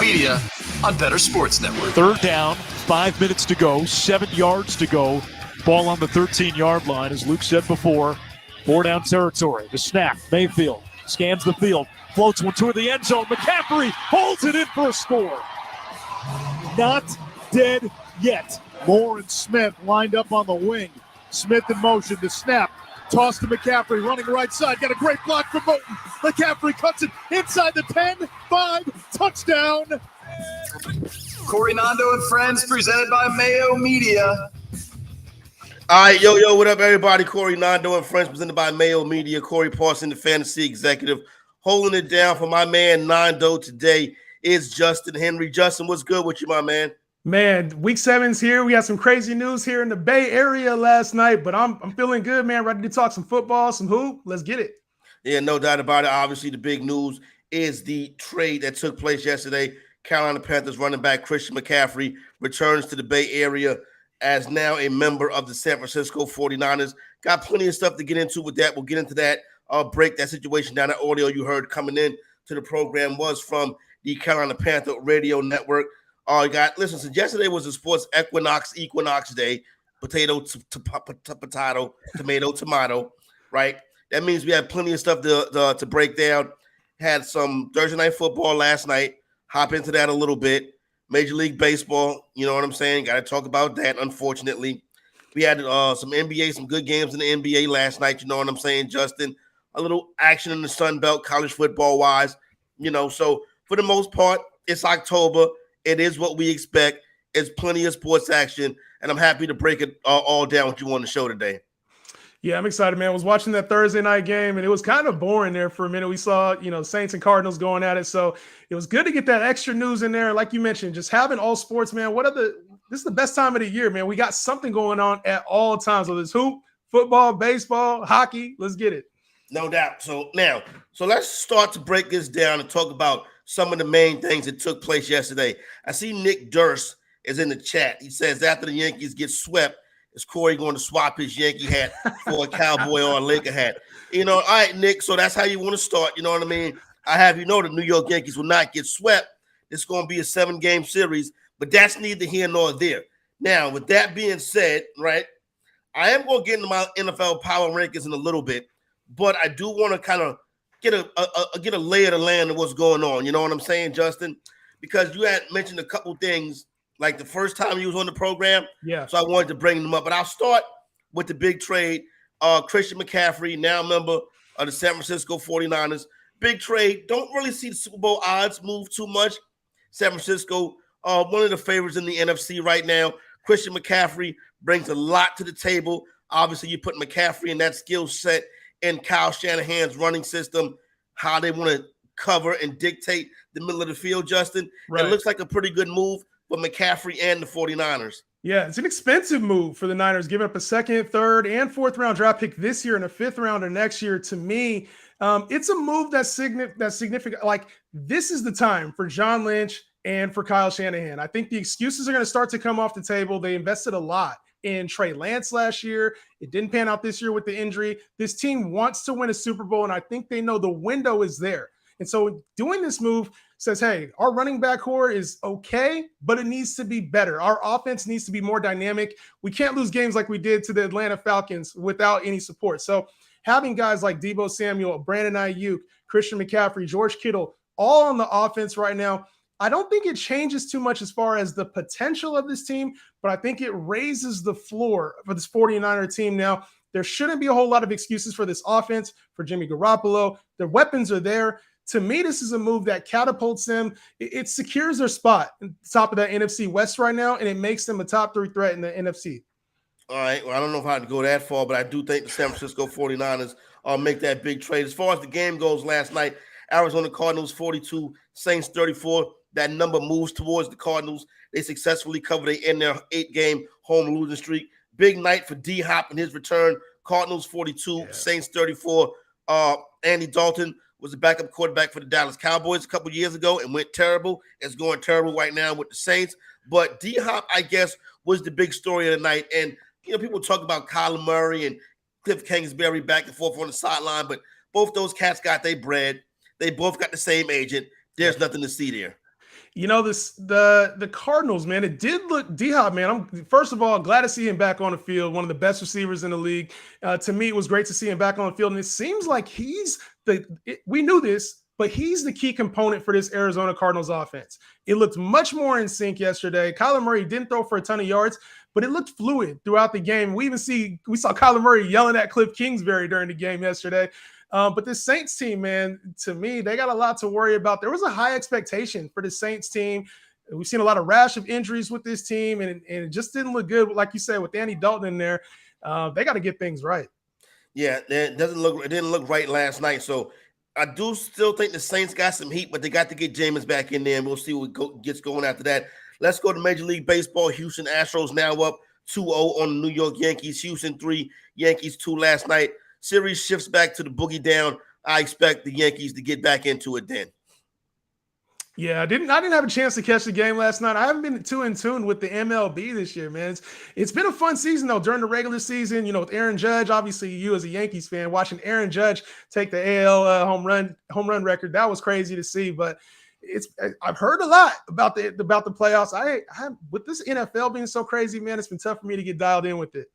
Media on Bettor Sports Network. Third down, 5 minutes to go, 7 yards to go. Ball on the 13-yard line, as Luke said before. 4-down territory. The snap. Mayfield scans the field, floats one toward the end zone. McCaffrey holds it in for a score. Not dead yet. Moore and Smith lined up on the wing. Smith in motion. The snap. Toss to McCaffrey, running right side. Got a great block from Moton. McCaffrey cuts it inside the 10, 5, touchdown. Corey Nando and Friends, presented by Mayo Media. All right, yo, what up, everybody? Corey Nando and Friends, presented by Mayo Media. Corey Parson, the fantasy executive, holding it down for my man Nando today is Justin Henry. Justin, what's good with you, my man? Man, week 7's here. We had some crazy news here in the Bay Area last night, but I'm feeling good, man. Ready to talk some football, some hoop. Let's get it. Yeah, no doubt about it. Obviously, the big news is the trade that took place yesterday. Carolina Panthers running back Christian McCaffrey returns to the Bay Area as now a member of the San Francisco 49ers. Got plenty of stuff to get into with that. We'll get into that. I'll break that situation down. That audio you heard coming in to the program was from the Carolina Panther Radio Network. Listen, since yesterday was the sports equinox day, potato to potato, tomato, tomato, right? That means we had plenty of stuff to break down. Had some Thursday night football last night. Hop into that a little bit. Major League Baseball, you know what I'm saying? Got to talk about that, unfortunately. We had some NBA, some good games in the NBA last night, you know what I'm saying, Justin? A little action in the Sun Belt, college football-wise, you know. So, for the most part, it's October. It is what we expect. It's plenty of sports action, and I'm happy to break it all down with you on the show today. Yeah, I'm excited, man. I was watching that Thursday night game, and it was kind of boring there for a minute. We saw, Saints and Cardinals going at it, so it was good to get that extra news in there. Like you mentioned, just having all sports, man. This is the best time of the year, man. We got something going on at all times. So there's hoop, football, baseball, hockey. Let's get it. No doubt. So let's start to break this down and talk about some of the main things that took place yesterday. I see Nick Durst is in the chat. He says after the Yankees get swept, is Corey going to swap his Yankee hat for a Cowboy or a Laker hat? All right, Nick, so that's how you want to start. You know what I mean? I have you know the New York Yankees will not get swept. It's going to be a 7-game series, but that's neither here nor there. Now, with that being said, right, I am going to get into my NFL power rankings in a little bit, but I do want to kind of get a lay of the land of what's going on. You know what I'm saying, Justin? Because you had mentioned a couple things like the first time you was on the program. Yeah. So I wanted to bring them up. But I'll start with the big trade. Christian McCaffrey, now a member of the San Francisco 49ers. Big trade. Don't really see the Super Bowl odds move too much. San Francisco, one of the favorites in the NFC right now. Christian McCaffrey brings a lot to the table. Obviously, you put McCaffrey in that skill set in Kyle Shanahan's running system, how they want to cover and dictate the middle of the field, Justin. Right. It looks like a pretty good move for McCaffrey and the 49ers. Yeah, it's an expensive move for the Niners, giving up a second, third, and fourth-round draft pick this year and a fifth-rounder next year. To me, it's a move that's significant. Like, this is the time for John Lynch and for Kyle Shanahan. I think the excuses are going to start to come off the table. They invested a lot in Trey Lance last year. It didn't pan out this year with the injury. This team wants to win a Super Bowl, and I think they know the window is there. And so doing this move says, hey, our running back core is okay, but it needs to be better. Our offense needs to be more dynamic. We can't lose games like we did to the Atlanta Falcons without any support. So having guys like Deebo Samuel, Brandon Ayuk, Christian McCaffrey, George Kittle, all on the offense right now, I don't think it changes too much as far as the potential of this team, but I think it raises the floor for this 49er team now. There shouldn't be a whole lot of excuses for this offense, for Jimmy Garoppolo. The weapons are there. To me, this is a move that catapults them. It secures their spot at the top of that NFC West right now, and it makes them a top 3 threat in the NFC. All right. Well, I don't know if I had to go that far, but I do think the San Francisco 49ers make that big trade. As far as the game goes last night, Arizona Cardinals 42, Saints 34. That number moves towards the Cardinals. They successfully cover. They end their 8-game home losing streak. Big night for D-Hop in his return. Cardinals 42, Saints 34. Andy Dalton was the backup quarterback for the Dallas Cowboys a couple years ago and went terrible. It's going terrible right now with the Saints. But D-Hop, I guess, was the big story of the night. And, people talk about Kyler Murray and Cliff Kingsbury back and forth on the sideline, but both those cats got their bread. They both got the same agent. There's nothing to see there. You know, the Cardinals, man, it did look D-Hop, man. I'm first of all glad to see him back on the field, one of the best receivers in the league. To me, it was great to see him back on the field, and it seems like we knew this, but he's the key component for this Arizona Cardinals offense. It looked much more in sync yesterday. Kyler Murray didn't throw for a ton of yards, but it looked fluid throughout the game. We saw Kyler Murray yelling at Cliff Kingsbury during the game yesterday. But this Saints team, man, to me, they got a lot to worry about. There was a high expectation for the Saints team. We've seen a lot of rash of injuries with this team, and it just didn't look good. Like you said, with Andy Dalton in there, they got to get things right. Yeah, it didn't look right last night. So I do still think the Saints got some heat, but they got to get Jameis back in there, and we'll see what gets going after that. Let's go to Major League Baseball. Houston Astros now up 2-0 on the New York Yankees. Houston 3, Yankees 2 last night. Series shifts back to the boogie down. I expect the Yankees to get back into it then. Yeah, I didn't have a chance to catch the game last night. I haven't been too in tune with the MLB this year, man. It's been a fun season though. During the regular season, with Aaron Judge, obviously you as a Yankees fan watching Aaron Judge take the AL home run record, that was crazy to see. But I've heard a lot about the playoffs. I with this NFL being so crazy, man, it's been tough for me to get dialed in with it.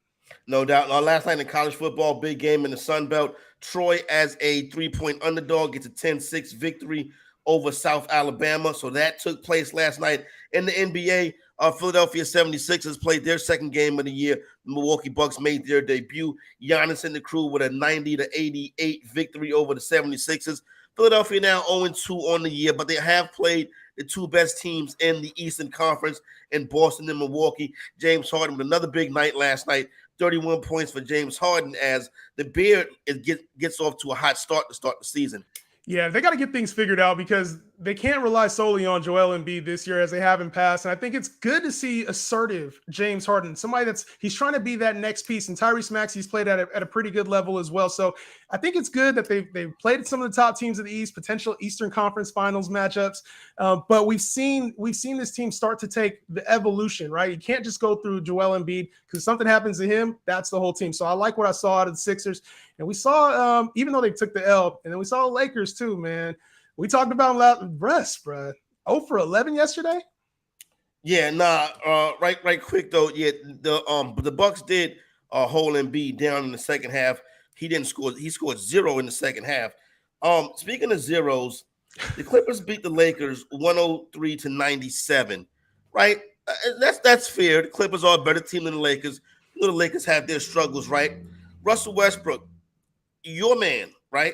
No doubt. Last night in college football, big game in the Sun Belt. Troy, as a 3-point underdog, gets a 10-6 victory over South Alabama. So that took place last night. In the NBA, Philadelphia 76ers played their second game of the year. The Milwaukee Bucks made their debut. Giannis and the crew with a 90-88 victory over the 76ers. Philadelphia now 0-2 on the year, but they have played the two best teams in the Eastern Conference in Boston and Milwaukee. James Harden with another big night last night. 31 points for James Harden as the Bear gets off to a hot start to start the season. Yeah, they got to get things figured out because they can't rely solely on Joel Embiid this year as they have in past. And I think it's good to see assertive James Harden, somebody he's trying to be that next piece. And Tyrese Maxey's played at a pretty good level as well. So I think it's good that they've played some of the top teams of the East, potential Eastern Conference Finals matchups. But we've seen this team start to take the evolution, right? You can't just go through Joel Embiid because something happens to him, that's the whole team. So I like what I saw out of the Sixers. And we saw, even though they took the L, and then we saw the Lakers too, man. We talked about Russ, bro. 0 for 11 yesterday. Yeah, right quick though. Yeah, the Bucks did hold Embiid down in the second half. He didn't score. He scored 0 in the second half. Speaking of zeros, the Clippers beat the Lakers 103-97. Right? That's fair. The Clippers are a better team than the Lakers. The Lakers have their struggles, right? Russell Westbrook, your man, right?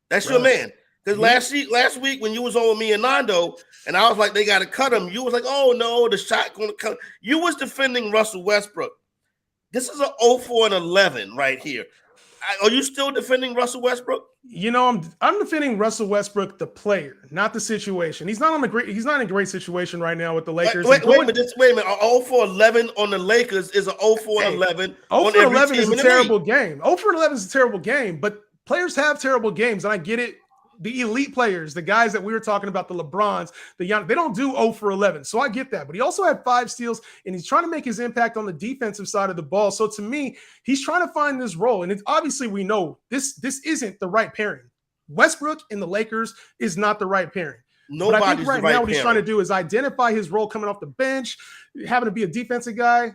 That's your man. Because last week when you was on with me and Nando, and I was like, they got to cut him, you was like, oh, no, the shot going to cut. You was defending Russell Westbrook. This is a 0-4-11 right here. Are you still defending Russell Westbrook? I'm defending Russell Westbrook, the player, not the situation. He's not in a great situation right now with the Lakers. Wait a minute. 0-4-11 on the Lakers is a 0-4-11. 0-4-11 is a terrible game. 0-4-11 is a terrible game, but players have terrible games, and I get it. The elite players, the guys that we were talking about, the LeBrons, the young, they don't do 0 for 11. So I get that. But he also had 5 steals, and he's trying to make his impact on the defensive side of the ball. So to me, he's trying to find this role. And it's obviously we know this isn't the right pairing. Westbrook and the Lakers is not the right pairing. But I think right now what he's trying to do is identify his role coming off the bench, having to be a defensive guy.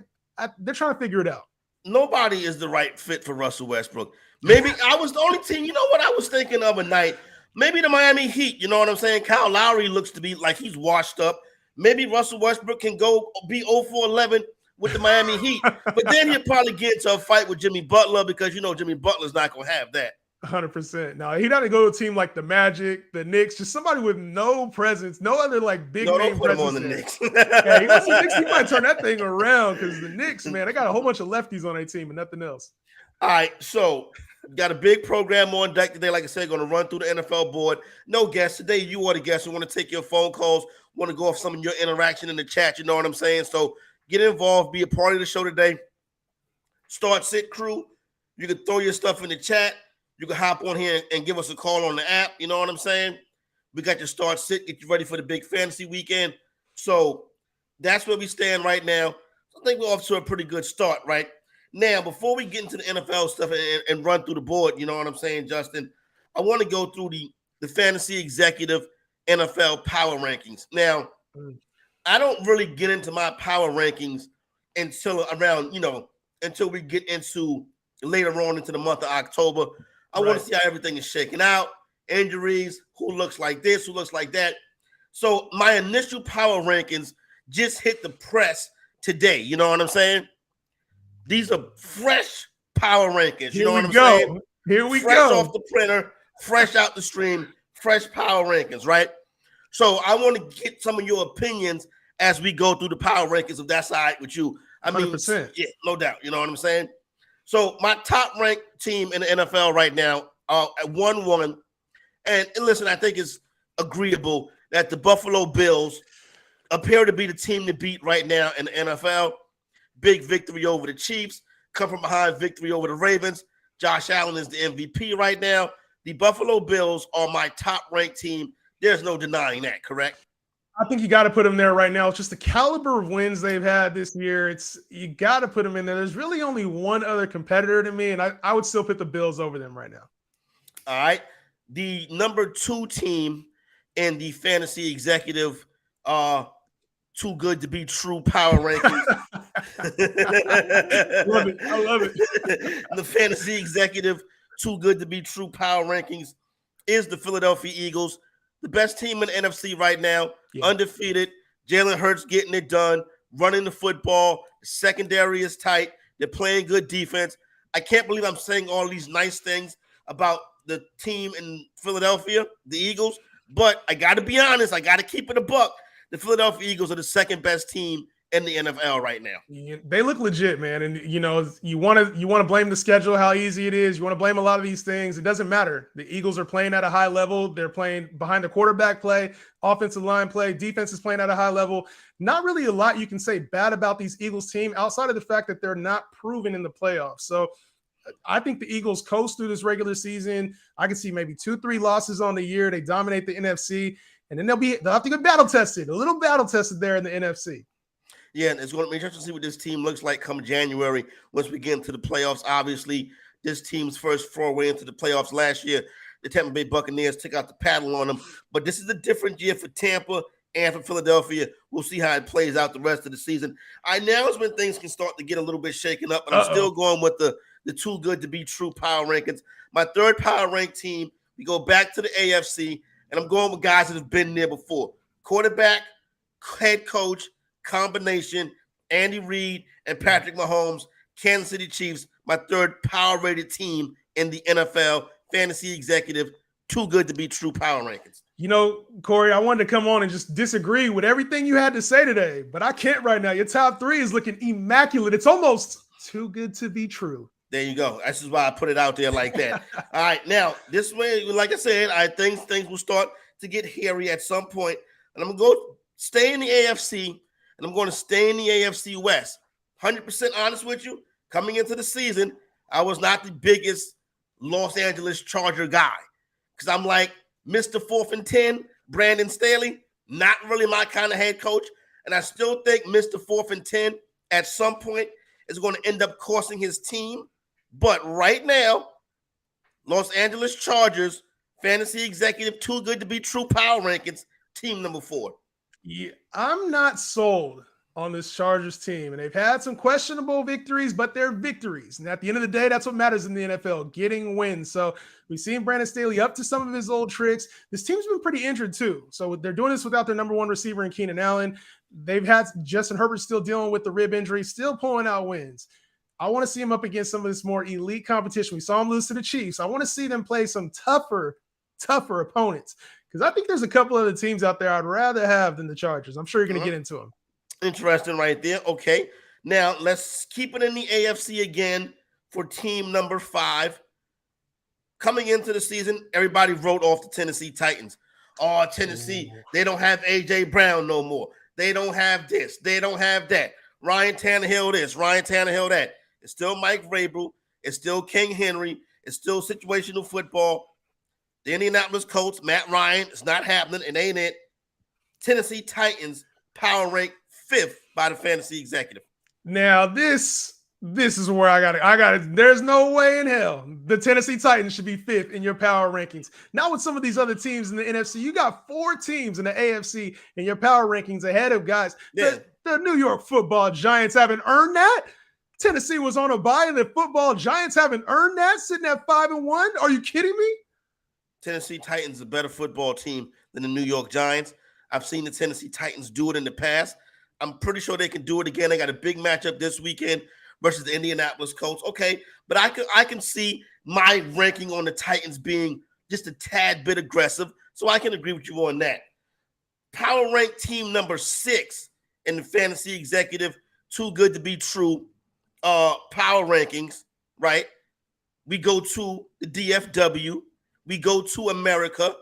They're trying to figure it out. Nobody is the right fit for Russell Westbrook. Maybe I was the only team. You know what I was thinking of a night? Maybe the Miami Heat, you know what I'm saying? Kyle Lowry looks to be like he's washed up. Maybe Russell Westbrook can go be 0-4-11 with the Miami Heat. But then he'll probably get into a fight with Jimmy Butler because, Jimmy Butler's not going to have that. 100%. Now, he'd have to go to a team like the Magic, the Knicks, just somebody with no presence, no other big name presence. Him on the Knicks. Yeah, he wants the Knicks. He might turn that thing around because the Knicks, man, they got a whole bunch of lefties on their team and nothing else. All right, so got a big program on deck today. Like I said, going to run through the NFL board. No guests today. You are the guest. We want to take your phone calls. Want to go off some of your interaction in the chat. You know what I'm saying? So get involved. Be a part of the show today. Start Sit crew. You can throw your stuff in the chat. You can hop on here and give us a call on the app. You know what I'm saying? We got your Start Sit. Get you ready for the big fantasy weekend. So that's where we stand right now. I think we're off to a pretty good start, right? Now, before we get into the NFL stuff and run through the board, you know what I'm saying, Justin, I want to go through the fantasy executive NFL power rankings. Now, I don't really get into my power rankings until around, until we get into later on into the month of October. I want to see how everything is shaking out, injuries, who looks like this, who looks like that. So my initial power rankings just hit the press today. You know what I'm saying? These are fresh power rankings. You know what I'm saying? Here we fresh go. Off the printer, fresh out the stream, fresh power rankings, right? So I want to get some of your opinions as we go through the power rankings, if that's all right with you. I mean, 100%. Yeah, no doubt. You know what I'm saying? So my top ranked team in the NFL right now are at 1-1. And listen, I think it's agreeable that the Buffalo Bills appear to be the team to beat right now in the NFL. Big victory over the Chiefs, come from behind victory over the Ravens. Josh Allen is the MVP right now. The Buffalo Bills are my top-ranked team. There's no denying that, correct? I think you got to put them there right now. It's just the caliber of wins they've had this year. You got to put them in there. There's really only one other competitor to me, and I would still put the Bills over them right now. All right. The number 2 team in the fantasy executive too good to be true power rankings. Love it. I love it. The fantasy executive too good to be true power rankings is the Philadelphia Eagles, the best team in the NFC right now, undefeated. Jalen Hurts getting it done, running the football. The secondary is tight. They're playing good defense. I can't believe I'm saying all these nice things about the team in Philadelphia, the Eagles, but I got to be honest. I got to keep it a buck. The Philadelphia Eagles are the second best team in the NFL right now. They look legit, man. And you want to blame the schedule, how easy it is. You want to blame a lot of these things. It doesn't matter. The Eagles are playing at a high level. They're playing behind the quarterback play, offensive line play, defense is playing at a high level. Not really a lot you can say bad about these Eagles team outside of the fact that they're not proven in the playoffs. So I think the Eagles coast through this regular season. I can see maybe 2-3 losses on the year. They dominate the NFC. And then they'll have to get battle tested, a little battle tested there in the NFC. Yeah, it's going to be interesting to see what this team looks like come January once we get into the playoffs. Obviously, this team's first foray into the playoffs last year, the Tampa Bay Buccaneers took out the paddle on them. But this is a different year for Tampa and for Philadelphia. We'll see how it plays out the rest of the season. Now is when things can start to get a little bit shaken up, but I'm still going with the too good to be true power rankings. My third power ranked team, we go back to the AFC, and I'm going with guys that have been there before. Quarterback, head coach, combination, Andy Reid and Patrick Mahomes, Kansas City Chiefs, my third power-rated team in the NFL, fantasy executive, too good to be true power rankings. Corey, I wanted to come on and just disagree with everything you had to say today, but I can't right now. Your top 3 is looking immaculate. It's almost too good to be true. There you go. That's just why I put it out there like that. All right. Now, this way, like I said, I think things will start to get hairy at some point. And I'm going to stay in the AFC, and I'm going to stay in the AFC West. 100% honest with you, coming into the season, I was not the biggest Los Angeles Charger guy. Because I'm like, Mr. 4th and 10, Brandon Staley, not really my kind of head coach. And I still think Mr. 4th and 10 at some point is going to end up costing his team. But right now, Los Angeles Chargers, fantasy executive, too good to be true power rankings, team number 4. Yeah, I'm not sold on this Chargers team. And they've had some questionable victories, but they're victories. And at the end of the day, that's what matters in the NFL, getting wins. So we've seen Brandon Staley up to some of his old tricks. This team's been pretty injured too. So they're doing this without their number 1 receiver in Keenan Allen. They've had Justin Herbert still dealing with the rib injury, still pulling out wins. I want to see him up against some of this more elite competition. We saw him lose to the Chiefs. I want to see them play some tougher opponents because I think there's a couple other teams out there I'd rather have than the Chargers. I'm sure you're going to get into them. Interesting right there. Okay. Now, let's keep it in the AFC again for team number 5. Coming into the season, everybody wrote off the Tennessee Titans. Oh, Tennessee, they don't have A.J. Brown no more. They don't have this. They don't have that. Ryan Tannehill this, Ryan Tannehill that. It's still Mike Vrabel. It's still King Henry. It's still situational football. The Indianapolis Colts, Matt Ryan, it's not happening. It ain't it. Tennessee Titans, power rank 5th by the fantasy executive. Now, this This is where I got it. There's no way in hell the Tennessee Titans should be 5th in your power rankings. Not with some of these other teams in the NFC. You got 4 teams in the AFC in your power rankings ahead of guys. Yeah. The New York Football Giants haven't earned that. Tennessee was on a bye, and the Football Giants haven't earned that, sitting at 5-1. Are you kidding me? Tennessee Titans is a better football team than the New York Giants. I've seen the Tennessee Titans do it in the past. I'm pretty sure they can do it again. They got a big matchup this weekend versus the Indianapolis Colts. Okay, but I can see my ranking on the Titans being just a tad bit aggressive, so I can agree with you on that. Power rank team number 6 in the Fantasy Executive Too Good to Be True power rankings, right? We go to the DFW. We go to America.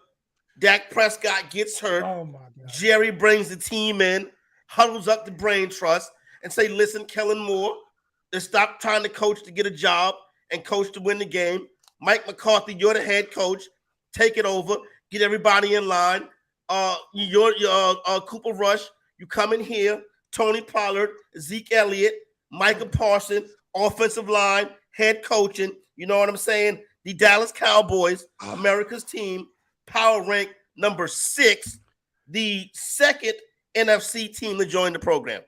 Dak Prescott gets hurt. Oh, my God. Jerry brings the team in, huddles up the brain trust, and say, listen, Kellen Moore, let's stop trying to coach to get a job and coach to win the game. Mike McCarthy, you're the head coach. Take it over. Get everybody in line. You're Cooper Rush. You come in here. Tony Pollard, Zeke Elliott, Micah Parsons, offensive line, head coaching. You know what I'm saying? The Dallas Cowboys, America's team, power rank number 6, the second NFC team to join the program.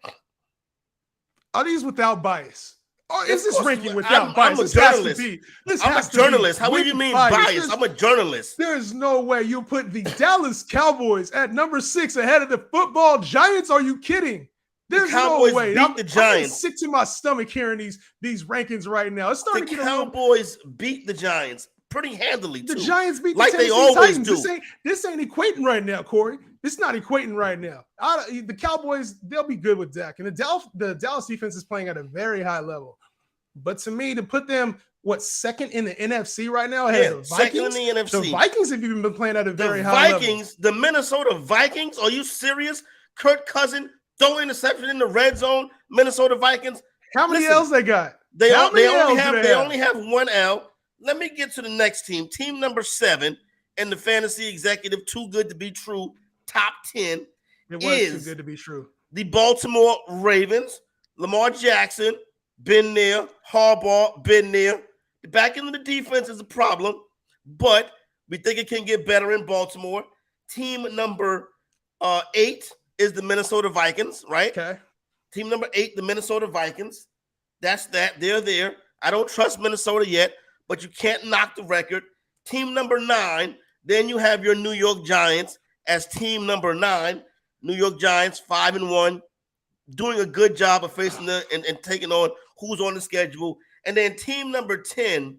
Are these without bias? Or is this course, ranking without bias? I'm a journalist. I'm a journalist. How do you mean bias? I'm a journalist. There's no way you put the Dallas Cowboys at number 6 ahead of the Football Giants. Are you kidding? There's no way. Beat the Giants. I'm sick to my stomach hearing these rankings right now. It's starting the to get Cowboys beat the Giants pretty handily, too. The Giants beat the like Tennessee they always Titans. do. This ain't equating right now, Corey. It's not equating right now. The Cowboys, they'll be good with Dak. And the Dallas defense is playing at a very high level. But to me, to put them, second in the NFC right now ahead of the Vikings? Second in the NFC. The Vikings have even been playing at a very high level. The Minnesota Vikings, are you serious? Kirk Cousins, throw interception in the red zone, Minnesota Vikings. How many L's they got? They only have 1 L. Let me get to the next team. Team number 7 in the Fantasy Executive Too Good to Be True top 10 It was too good to be true. The Baltimore Ravens. Lamar Jackson, been there. Harbaugh, been there. The back end of the defense is a problem, but we think it can get better in Baltimore. Team number 8 is the Minnesota Vikings, right? Okay. Team number 8, the Minnesota Vikings. That's that. They're there. I don't trust Minnesota yet, but you can't knock the record. Team number 9, then you have your New York Giants as team number 9. New York Giants, 5-1, doing a good job of facing and taking on who's on the schedule. And then team number 10,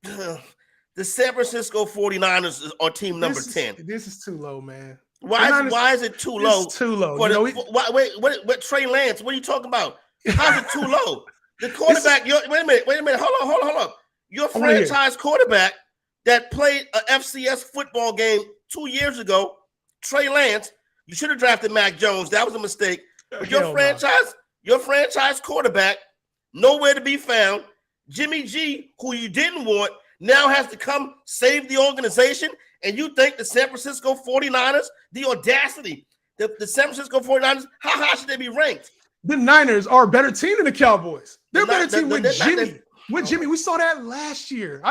the San Francisco 49ers are team number 10. This is too low, man. Why is it too low? It's too low. Wait, Trey Lance, what are you talking about? How's it too low? The quarterback, wait a minute. Hold on. Your franchise quarterback that played a FCS football game 2 years ago, Trey Lance, you should have drafted Mac Jones. That was a mistake. But your franchise quarterback, nowhere to be found. Jimmy G, who you didn't want, now has to come save the organization. And you think the San Francisco 49ers, the audacity, the San Francisco 49ers, how high should they be ranked? The Niners are a better team than the Cowboys. They're a better team with Jimmy. With Jimmy, we saw that last year.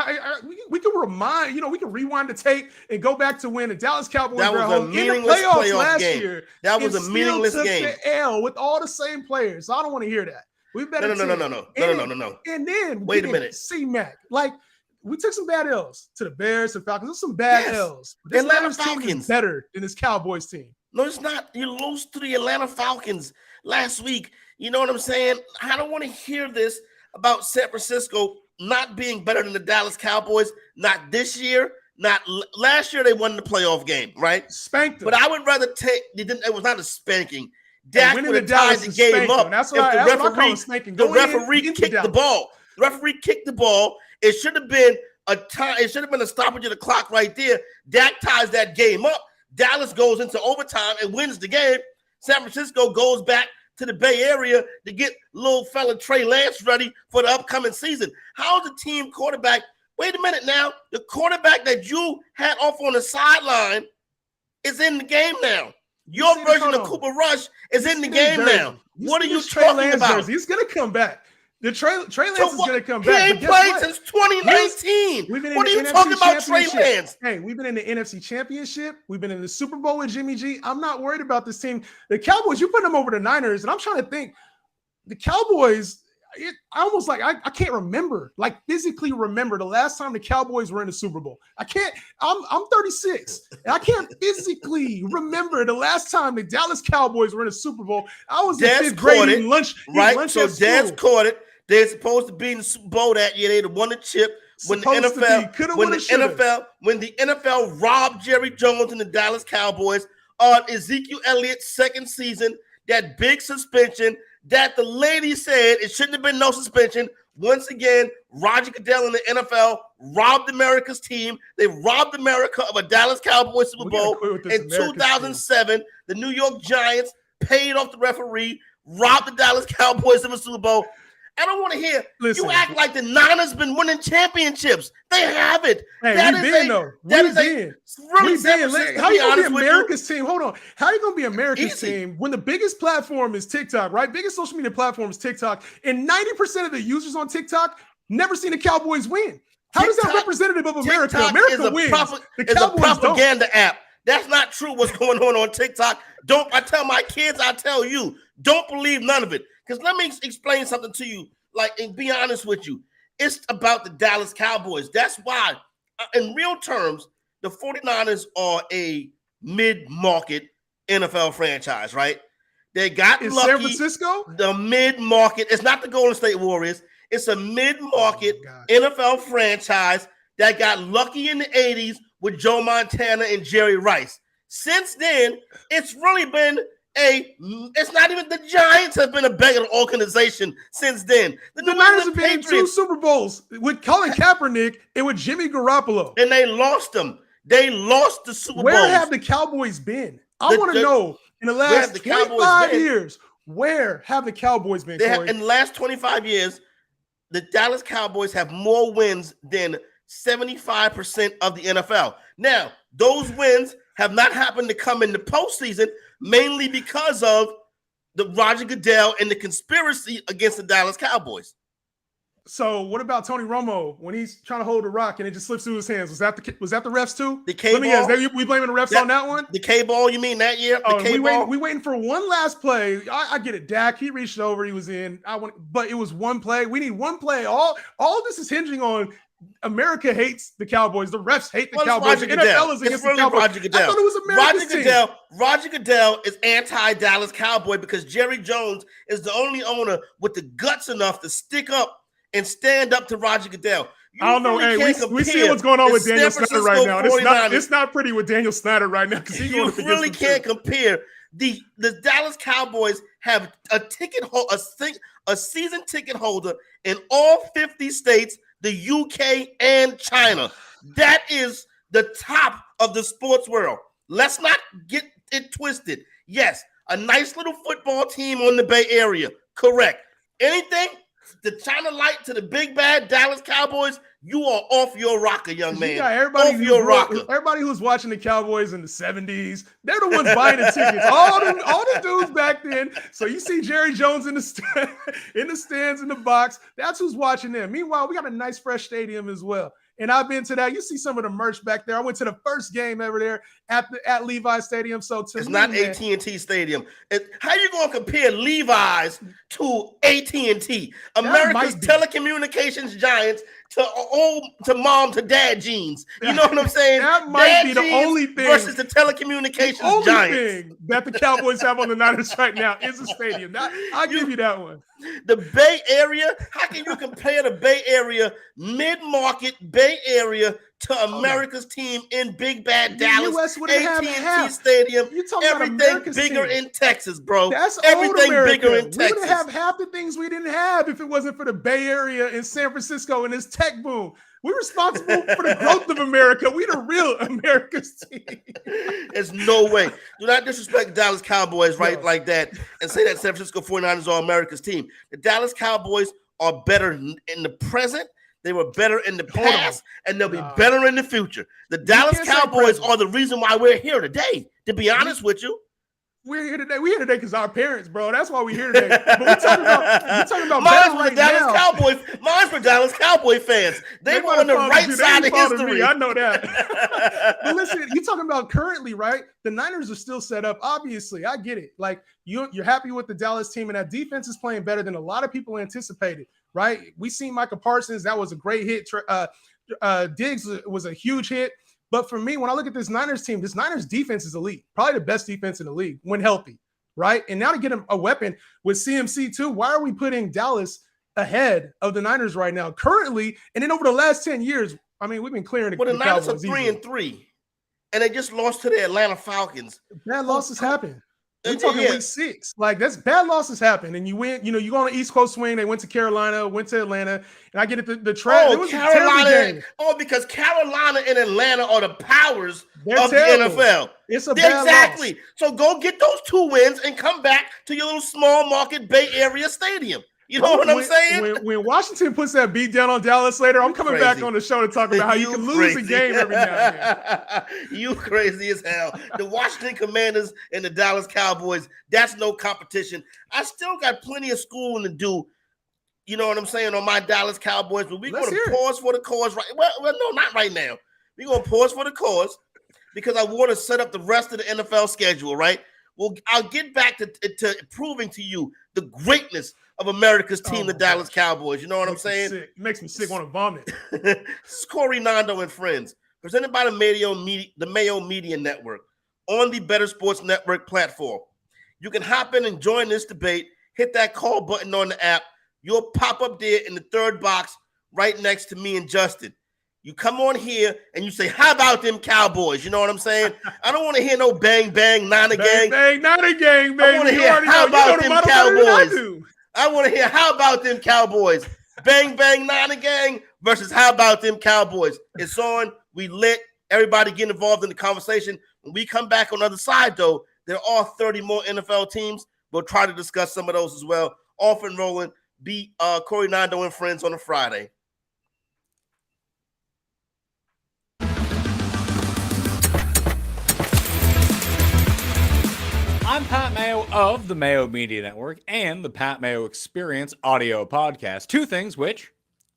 We can we can rewind the tape and go back to when the Dallas Cowboys were at home in the playoffs last year. That was a meaningless game. The L with all the same players. So I don't want to hear that. We better No. And then wait a minute. C-Mac. Like, we took some bad L's to the Bears and Falcons. There's some bad L's. But this Atlanta Falcons team is better than this Cowboys team. No, it's not. You lose to the Atlanta Falcons last week. You know what I'm saying? I don't want to hear this about San Francisco not being better than the Dallas Cowboys. Not this year. Not last year. They won the playoff game, right? Spanked them. But I would rather take. It was not a spanking. Dak would have tied the game up if the referee kicked the ball. The referee kicked the ball. It should have been a time. It should have been a stoppage of the clock right there. Dak ties that game up. Dallas goes into overtime and wins the game. San Francisco goes back to the Bay Area to get little fella Trey Lance ready for the upcoming season. How's the team quarterback? Wait a minute now. The quarterback that you had off on the sideline is in the game now. Your version of Cooper Rush is in the game now. What are you talking about? Jersey. He's going to come back. The Trey Lance is going to come back. He ain't played since 2019. What are you talking about, Trey Lance? Hey, we've been in the NFC Championship. We've been in the Super Bowl with Jimmy G. I'm not worried about this team. The Cowboys, you put them over the Niners, and I'm trying to think. The Cowboys, I can't remember, physically remember the last time the Cowboys were in the Super Bowl. I'm 36, and I can't physically remember the last time the Dallas Cowboys were in a Super Bowl. I was in fifth grade eating lunch. Right, so Dez caught it. They're supposed to be in the Super Bowl that year. They'd won the chip when the NFL robbed Jerry Jones and the Dallas Cowboys on Ezekiel Elliott's second season. That big suspension that the lady said it shouldn't have been no suspension. Once again, Roger Goodell and the NFL robbed America's team. They robbed America of a Dallas Cowboys Super Bowl. In 2007, the New York Giants paid off the referee, robbed the Dallas Cowboys of a Super Bowl. I don't want to hear you act like the Niners been winning championships. They haven't. Hey, How you going to be America's team? Hold on. How are you going to be America's team when the biggest platform is TikTok, right? Biggest social media platform is TikTok, and 90% of the users on TikTok never seen the Cowboys win. How is that representative of America? TikTok America wins. The Cowboys a propaganda app. That's not true what's going on TikTok. I tell my kids, I tell you, don't believe none of it. Because let me explain something to you, and be honest with you. It's about the Dallas Cowboys. That's why, in real terms, the 49ers are a mid-market NFL franchise, right? They got lucky. San Francisco? The mid-market. It's not the Golden State Warriors. It's a mid-market NFL franchise that got lucky in the 80s with Joe Montana and Jerry Rice. Since then, it's really been it's not even the Giants have been a better organization since then. The Niners have been in 2 Super Bowls with Colin Kaepernick and with Jimmy Garoppolo. And they lost them. They lost the Super Bowl. Where have the Cowboys been? I want to know in the last 25 years, where have the Cowboys been? In the last 25 years, the Dallas Cowboys have more wins than 75% of the NFL. Now, those wins have not happened to come in the postseason, mainly because of the Roger Goodell and the conspiracy against the Dallas Cowboys. So what about Tony Romo when he's trying to hold the rock and it just slips through his hands? Was that the refs too? The K-ball? Let me guess, we blaming the refs on that one? The K-ball, you mean that year? The K-ball? We waiting for one last play. I get it. Dak, he reached over, he was in. But it was one play. We need one play. All of this is hinging on America hates the Cowboys. The refs hate the Cowboys. The NFL is against the Cowboys. Roger Goodell. I thought it was America's team. Roger Goodell is anti-Dallas Cowboy because Jerry Jones is the only owner with the guts enough to stick up and stand up to Roger Goodell. I don't know. Hey, we see what's going on with Daniel Snyder right now. It's not pretty with Daniel Snyder right now because you really can't compare. The Dallas Cowboys have a season ticket holder in all 50 states, the UK, and China. That is the top of the sports world. Let's not get it twisted. Yes, a nice little football team on the Bay Area. Correct. Anything, the China Light to the big bad Dallas Cowboys, you are off your rocker, young man. Everybody who's watching the Cowboys in the 70s, they're the ones buying the tickets. All the dudes back then. So you see Jerry Jones in the stands in the box. That's who's watching them. Meanwhile, we got a nice fresh stadium as well. And I've been to that. You see some of the merch back there. I went to the first game ever there at Levi's Stadium. So it's not AT&T Stadium. How you going to compare Levi's to AT&T? America's telecommunications giants to mom to dad jeans. You know what I'm saying? That might be the only thing versus the telecommunications giants. Thing that the Cowboys have on the Niners right now is a stadium. I'll give you that one. The Bay Area, how can you compare the Bay Area, mid-market Bay Area, to America's team in Big Bad Dallas, AT&T Stadium? Everything bigger in Texas, bro. That's everything bigger in Texas. We would have half the things we didn't have if it wasn't for the Bay Area and San Francisco and this tech boom. We're responsible for the growth of America. We the real America's team. There's no way. Do not disrespect the Dallas Cowboys like that and say that San Francisco 49ers are America's team. The Dallas Cowboys are better in the present. They were better in the past, and they'll be better in the future. The Dallas Cowboys are the reason why we're here today, to be honest with you. We're here today. We're here today because our parents, bro. That's why we're here today. But we're talking about Mine's for Dallas Cowboy fans. They were on the right side of history. I know that. But listen, you're talking about currently, right? The Niners are still set up. Obviously, I get it. Like you're happy with the Dallas team, and that defense is playing better than a lot of people anticipated, right? We seen Micah Parsons. That was a great hit. Diggs was a huge hit. But for me, when I look at this Niners team, this Niners defense is elite, probably the best defense in the league when healthy, right? And now to get a weapon with CMC too, why are we putting Dallas ahead of the Niners right now currently? And then over the last 10 years, I mean, we've been clearing the Niners are 3-3, and they just lost to the Atlanta Falcons. Bad losses happen. We're talking week 6. Like, that's bad losses happen. And you win, you go on an East Coast swing. They went to Carolina, went to Atlanta. And I get it, the track. It was Carolina, a terrible game. Because Carolina and Atlanta are the powers of terrible. The NFL. It's a bad Exactly. loss. So go get those 2 wins and come back to your little small market Bay Area stadium. You know what I'm saying? When Washington puts that beat down on Dallas later, I'm coming back on the show to talk about how you can lose a game every now and then. You crazy as hell. The Washington Commanders and the Dallas Cowboys, that's no competition. I still got plenty of schooling to do, you know what I'm saying, on my Dallas Cowboys, but we're going to pause for the cause. Well, no, not right now. We're going to pause for the cause because I want to set up the rest of the NFL schedule, right? Well, I'll get back to proving to you the greatness of America's team, the Dallas Cowboys. You know what I'm saying? It makes me sick, want to vomit. This is Corey Nando and Friends, presented by the Mayo Media Network on the Bettor Sports Network platform. You can hop in and join this debate. Hit that call button on the app. You'll pop up there in the third box right next to me and Justin. You come on here and you say, how about them Cowboys? You know what I'm saying? I don't want to hear no bang, bang, Niner gang. Bang, Niner gang, baby. I want to hear how about them Cowboys. I want to hear how about them Cowboys. Bang, bang, Niner gang versus how about them Cowboys. It's on. We lit. Everybody get involved in the conversation. When we come back on the other side, though, there are 30 more NFL teams. We'll try to discuss some of those as well. Off and rolling. Be Corey Nando and Friends on a Friday. I'm Pat Mayo of the Mayo Media Network and the Pat Mayo Experience audio podcast. 2 things which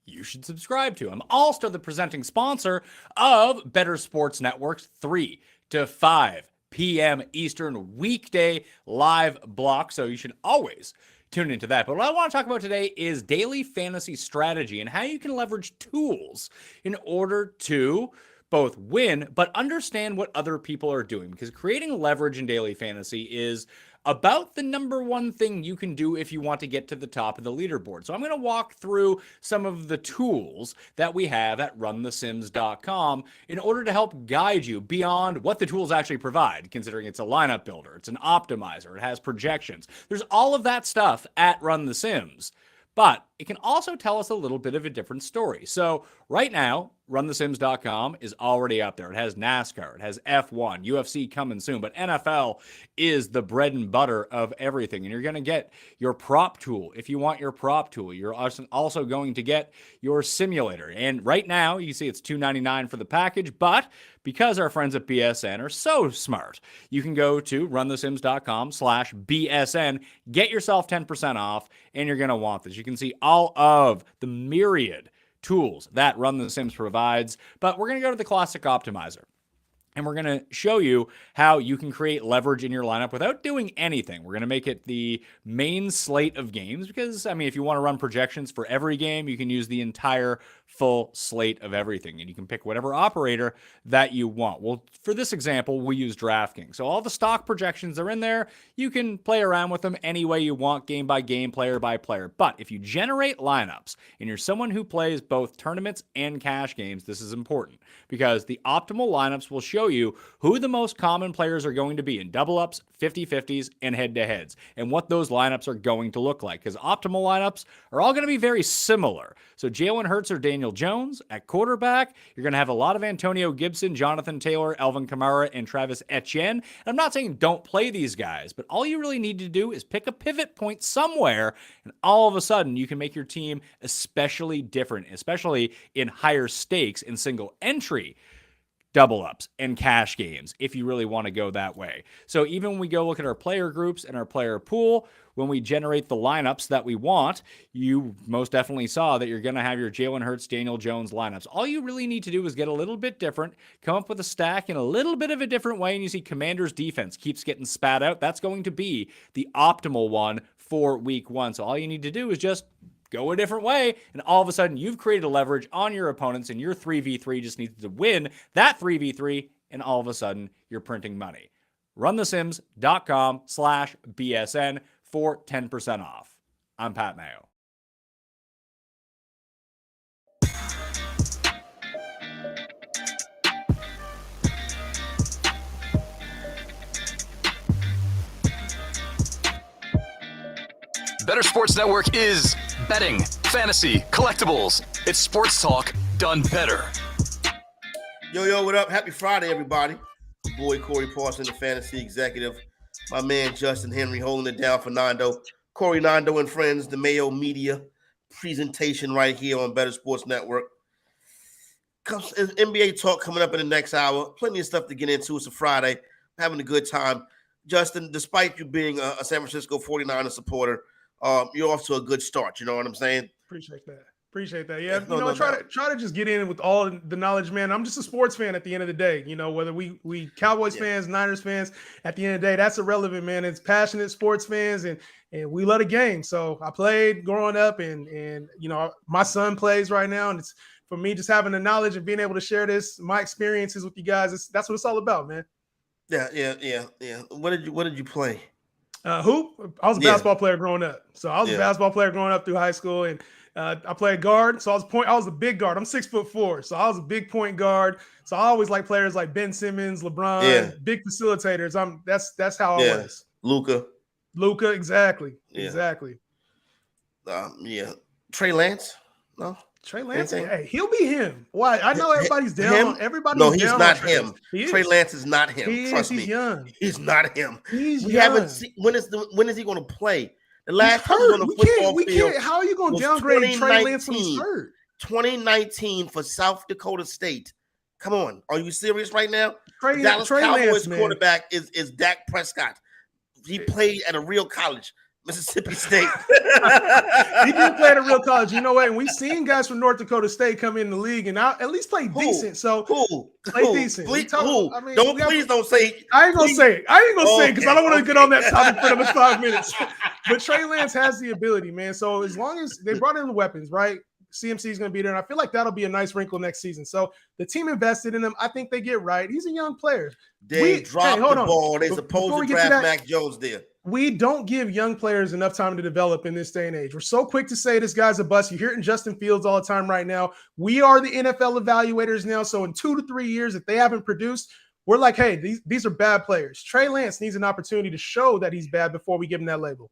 you should subscribe to. I'm also the presenting sponsor of Bettor Sports Network's 3 to 5 p.m. Eastern weekday live block. So you should always tune into that. But what I want to talk about today is daily fantasy strategy and how you can leverage tools in order to both win, but understand what other people are doing, because creating leverage in daily fantasy is about the number one thing you can do if you want to get to the top of the leaderboard. So I'm going to walk through some of the tools that we have at runthesims.com in order to help guide you beyond what the tools actually provide, considering it's a lineup builder, it's an optimizer, it has projections. There's all of that stuff at Run the Sims, but it can also tell us a little bit of a different story. So right now, runthesims.com is already up there. It has NASCAR, it has F1, UFC coming soon, but NFL is the bread and butter of everything. And you're going to get your prop tool. If you want your prop tool, you're also going to get your simulator. And right now, you see it's $2.99 for the package, but because our friends at BSN are so smart, you can go to runthesims.com/BSN, get yourself 10% off, and you're going to want this. You can see all of the myriad tools that Run the Sims provides, but we're going to go to the classic optimizer. And we're going to show you how you can create leverage in your lineup without doing anything. We're going to make it the main slate of games because, I mean, if you want to run projections for every game, you can use the entire full slate of everything. And you can pick whatever operator that you want. Well, for this example, we use DraftKings. So all the stock projections are in there. You can play around with them any way you want, game by game, player by player. But if you generate lineups and you're someone who plays both tournaments and cash games, this is important because the optimal lineups will show you who the most common players are going to be in double ups, 50-50s, and head-to-heads, and what those lineups are going to look like. Because optimal lineups are all going to be very similar. So Jalen Hurts or Daniel Jones at quarterback. You're going to have a lot of Antonio Gibson, Jonathan Taylor, Alvin Kamara, and Travis Etienne. And I'm not saying don't play these guys, but all you really need to do is pick a pivot point somewhere, and all of a sudden you can make your team especially different, especially in higher stakes in single entry double ups and cash games if you really want to go that way. So even when we go look at our player groups and our player pool, when we generate the lineups that we want, you most definitely saw that you're going to have your Jalen Hurts, Daniel Jones lineups. All you really need to do is get a little bit different, come up with a stack in a little bit of a different way, and you see Commanders defense keeps getting spat out. That's going to be the optimal one for week 1. So all you need to do is just go a different way, and all of a sudden you've created a leverage on your opponents, and your 3v3 just needs to win that 3v3, and all of a sudden you're printing money. runthesims.com/BSN for 10% off. I'm Pat Mayo. Bettor Sports Network is betting, fantasy, collectibles. It's sports talk done better. Yo, what up? Happy Friday, everybody. Your boy Corey Parson, the fantasy executive. My man Justin Henry holding it down for Nando. Corey Nando and friends, the Mayo Media presentation right here on Bettor Sports Network. NBA talk coming up in the next hour. Plenty of stuff to get into. It's a Friday. Having a good time. Justin, despite you being a San Francisco 49er supporter, you're off to a good start. You know what I'm saying? Appreciate that. Yeah, try to just get in with all the knowledge, man. I'm just a sports fan at the end of the day. You know, whether we Cowboys fans, Niners fans, at the end of the day, that's irrelevant, man. It's passionate sports fans, and we love the game. So I played growing up, and you know, my son plays right now, and it's for me just having the knowledge and being able to share my experiences with you guys. That's what it's all about, man. Yeah. What did you play? Hoop. I was a basketball player growing up. So I was a basketball player growing up through high school, and I played guard. So I was a big guard. I'm 6'4", so I was a big point guard. So I always like players like Ben Simmons, LeBron, big facilitators. That's how I was. Luka, exactly. Yeah. Exactly. Trey Lance? No. Trey Lance, hey, he'll be him. Why? I know everybody's down. No, he's not him. Trey Lance is not him. Trust me. He's young. He's not him. We haven't seen when is he going to play? The last time he was on the football field. How are you going to downgrade Trey Lance when he's hurt? 2019 for South Dakota State. Come on, are you serious right now? Dallas Trey Cowboys Lance, quarterback is Dak Prescott. He played at a real college. Mississippi State. He did play at a real college. You know what? And we've seen guys from North Dakota State come in the league and at least play decent. So play decent. Please don't say. I ain't gonna say it. Because I don't want to get on that topic for another 5 minutes. But Trey Lance has the ability, man. So as long as they brought in the weapons, right? CMC is going to be there, and I feel like that'll be a nice wrinkle next season. So the team invested in him. I think they get right. He's a young player. They dropped the ball. They're supposed to draft Mac Jones there. We don't give young players enough time to develop in this day and age. We're so quick to say this guy's a bust. You hear it in Justin Fields all the time right now. We are the NFL evaluators now. So in 2 to 3 years, if they haven't produced, we're like, hey, these are bad players. Trey Lance needs an opportunity to show that he's bad before we give him that label.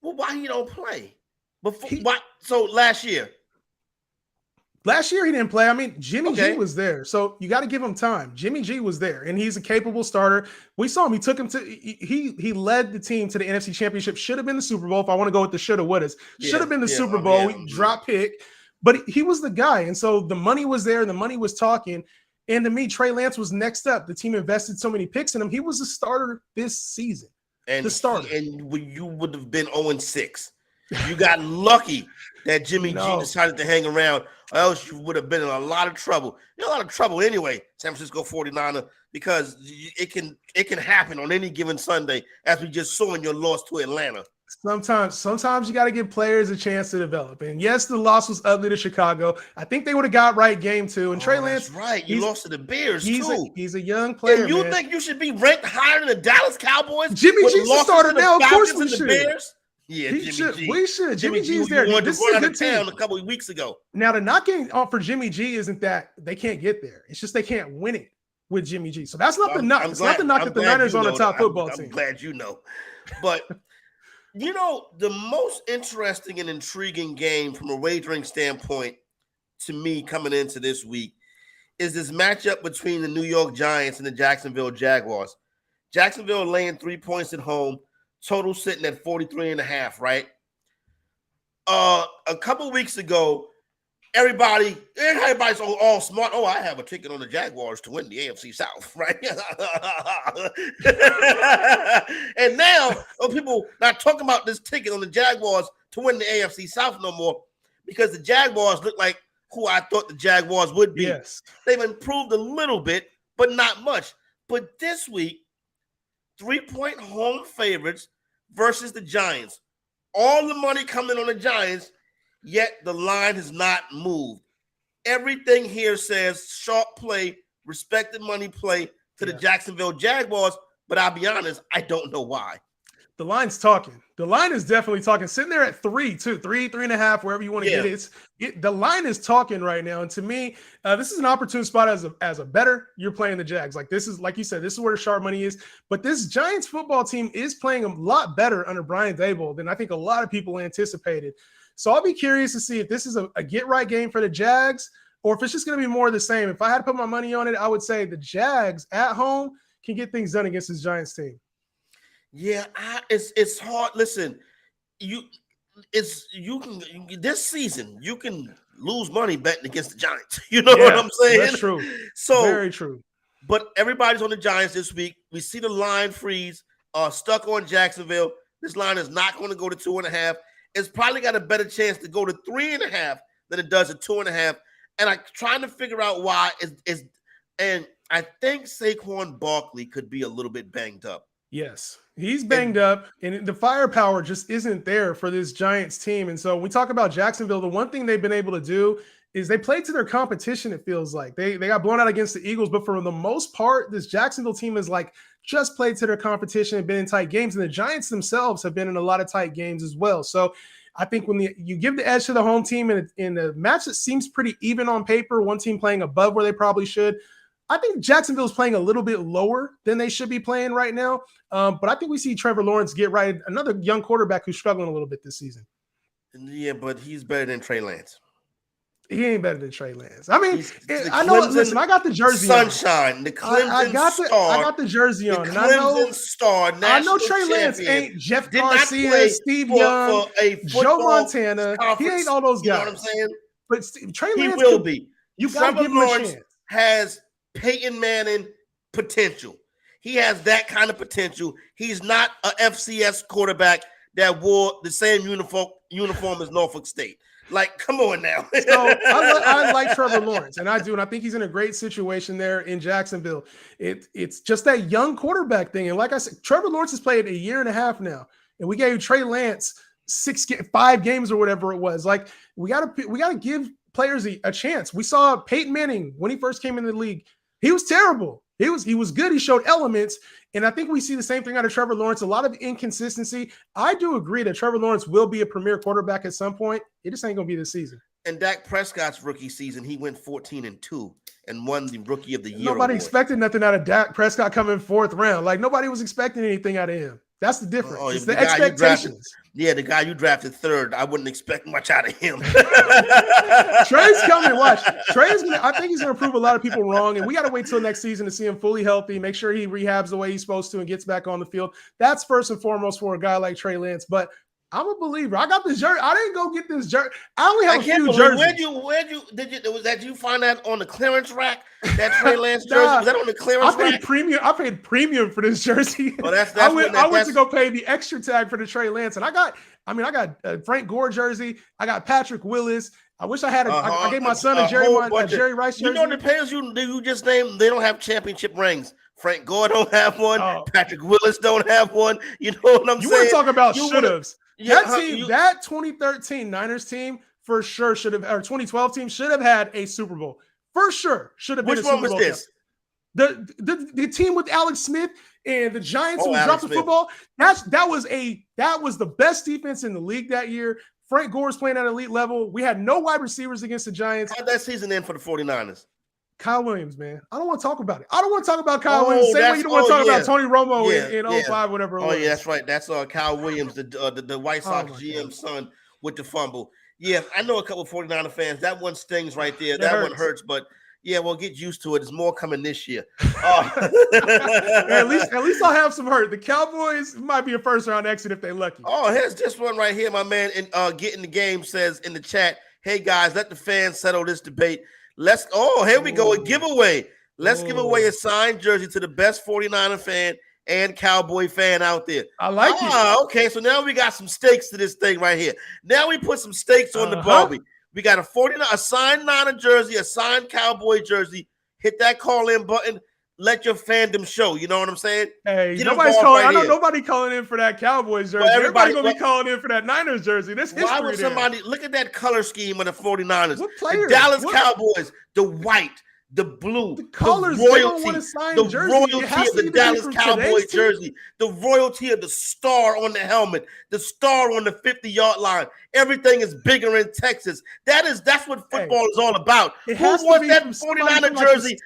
Well, why he don't play? So last year he didn't play. I mean, Jimmy G was there, so you got to give him time. Jimmy G was there, and he's a capable starter. We saw him. He took him to. He led the team to the NFC Championship. Should have been the Super Bowl. If I want to go with the shoulda, wouldas, should have been the Super Bowl. Drop pick, but he was the guy, and so the money was there, and the money was talking. And to me, Trey Lance was next up. The team invested so many picks in him. He was a starter this season. And the starter, and you would have been 0-6. You got lucky that Jimmy G decided to hang around, or else you would have been in a lot of trouble. You're in a lot of trouble anyway, San Francisco 49er, because it can happen on any given Sunday, as we just saw in your loss to Atlanta. Sometimes you got to give players a chance to develop. And yes, the loss was ugly to Chicago. I think they would have got right game 2. And Trey Lance, that's right. You lost to the Bears too. He's a young player. And you think you should be ranked higher than the Dallas Cowboys? Jimmy G's the starter now. Of course we should. Bears? Yeah, Jimmy G. We should. Jimmy G's there. This is a good team. A couple of weeks ago. Now, the knocking for Jimmy G isn't that they can't get there. It's just they can't win it with Jimmy G. So that's not the knock. It's not the knock that the Niners on the top football team. I'm glad you know. But, you know, the most interesting and intriguing game from a wagering standpoint to me coming into this week is this matchup between the New York Giants and the Jacksonville Jaguars. Jacksonville laying 3 points at home. Total sitting at 43.5, right? A couple weeks ago, everybody's all smart. Oh, I have a ticket on the Jaguars to win the AFC South, right? And now people not talking about this ticket on the Jaguars to win the AFC South no more because the Jaguars look like who I thought the Jaguars would be. Yes. They've improved a little bit, but not much. But this week, 3-point home favorites versus the Giants. All the money coming on the Giants, yet the line has not moved. Everything here says sharp play, respected money play to the Jacksonville Jaguars, but I'll be honest, I don't know why. The line's talking. The line is definitely talking. Sitting there at 3.5, wherever you want to get it. The line is talking right now. And to me, this is an opportune spot as a bettor. You're playing the Jags. Like this is, like you said, this is where the sharp money is. But this Giants football team is playing a lot better under Brian Daboll than I think a lot of people anticipated. So I'll be curious to see if this is a get-right game for the Jags or if it's just going to be more of the same. If I had to put my money on it, I would say the Jags at home can get things done against this Giants team. Yeah, it's hard. Listen, this season you can lose money betting against the Giants. You know what I'm saying? That's true. So very true. But everybody's on the Giants this week. We see the line freeze, stuck on Jacksonville. This line is not going to go to 2.5. It's probably got a better chance to go to 3.5 than it does at 2.5. And I'm trying to figure out why. And I think Saquon Barkley could be a little bit banged up. Yes, he's banged up, and the firepower just isn't there for this Giants team. And so when we talk about Jacksonville, the one thing they've been able to do is they played to their competition, it feels like. They got blown out against the Eagles, but for the most part, this Jacksonville team is like just played to their competition and been in tight games, and the Giants themselves have been in a lot of tight games as well. So I think when you give the edge to the home team in a match that seems pretty even on paper, one team playing above where they probably should, I think Jacksonville is playing a little bit lower than they should be playing right now. But I think we see Trevor Lawrence get right, another young quarterback who's struggling a little bit this season. Yeah, but he's better than Trey Lance. He ain't better than Trey Lance. I mean, I know. Listen, I got the jersey sunshine, on. The Clemson star. I got the jersey on. The Clemson star. I know Trey Lance ain't Jeff Garcia, Steve Young, Joe Montana. He ain't all those guys. You know what I'm saying? But Trey Lance will be. You got to give him a chance. Has Peyton Manning potential. He has that kind of potential. He's not a FCS quarterback that wore the same uniform as Norfolk State. Like, come on now. So I like Trevor Lawrence, and I do, and I think he's in a great situation there in Jacksonville. It's just that young quarterback thing, and like I said, Trevor Lawrence has played a year and a half now, and we gave Trey Lance 5 games or whatever it was. Like, we gotta give players a chance. We saw Peyton Manning when he first came in the league. He was terrible. He was good. He showed elements. And I think we see the same thing out of Trevor Lawrence, a lot of inconsistency. I do agree that Trevor Lawrence will be a premier quarterback at some point. It just ain't going to be this season. And Dak Prescott's rookie season, he went 14-2 and won the Rookie of the Year Nobody award. expected nothing out of Dak Prescott coming 4th round. Like, nobody was expecting anything out of him. That's the difference. It's the expectations. The guy you drafted 3rd, I wouldn't expect much out of him. Trey's coming. Watch. I think he's going to prove a lot of people wrong, and we got to wait till next season to see him fully healthy, make sure he rehabs the way he's supposed to and gets back on the field. That's first and foremost for a guy like Trey Lance. But I'm a believer. I got this jersey. I didn't go get this jersey. I only have a few jerseys. Did you find that on the clearance rack? That Trey Lance jersey? Was that on the clearance rack? I paid premium for this jersey. Well, I went to go pay the extra tag for the Trey Lance, and I got Frank Gore jersey. I got Patrick Willis. I wish I had I gave my son a Jerry Rice jersey. You know the players you just named, they don't have championship rings. Frank Gore don't have one. Patrick Willis don't have one. You know what I'm saying? You want to talk about should-haves. That 2013 Niners team for sure should have, or 2012 team should have had a Super Bowl. For sure should have been a Super Bowl. Which one was this? The team with Alex Smith and the Giants who dropped the football. That was the best defense in the league that year. Frank Gore was playing at elite level. We had no wide receivers against the Giants. How'd that season end for the 49ers? Kyle Williams, man. I don't want to talk about it. I don't want to talk about Kyle Williams. Same way you don't want to talk about Tony Romo in 05, whatever it was. Oh, yeah, that's right. That's Kyle Williams, the White Sox GM son with the fumble. Yeah, I know a couple of 49er fans. That one stings right there. That one hurts, but yeah, well, get used to it. There's more coming this year. At least I'll have some hurt. The Cowboys might be a first-round exit if they're lucky. Oh, here's this one right here, my man. And Getting the Game says in the chat, Hey, guys, let the fans settle this debate. Here we go, a giveaway. Let's give away a signed jersey to the best 49er fan and Cowboy fan out there. I like it. Okay, so now we got some stakes to this thing right here. Now we put some stakes on the Barbie. We got a signed Niner jersey, a signed Cowboy jersey. Hit that call-in button. Let your fandom show. You know what I'm saying? Hey, nobody's calling. I know nobody calling in for that Cowboys jersey. Well, everybody gonna be calling in for that Niners jersey. This history. Why would somebody look at that color scheme of the 49ers? What players? The Dallas Cowboys, the white, the blue, the colors, the royalty, the royalty of the Dallas Cowboys jersey, the royalty of the star on the helmet, the star on the 50-yard line. Everything is bigger in Texas. That's what football is all about. Who wants that 49er jersey?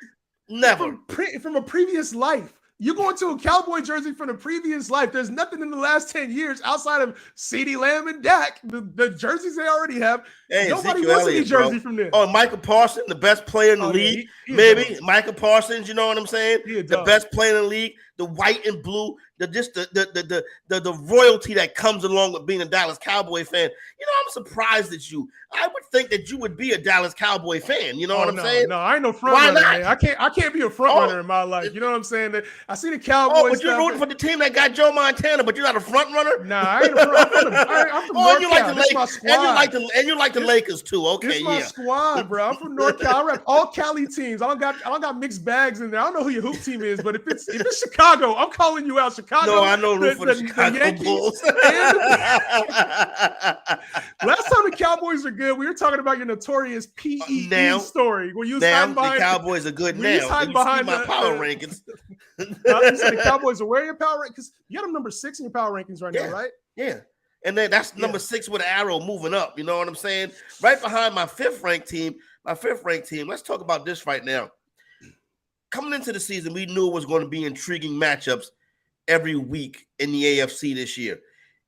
Never. From a previous life. You go into a Cowboy jersey from the previous life. There's nothing in the last 10 years outside of CeeDee Lamb and Dak. The jerseys they already have. Hey, nobody wants any jersey from there. Oh, Michael Parsons, the best player in the league. Maybe Michael Parsons, you know what I'm saying? The best player in the league. The white and blue, the royalty that comes along with being a Dallas Cowboy fan. You know, I'm surprised at you. I would think that you would be a Dallas Cowboy fan. You know what I'm saying? No, I ain't no front runner. Man. I can't be a front runner in my life. You know what I'm saying? I see the Cowboys. But you're rooting for the team that got Joe Montana, but you're not a front runner. Nah, I ain't a front runner. I'm from North Cal. That's my squad. And you like the Lakers too. Okay, it's my squad, bro. I'm from North Cal. I rep all Cali teams. I don't got mixed bags in there. I don't know who your hoop team is, but if it's Chicago, I'm calling you out, Chicago. No, I know root for the Chicago Bulls. Last time the Cowboys are good, we were talking about your notorious PEE story where you was hiding behind. The Cowboys are good now. You hiding behind my power rankings. You said the Cowboys are where your power rankings? Because you got them number 6 in your power rankings right now, right? Yeah. And then that's number 6 with an arrow moving up. You know what I'm saying? Right behind my 5th ranked team. Let's talk about this right now. Coming into the season, we knew it was going to be intriguing matchups every week in the AFC this year.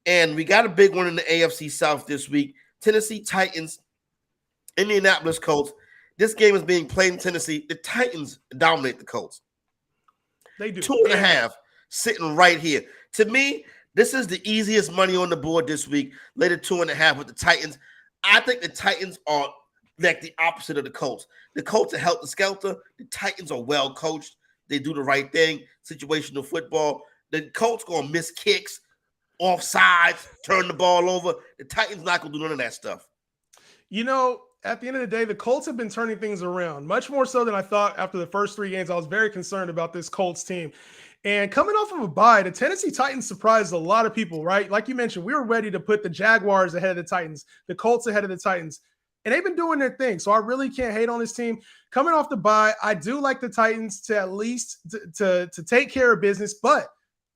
And we got a big one in the AFC South this week. Tennessee Titans, Indianapolis Colts. This game is being played in Tennessee. The Titans dominate the Colts. They do. 2.5 sitting right here. To me, this is the easiest money on the board this week. Later 2.5 with the Titans. I think the Titans are like the opposite of the Colts. The Colts are helter-skelter. The Titans are well coached. They do the right thing. Situational football. The Colts going to miss kicks, offsides, turn the ball over. The Titans not going to do none of that stuff. You know, at the end of the day, the Colts have been turning things around, much more so than I thought after the first 3 games. I was very concerned about this Colts team. And coming off of a bye, the Tennessee Titans surprised a lot of people, right? Like you mentioned, we were ready to put the Jaguars ahead of the Titans, the Colts ahead of the Titans. And they've been doing their thing. So I really can't hate on this team. Coming off the bye, I do like the Titans to at least to take care of business. But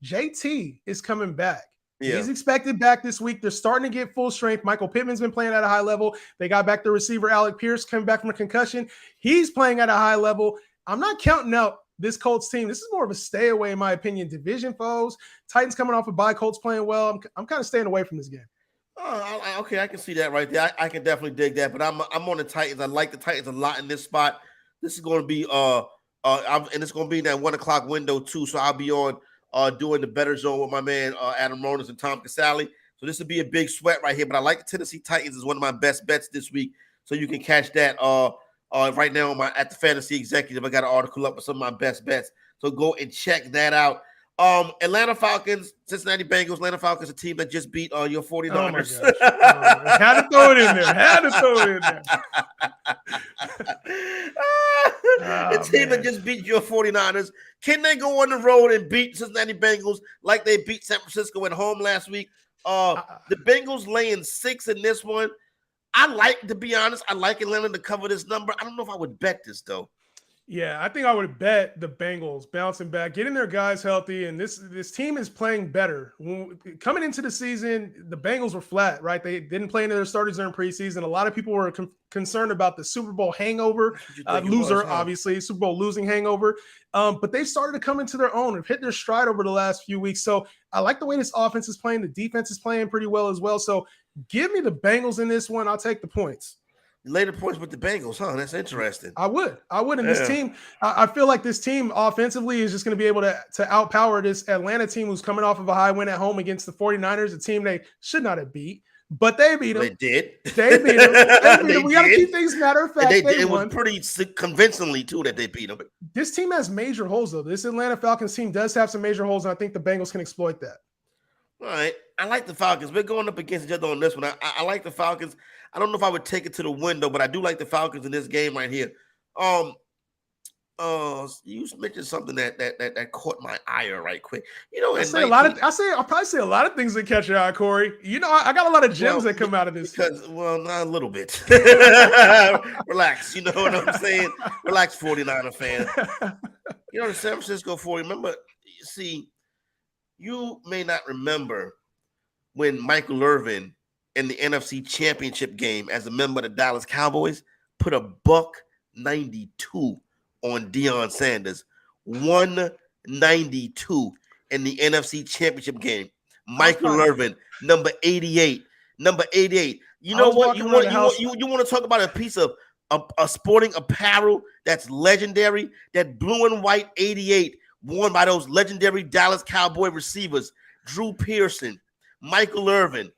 JT is coming back. Yeah. He's expected back this week. They're starting to get full strength. Michael Pittman's been playing at a high level. They got back the receiver, Alec Pierce, coming back from a concussion. He's playing at a high level. I'm not counting out this Colts team. This is more of a stay away, in my opinion. Division foes. Titans coming off a bye. Colts playing well. I'm kind of staying away from this game. Okay, I can see that right there. I can definitely dig that. But I'm on the Titans. I like the Titans a lot in this spot. This is going to be and it's going to be in that 1:00 window too. So I'll be on doing the Bettor Zone with my man Adam Ronas and Tom Casale. So this will be a big sweat right here. But I like the Tennessee Titans as one of my best bets this week. So you can catch that right now at the Fantasy Executive. I got an article up with some of my best bets. So go and check that out. Atlanta Falcons, Cincinnati Bengals. Atlanta Falcons, a team that just beat your 49ers. Oh my gosh. Had to throw it in there. The team that just beat your 49ers. Can they go on the road and beat Cincinnati Bengals like they beat San Francisco at home last week? The Bengals laying 6 in this one. To be honest, I like Atlanta to cover this number. I don't know if I would bet this, though. Yeah, I think I would bet the Bengals bouncing back, getting their guys healthy, and this team is playing better. Coming into the season, the Bengals were flat, right? They didn't play into their starters during preseason. A lot of people were concerned about the Super Bowl hangover, obviously, Super Bowl losing hangover. But they started to come into their own and hit their stride over the last few weeks. So I like the way this offense is playing. The defense is playing pretty well as well. So give me the Bengals in this one. I'll take the points. Later points with the Bengals, huh? That's interesting. I would. And this team, I feel like this team offensively is just going to be able to outpower this Atlanta team who's coming off of a high win at home against the 49ers, a team they should not have beat. but they beat them. They did. They beat them. They beat They them. We got to did. keep things matter of fact. And They it won. was pretty convincingly, too, that they beat them. This team has major holes, though. This Atlanta Falcons team does have some major holes, and I think the Bengals can exploit that. All right. I like the Falcons. We're going up against each other on this one. I like the Falcons. I don't know if I would take it to the window, but I do like the Falcons in this game right here. You mentioned something that caught my eye right quick. You know, I'll probably say a lot of things that catch your eye, Corey. You know, I got a lot of gems that come out of this. Not a little bit. Relax. You know what I'm saying? Relax, 49er fan. You know, the San Francisco 40. Remember, see, you may not remember when Michael Irvin in the NFC Championship game as a member of the Dallas Cowboys put a $192 on Deion Sanders. 192 in the NFC Championship game. Michael Irvin, number 88. Number 88. You know what? You want to talk about a piece of a sporting apparel that's legendary? That blue and white 88 worn by those legendary Dallas Cowboy receivers, Drew Pearson, Michael Irvin,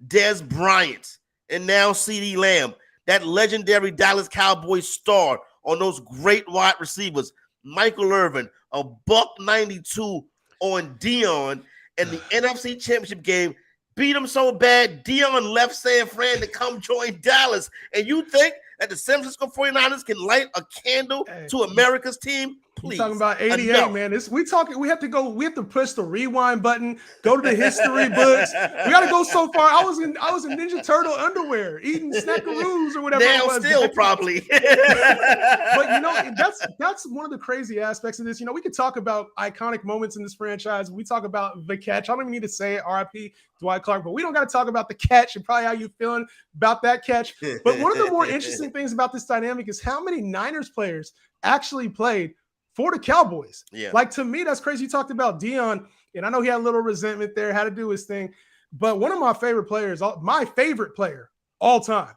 Des Bryant, and now CeeDee Lamb. That legendary Dallas Cowboys star on those great wide receivers. Michael Irvin, $192 on Deion in the NFC Championship game. Beat him so bad, Deion left San Fran to come join Dallas. And you think that the San Francisco 49ers can light a candle to America's team? Please. You're talking about 88, man. We have to push the rewind button, go to the history books. We got to go so far. I was in Ninja Turtle underwear, eating snackaroos or whatever now it was. Still probably. But you know, that's one of the crazy aspects of this. You know, we could talk about iconic moments in this franchise. We talk about the catch. I don't even need to say it, RIP Dwight Clark, but we don't got to talk about the catch and probably how you feeling about that catch. But one of the more interesting things about this dynamic is how many Niners players actually played for the Cowboys. Yeah. Like, to me, that's crazy. You talked about Deion, and I know he had a little resentment there, had to do his thing. But one of my favorite players, my favorite player all time,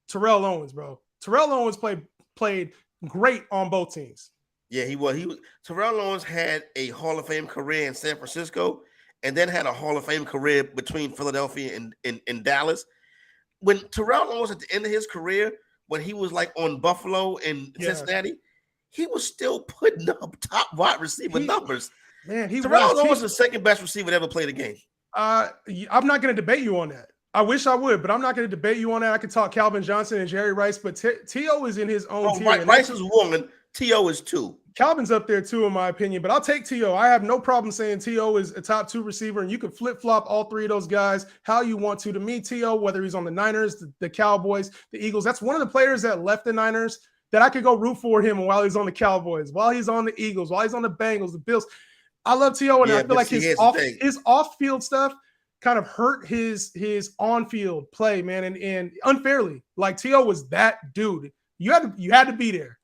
Terrell Owens, bro. Terrell Owens played great on both teams. Yeah, he was. Terrell Owens had a Hall of Fame career in San Francisco and then had a Hall of Fame career between Philadelphia and Dallas. When Terrell Owens, at the end of his career, when he was like on Buffalo and Cincinnati, he was still putting up top wide receiver numbers. Man, Terrell Owens was the second best receiver to ever play the game. I'm not going to debate you on that. I wish I would, but I'm not going to debate you on that. I could talk Calvin Johnson and Jerry Rice, but T.O. is in his own tier. Rice is one, T.O. is two. Calvin's up there too, in my opinion, but I'll take T.O. I have no problem saying T.O. is a top 2 receiver, and you can flip-flop all 3 of those guys how you want to. To me, T.O., whether he's on the Niners, the Cowboys, the Eagles, that's one of the players that left the Niners that I could go root for him while he's on the Cowboys, while he's on the Eagles, while he's on the Bengals, the Bills. I love T.O., and I feel like his off-field stuff kind of hurt his on-field play, man, and unfairly. Like, T.O. was that dude. You had to be there.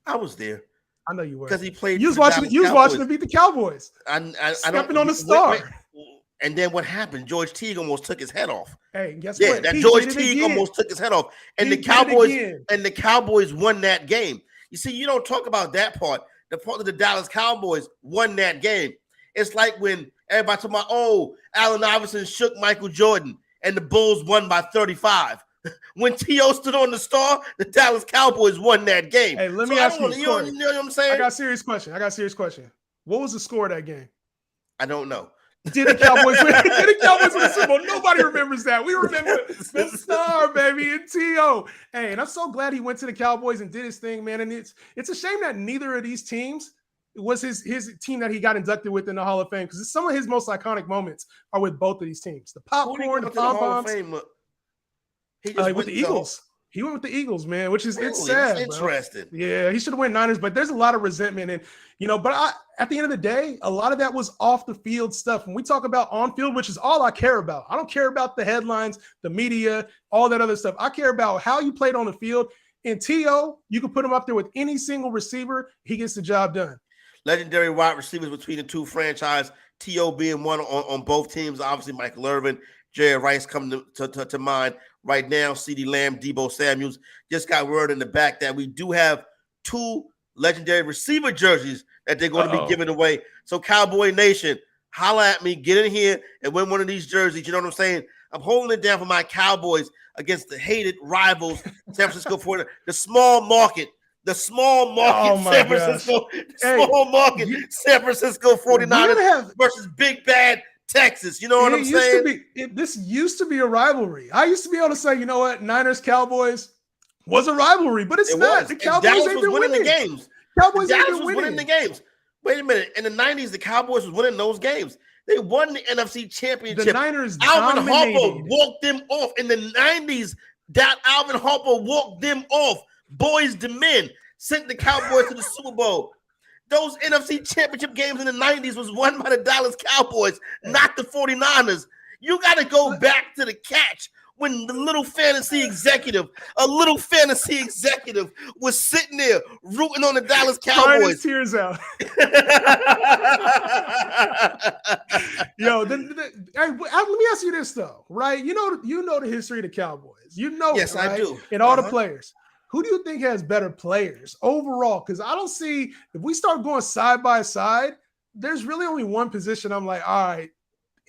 I was there. I know you were. Because he played. You was watching him beat the Cowboys. Stepping on the star. Wait. And then what happened? George Teague almost took his head off. Hey, guess what? That George Teague almost took his head off. And the Cowboys won that game. You see, you don't talk about that part. The part that the Dallas Cowboys won that game. It's like when everybody talking about, Allen Iverson shook Michael Jordan and the Bulls won by 35. When T.O. stood on the star, the Dallas Cowboys won that game. Hey, let me ask you. You know what I'm saying? I got a serious question. What was the score of that game? I don't know. Did the Cowboys win? Did the Cowboys win the Super Bowl? Nobody remembers that. We remember the star, baby, and T.O. Hey, and I'm so glad he went to the Cowboys and did his thing, man. And it's a shame that neither of these teams was his team that he got inducted with in the Hall of Fame, because some of his most iconic moments are with both of these teams. The popcorn, the pom-poms. With the Eagles. He went with the Eagles, man, which is it's sad. That's interesting. Bro. Yeah, he should have went Niners, but there's a lot of resentment, and but at the end of the day, a lot of that was off the field stuff. When we talk about on field, which is all I care about, I don't care about the headlines, the media, all that other stuff. I care about how you played on the field. And T.O., you can put him up there with any single receiver, he gets the job done. Legendary wide receivers between the two franchises. T.O. being one on both teams. Obviously, Michael Irvin, Jerry Rice coming to mind. Right now, CeeDee Lamb, Deebo Samuels. Just got word in the back that we do have 2 legendary receiver jerseys that they're going to be giving away. So, Cowboy Nation, holla at me, get in here and win one of these jerseys. You know what I'm saying? I'm holding it down for my Cowboys against the hated rivals, San Francisco 49ers. The small market, Oh my San gosh. Francisco, San Francisco 49ers versus big bad Texas. You know what I'm saying? This used to be a rivalry. I used to be able to say, you know what, Niners Cowboys was a rivalry, but it's not. The Cowboys ain't been winning the games. Cowboys Dallas ain't been was winning the games. Wait a minute. In the 90s, the Cowboys was winning those games. They won the NFC Championship. The Niners Alvin dominated. Harper walked them off. In the 90s, that Alvin Harper walked them off. Boys to men sent the Cowboys to the Super Bowl. Those NFC Championship games in the 90s was won by the Dallas Cowboys, not the 49ers. You got to go back to the catch when a little fantasy executive was sitting there rooting on the Dallas Cowboys. Crying his tears out. Yo, hey, let me ask you this though, right? You know the history of the Cowboys. You know, yes, it, right? I do. And all the players. Who do you think has better players overall? Because I don't see, if we start going side by side, there's really only one position I'm like, all right.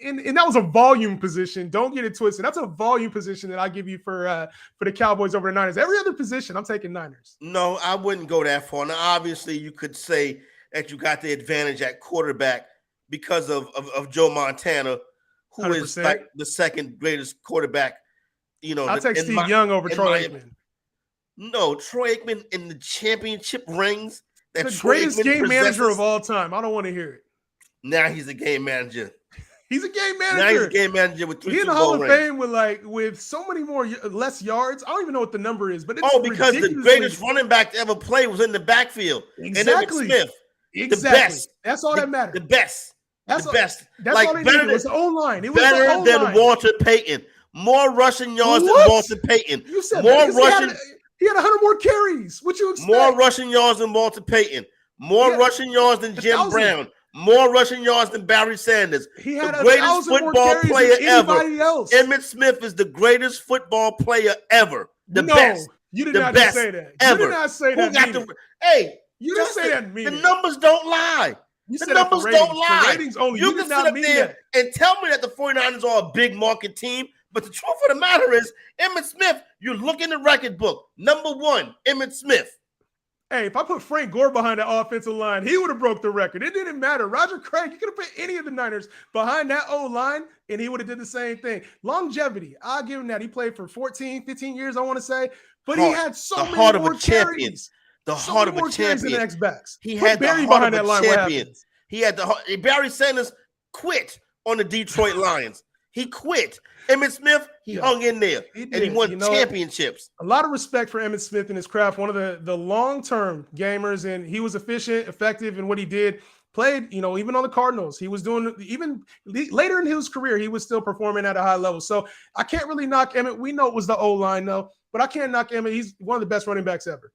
And that was a volume position. Don't get it twisted. That's a volume position that I give you for the Cowboys over the Niners. Every other position, I'm taking Niners. No, I wouldn't go that far. Now, obviously, you could say that you got the advantage at quarterback because of Joe Montana, who 100%. is like the second greatest quarterback. You know, I'll take Steve Young over Troy Aikman. No, Troy Aikman in the championship rings. The greatest game manager of all time. I don't want to hear it. Now he's a game manager. He's a game manager. Now he's a game manager with 3 He's in the Super Bowl Hall of Fame with so many less yards. I don't even know what the number is, but it's because the greatest running back to ever play was in the backfield. Exactly. And Emmitt Smith, exactly. the best. That's all that matters. The best. That's the best. That's like all they better needed. It was the O-line. It was better the than Walter Payton. More rushing yards than Walter Payton. You said more rushing. He had 100 more carries. What you expect? More rushing yards than Walter Payton. More rushing yards than Jim Brown. More rushing yards than Barry Sanders. He had the greatest football player ever. Else. Emmitt Smith is the greatest football player ever. The best. You did not say that. Ever. You did not say that. Hey, you didn't say that. The numbers don't lie. You the numbers don't lie. The ratings only. You can sit up there and tell me that the 49ers are a big market team, but the truth of the matter is, Emmitt Smith, you look in the record book. Number 1, Emmitt Smith. Hey, if I put Frank Gore behind that offensive line, he would have broke the record. It didn't matter. Roger Craig, you could have put any of the Niners behind that O-line, and he would have did the same thing. Longevity, I'll give him that. He played for 14, 15 years, I want to say. But he had so many more carries. The heart of a champion. Than X-backs. He had Barry the heart behind of a that champion. He had the Barry Sanders quit on the Detroit Lions. He quit. Emmitt Smith, he hung in there, and he won championships. A lot of respect for Emmitt Smith and his craft. One of the long-term gamers, and he was efficient, effective in what he did. Played, even on the Cardinals. He was doing, even later in his career, he was still performing at a high level. So I can't really knock Emmitt. We know it was the O-line, though, but I can't knock Emmitt. He's one of the best running backs ever.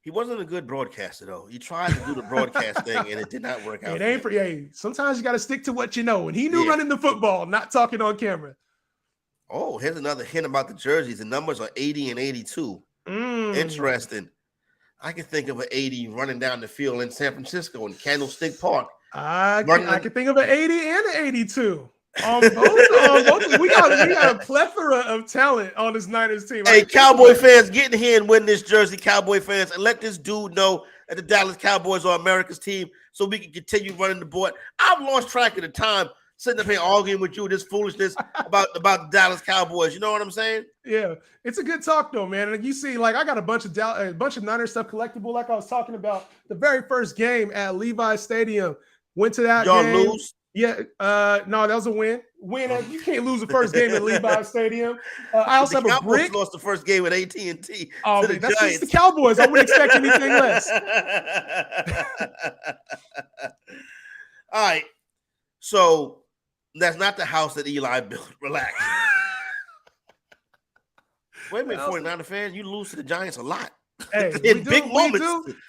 He wasn't a good broadcaster, though. He tried to do the broadcast thing, and it did not work out. It ain't for you. Sometimes you got to stick to what you know. And he knew running the football, not talking on camera. Oh, here's another hint about the jerseys. The numbers are 80 and 82. Interesting. I can think of an 80 running down the field in San Francisco in Candlestick Park. I can think of an 80 and an 82. Both. We got a plethora of talent on this Niners team. Hey, Cowboy fans, get in here and win this jersey, Cowboy fans, and let this dude know that the Dallas Cowboys are America's team so we can continue running the board. I've lost track of the time sitting up here arguing with you this foolishness about the Dallas Cowboys. You know what I'm saying? Yeah, it's a good talk though, man. And you see, like I got a bunch of Niners stuff collectible, like I was talking about. The very first game at Levi Stadium, went to that Y'all game. lose? Yeah, no, that was a win. You can't lose the first game at Levi Stadium. I also have a brick. Lost the first game at AT&T. Oh, man, that's just the Cowboys. I wouldn't expect anything less. All right, so that's not the house that Eli built. Relax. Wait a minute, 49er fan, you lose to the Giants a lot. Hey, in big moments.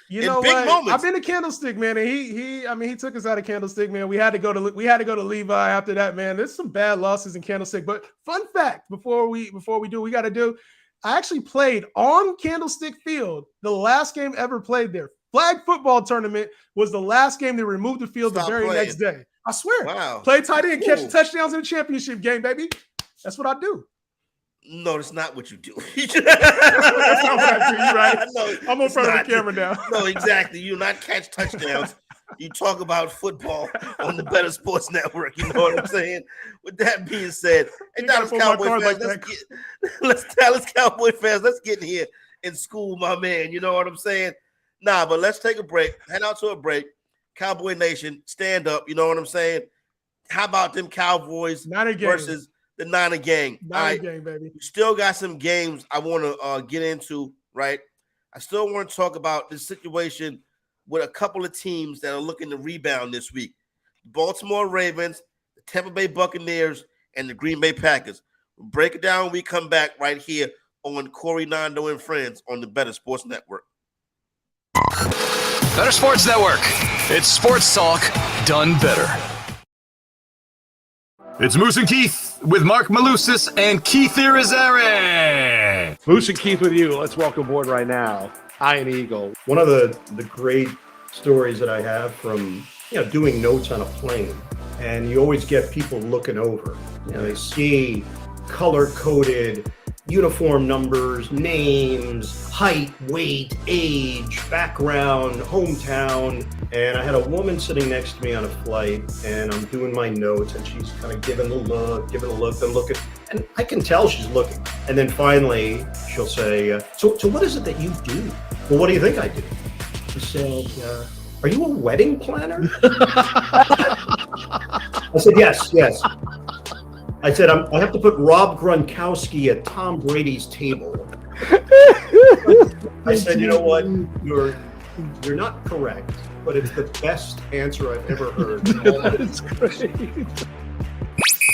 You know what? I've been to Candlestick, man, and he took us out of Candlestick, man. We had to go to Levi after that, man. There's some bad losses in Candlestick, but fun fact before we do what we got to do, I actually played on Candlestick Field the last game ever played there. Flag football tournament was the last game they removed the field the very next day. I swear. Wow. Played tight end, catch touchdowns in the championship game, baby. That's what I do. No, that's not what you do. That's not what I do, you right? No, I'm in front of the camera now. No, exactly. You not catch touchdowns. You talk about football on the Better Sports Network. You know what I'm saying? With that being said, hey, Dallas Cowboy fans, Dallas Cowboy fans, let's get in here and school my man. You know what I'm saying? Nah, but let's take a break. Head out to a break. Cowboy Nation, stand up. You know what I'm saying? How about them Cowboys versus the Niner gang? Gang, baby. We still got some games I want to get into, right? I still want to talk about this situation with a couple of teams that are looking to rebound this week. The Baltimore Ravens, the Tampa Bay Buccaneers, and the Green Bay Packers. We'll break it down when we come back right here on Corey Nando and Friends on the Better Sports Network. Better Sports Network. It's sports talk done better. It's Moose and Keith with Mark Malusis and Keith Irizarry. Moose and Keith with you. Let's welcome aboard right now, Iron Eagle. One of the great stories that I have from doing notes on a plane, and you always get people looking over. They see color-coded uniform numbers, names, height, weight, age, background, hometown. And I had a woman sitting next to me on a flight, and I'm doing my notes, and she's kind of giving a look, then looking. And I can tell she's looking. And then finally, she'll say, so what is it that you do? Well, what do you think I do? She said, are you a wedding planner? I said, yes. I said, I have to put Rob Gronkowski at Tom Brady's table. I said, you know what? You're not correct, but it's the best answer I've ever heard. That's great.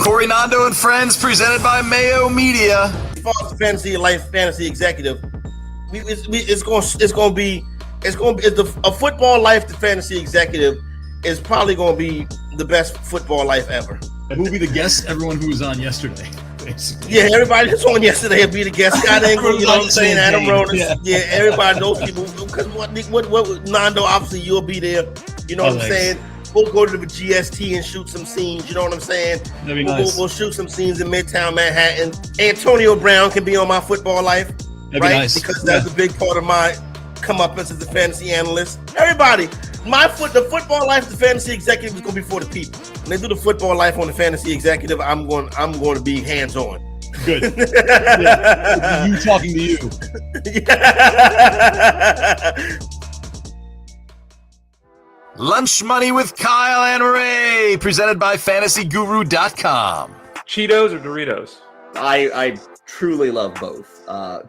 Corey Nando and Friends, presented by Mayo Media. As far as fantasy executive, it's going to be a football life. The fantasy executive is probably going to be the best football life ever. And we'll be the guest, everyone who was on yesterday, basically. Yeah, everybody that's on yesterday will be the guest. Scott Ingram, you know what I'm saying? Adam Ronan. Yeah, everybody, those people. Because what Nando, obviously you'll be there. You know what I'm saying? We'll go to the GST and shoot some scenes. You know what I'm saying? That'd be nice. We'll shoot some scenes in Midtown Manhattan. Antonio Brown can be on my football life, That'd right? be nice. Because that's a big part of my come up as a fantasy analyst. Everybody, the football life, the fantasy executive is going to be for the people. When they do the football life on the fantasy executive, I'm going to be hands on. Good. Yeah. You talking to you. Lunch Money with Kyle and Ray, presented by FantasyGuru.com. Cheetos or Doritos? I truly love both.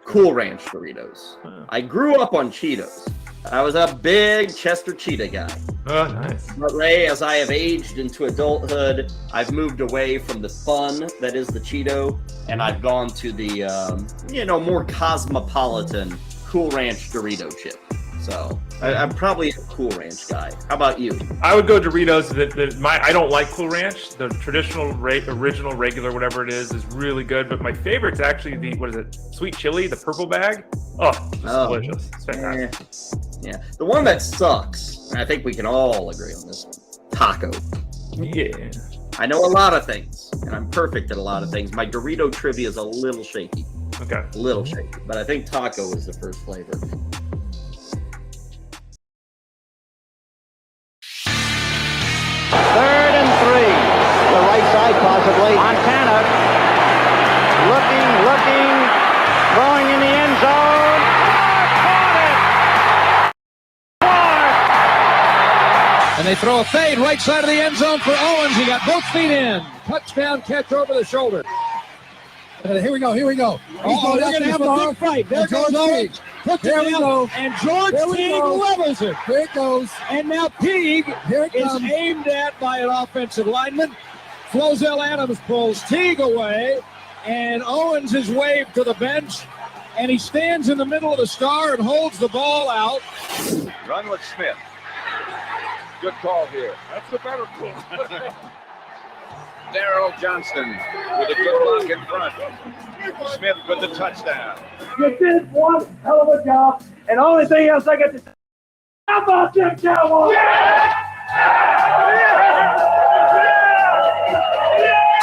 Cool Ranch Doritos. Wow. I grew up on Cheetos. I was a big Chester Cheetah guy. Oh, nice. But Ray, as I have aged into adulthood, I've moved away from the fun that is the Cheeto, and I've gone to the, more cosmopolitan Cool Ranch Dorito chip. So I'm probably a Cool Ranch guy. How about you? I would go Doritos. I don't like Cool Ranch. The traditional, original, regular, whatever it is really good. But my favorite's actually the sweet chili, the purple bag. Oh, it's delicious. It's fantastic. Yeah. The one that sucks, and I think we can all agree on this one, taco. Yeah. I know a lot of things, and I'm perfect at a lot of things. My Dorito trivia is a little shaky. Okay. A little shaky. But I think taco is the first flavor. Third and 3. The right side, possibly. Montana looking, throwing in the end zone. And they throw a fade right side of the end zone for Owens. He got both feet in. Touchdown catch over the shoulder. Here we go. Oh, they're going to have a big fight. There goes Owens. Here we go. And George Teague levels it. Here it goes. And now Teague is aimed at by an offensive lineman. Flozell Adams pulls Teague away. And Owens is waved to the bench. And he stands in the middle of the star and holds the ball out. Run with Smith. Good call here. That's the better call. Darrell Johnston with a good block in front. Smith with the touchdown. You did one hell of a job, and the only thing else I got to say, how about them Cowboys?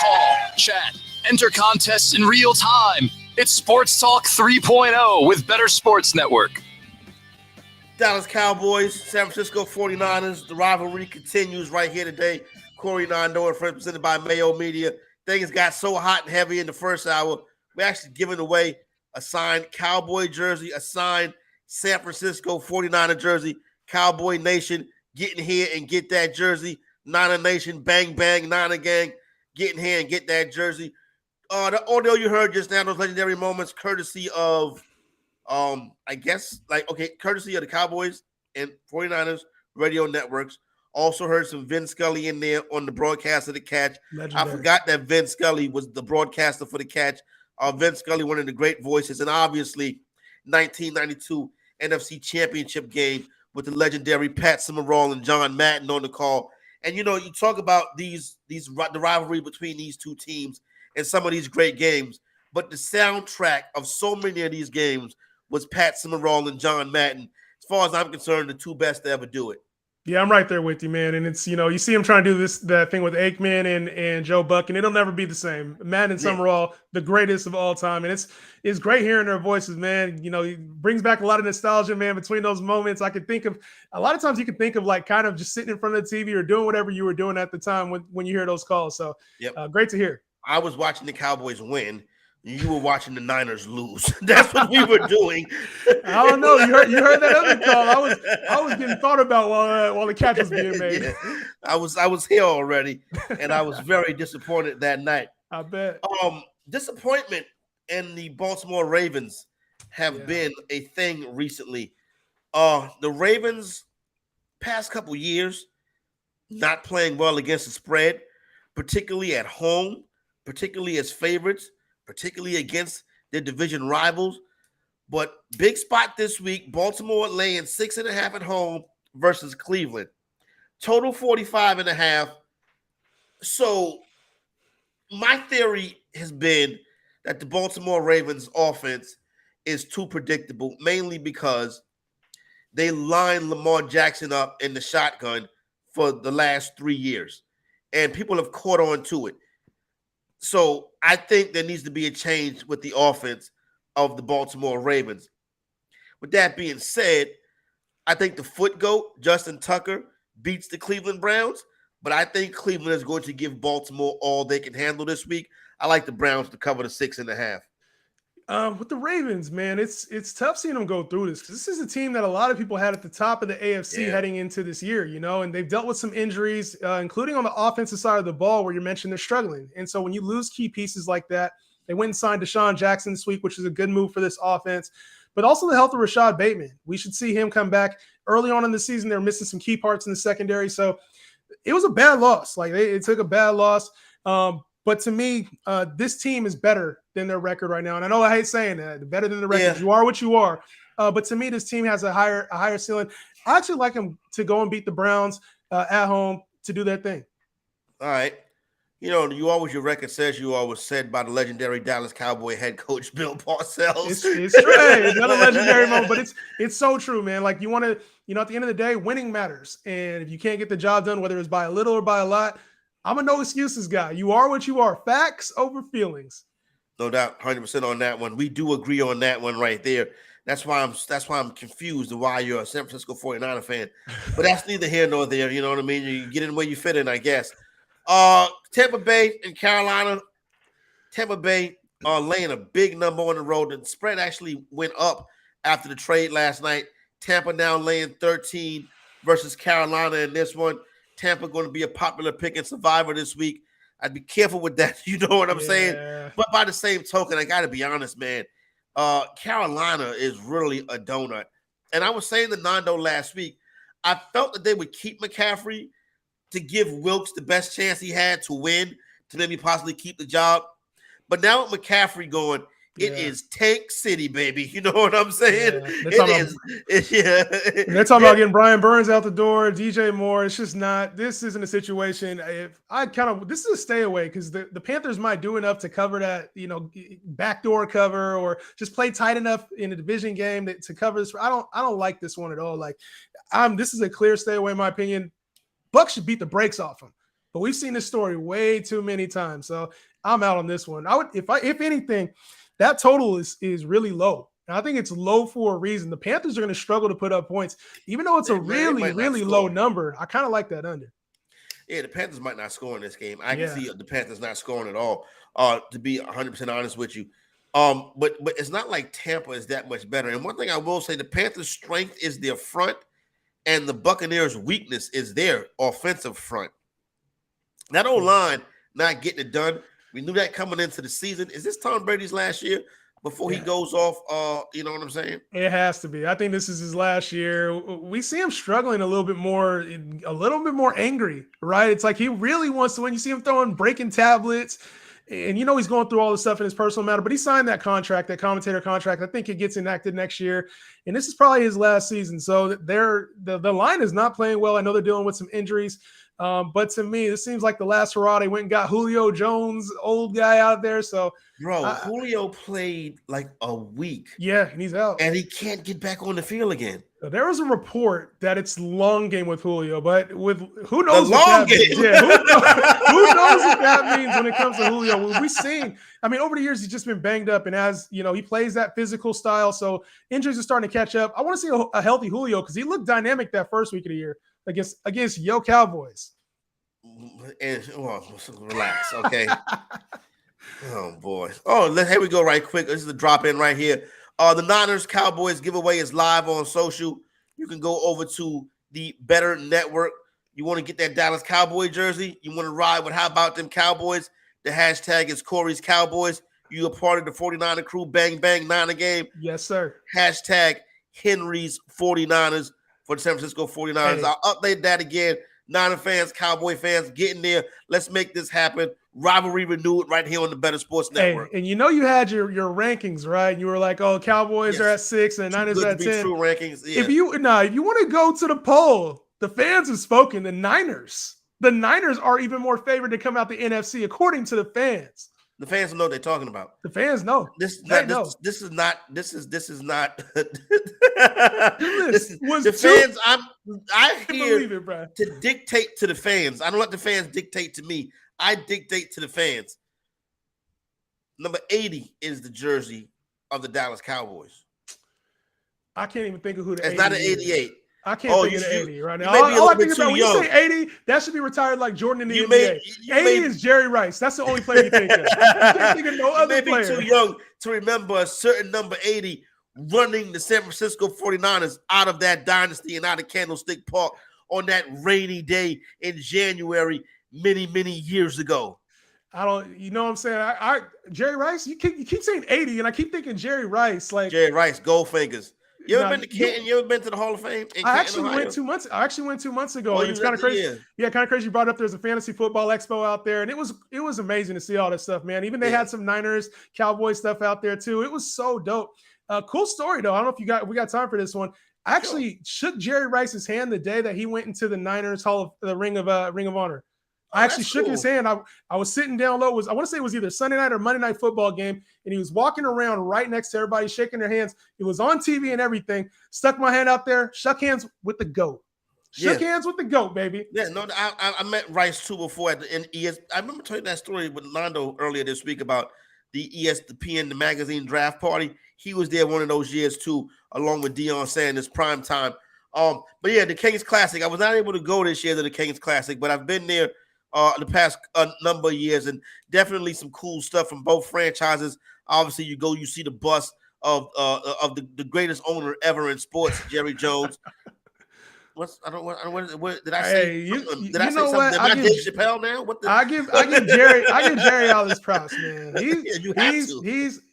Call, chat, Enter contests in real time. It's Sports Talk 3.0 with Bettor Sports Network. Dallas Cowboys, San Francisco 49ers. The rivalry continues right here today. Corey Nando and friends, presented by Mayo Media. Things got so hot and heavy in the first hour. We're actually giving away a signed Cowboy jersey, a signed San Francisco 49er jersey. Cowboy Nation, get in here and get that jersey. Niner Nation, bang, bang, Niner Gang, get in here and get that jersey. The audio you heard just now, those legendary moments, courtesy of, courtesy of the Cowboys and 49ers radio networks. Also heard some Vin Scully in there on the broadcast of the catch. Legendary. I forgot that Vin Scully was the broadcaster for the catch. Vin Scully, one of the great voices, and obviously 1992 NFC Championship game with the legendary Pat Summerall and John Madden on the call. And, you talk about the rivalry between these two teams and some of these great games, but the soundtrack of so many of these games was Pat Summerall and John Madden. As far as I'm concerned, the two best to ever do it. Yeah, I'm right there with you, man. And it's, you see him trying to do that thing with Aikman and Joe Buck, and it'll never be the same. Madden and Summerall, the greatest of all time. And it's great hearing their voices, man. It brings back a lot of nostalgia, man, between those moments. I could think of a lot of times you can think of like kind of just sitting in front of the TV or doing whatever you were doing at the time when you hear those calls. So great to hear. I was watching the Cowboys win. You were watching the Niners lose. That's what we were doing. I don't know. You heard that other call. I was getting thought about while the catch was being made. Yeah. I was here already, and I was very disappointed that night. I bet. Disappointment and the Baltimore Ravens have been a thing recently. The Ravens, past couple years, not playing well against the spread, particularly at home, particularly as favorites, particularly against their division rivals. But big spot this week, Baltimore laying 6.5 at home versus Cleveland. Total 45.5. So my theory has been that the Baltimore Ravens offense is too predictable, mainly because they line Lamar Jackson up in the shotgun for the last 3 years, and people have caught on to it. So I think there needs to be a change with the offense of the Baltimore Ravens. With that being said, I think the foot goat, Justin Tucker, beats the Cleveland Browns, but I think Cleveland is going to give Baltimore all they can handle this week. I like the Browns to cover the 6.5. With the Ravens, man, it's tough seeing them go through this because this is a team that a lot of people had at the top of the AFC heading into this year, and they've dealt with some injuries, including on the offensive side of the ball where you mentioned they're struggling. And so when you lose key pieces like that, they went and signed Deshaun Jackson this week, which is a good move for this offense, but also the health of Rashad Bateman. We should see him come back early on in the season. They're missing some key parts in the secondary. So it was a bad loss. Like it took a bad loss. But to me, this team is better than their record right now. And I know I hate saying that, better than the record. Yeah. You are what you are. But to me, this team has a higher ceiling. I actually like them to go and beat the Browns at home to do their thing. All right. Your record says you always said by the legendary Dallas Cowboy head coach Bill Parcells. It's true. It's not a legendary moment, but it's so true, man. Like you want to, at the end of the day, winning matters. And if you can't get the job done, whether it's by a little or by a lot, I'm a no excuses guy. You are what you are. Facts over feelings. No doubt, 100% on that one. We do agree on that one right there. That's why I'm confused why you're a San Francisco 49er fan. But that's neither here nor there. You know what I mean? You get in where you fit in, I guess. Tampa Bay and Carolina. Tampa Bay laying a big number on the road. The spread actually went up after the trade last night. Tampa now laying 13 versus Carolina in this one. Tampa going to be a popular pick in Survivor this week. I'd be careful with that. You know what I'm saying? But by the same token, I got to be honest, man. Carolina is really a donut. And I was saying to Nando last week, I felt that they would keep McCaffrey to give Wilkes the best chance he had to win, to maybe possibly keep the job. But now with McCaffrey going, it is Tank City, baby. You know what I'm saying? They're talking about getting Brian Burns out the door, DJ Moore. It's just not. This isn't a situation. This is a stay away because the Panthers might do enough to cover that, backdoor cover or just play tight enough in a division game to cover this. I don't like this one at all. This is a clear stay away, in my opinion. Bucks should beat the brakes off them. But we've seen this story way too many times. So I'm out on this one. I would, if anything, that total is really low. And I think it's low for a reason. The Panthers are going to struggle to put up points, even though it's a really low number. I kind of like that under. Yeah, the Panthers might not score in this game. I can Yeah. see the Panthers not scoring at all. To be 100% honest with you, but it's not like Tampa is that much better. And one thing I will say, the Panthers' strength is their front, and the Buccaneers' weakness is their offensive front. That O-line not getting it done. We knew that coming into the season. Is this Tom Brady's last year before he goes off? You know what I'm saying? It has to be. I think this is his last year. We see him struggling a little bit more angry, right? It's like he really wants to win. You see him breaking tablets, and you know he's going through all the stuff in his personal matter, but he signed that contract, that commentator contract. I think it gets enacted next year, and this is probably his last season. So the line is not playing well. I know they're dealing with some injuries. But to me, this seems like the last hurrah. They went and got Julio Jones, old guy out there. So, bro, Julio played like a week. Yeah, and he's out. And he can't get back on the field again. There was a report that it's long game with Julio, but with who knows the what long that game. means? Yeah, who knows what that means when it comes to Julio? We've seen, I mean, over the years, he's just been banged up. And as you know, he plays that physical style. So injuries are starting to catch up. I want to see a healthy Julio because he looked dynamic that first week of the year against Yo Cowboys. And relax, okay. Oh boy. Here we go right quick. This is the drop in right here. The Niners Cowboys giveaway is live on social. You can go over to the Bettor Network. You want to get that Dallas Cowboy jersey? You want to ride with How About Them Cowboys? The hashtag is Corey's Cowboys. You are part of the 49er crew. Bang, bang, Niner game. Yes, sir. Hashtag Henry's 49ers for the San Francisco 49ers. Hey. I'll update that again. Niner fans, Cowboy fans, get in there. Let's make this happen. Rivalry renewed right here on the Bettor Sports Network. Hey, and you know you had your rankings, right? You were like, oh, Cowboys are at 6 and Niners are at 10. True rankings. Yeah. If you want to go to the poll, the fans have spoken. The Niners are even more favored to come out the NFC, according to the fans. The fans don't know what they're talking about. The fans know. This is not. The fans. I here to dictate to the fans. I don't let the fans dictate to me. I dictate to the fans. Number 80 is the jersey of the Dallas Cowboys. I can't even think of who the. It's not an 88. I can't think of the 80 right now. All I think about when you say 80, that should be retired like Jordan in the NBA. 80 is Jerry Rice. That's the only player you think of. You can't think of no other player. You may be too young to remember a certain number 80 running the San Francisco 49ers out of that dynasty and out of Candlestick Park on that rainy day in January many, many years ago. You know what I'm saying? Jerry Rice, you keep saying 80, and I keep thinking Jerry Rice. Like Jerry Rice, Goldfingers. You ever been to Canton? You ever been to the Hall of Fame? I actually went 2 months. I actually went 2 months ago. It's kind of crazy. Yeah, kind of crazy. You brought up there's a fantasy football expo out there, and it was amazing to see all that stuff, man. Even they had some Niners, Cowboys stuff out there too. It was so dope. Cool story though. I don't know if we got time for this one. I actually shook Jerry Rice's hand the day that he went into the Niners Ring of Honor. I actually shook his hand. I was sitting down low. I want to say it was either Sunday night or Monday night football game, and he was walking around right next to everybody, shaking their hands. It was on TV and everything. Stuck my hand out there, shook hands with the GOAT. Shook hands with the GOAT, baby. Yeah, no, I met Rice too before at the ES. I remember telling that story with Londo earlier this week about the ESPN, the magazine draft party. He was there one of those years too, along with Deion Sanders, prime time. But yeah, the Kings Classic. I was not able to go this year to the Kings Classic, but I've been there the past number of years, and definitely some cool stuff from both franchises. Obviously, you see the bust of the greatest owner ever in sports, Jerry Jones. What did I say? Did I say something? Am I Dave Chappelle now? I give Jerry all his props, man.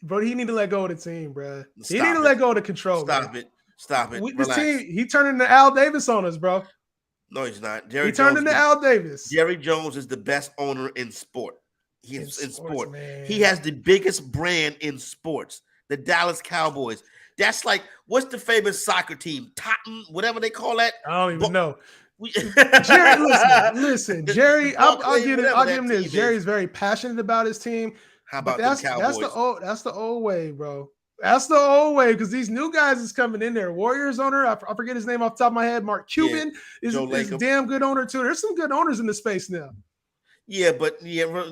Bro, he need to let go of the team, bro. He need to let go of the control. Stop it. This team, he turned into Al Davis on us, bro. No, he's not. He turned into Al Davis. Jerry Jones is the best owner in sport. In sport. Man. He has the biggest brand in sports. The Dallas Cowboys. That's like, what's the famous soccer team? Totten, whatever they call that. I don't even know. Jerry, listen, Jerry. I'll give him this. Is. Jerry's very passionate about his team. How about the Cowboys? That's the old way, bro. That's the old way, because these new guys is coming in there. Warriors owner, I forget his name off the top of my head. Mark Cuban is a damn good owner too. There's some good owners in the space now. Yeah, but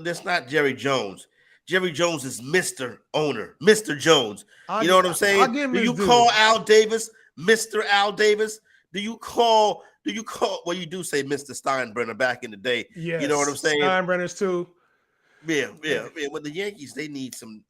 that's not Jerry Jones. Jerry Jones is Mr. Owner, Mr. Jones. You know what I'm saying? I'll give him Do his you due. call Al Davis Mr. Al Davis? Do you call? Well, you do say Mr. Steinbrenner back in the day. Yes, You know what I'm saying? Steinbrenner's too. Yeah. But the Yankees, they need some.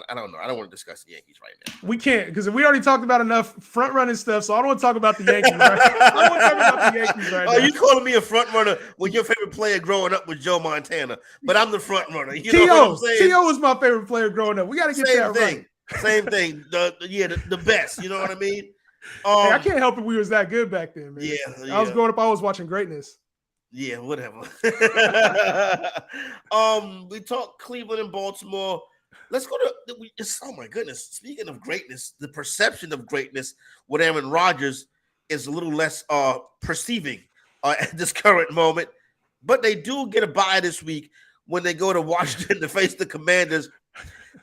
I don't know. I don't want to discuss the Yankees right now. We can't because we already talked about enough front running stuff. So I don't want to talk about the Yankees. Right? I don't want to talk about the Yankees right now. You calling me a front runner when your favorite player growing up was Joe Montana? But I'm the front runner. You know what I'm saying? T.O. was my favorite player growing up. We got to get that right. Same thing. The best. You know what I mean? Hey, I can't help it. We was that good back then, man. Yeah. I was growing up. I was watching greatness. Yeah, whatever. We talked Cleveland and Baltimore. Let's go to. Oh my goodness! Speaking of greatness, the perception of greatness with Aaron Rodgers is a little less perceiving at this current moment. But they do get a bye this week when they go to Washington to face the Commanders.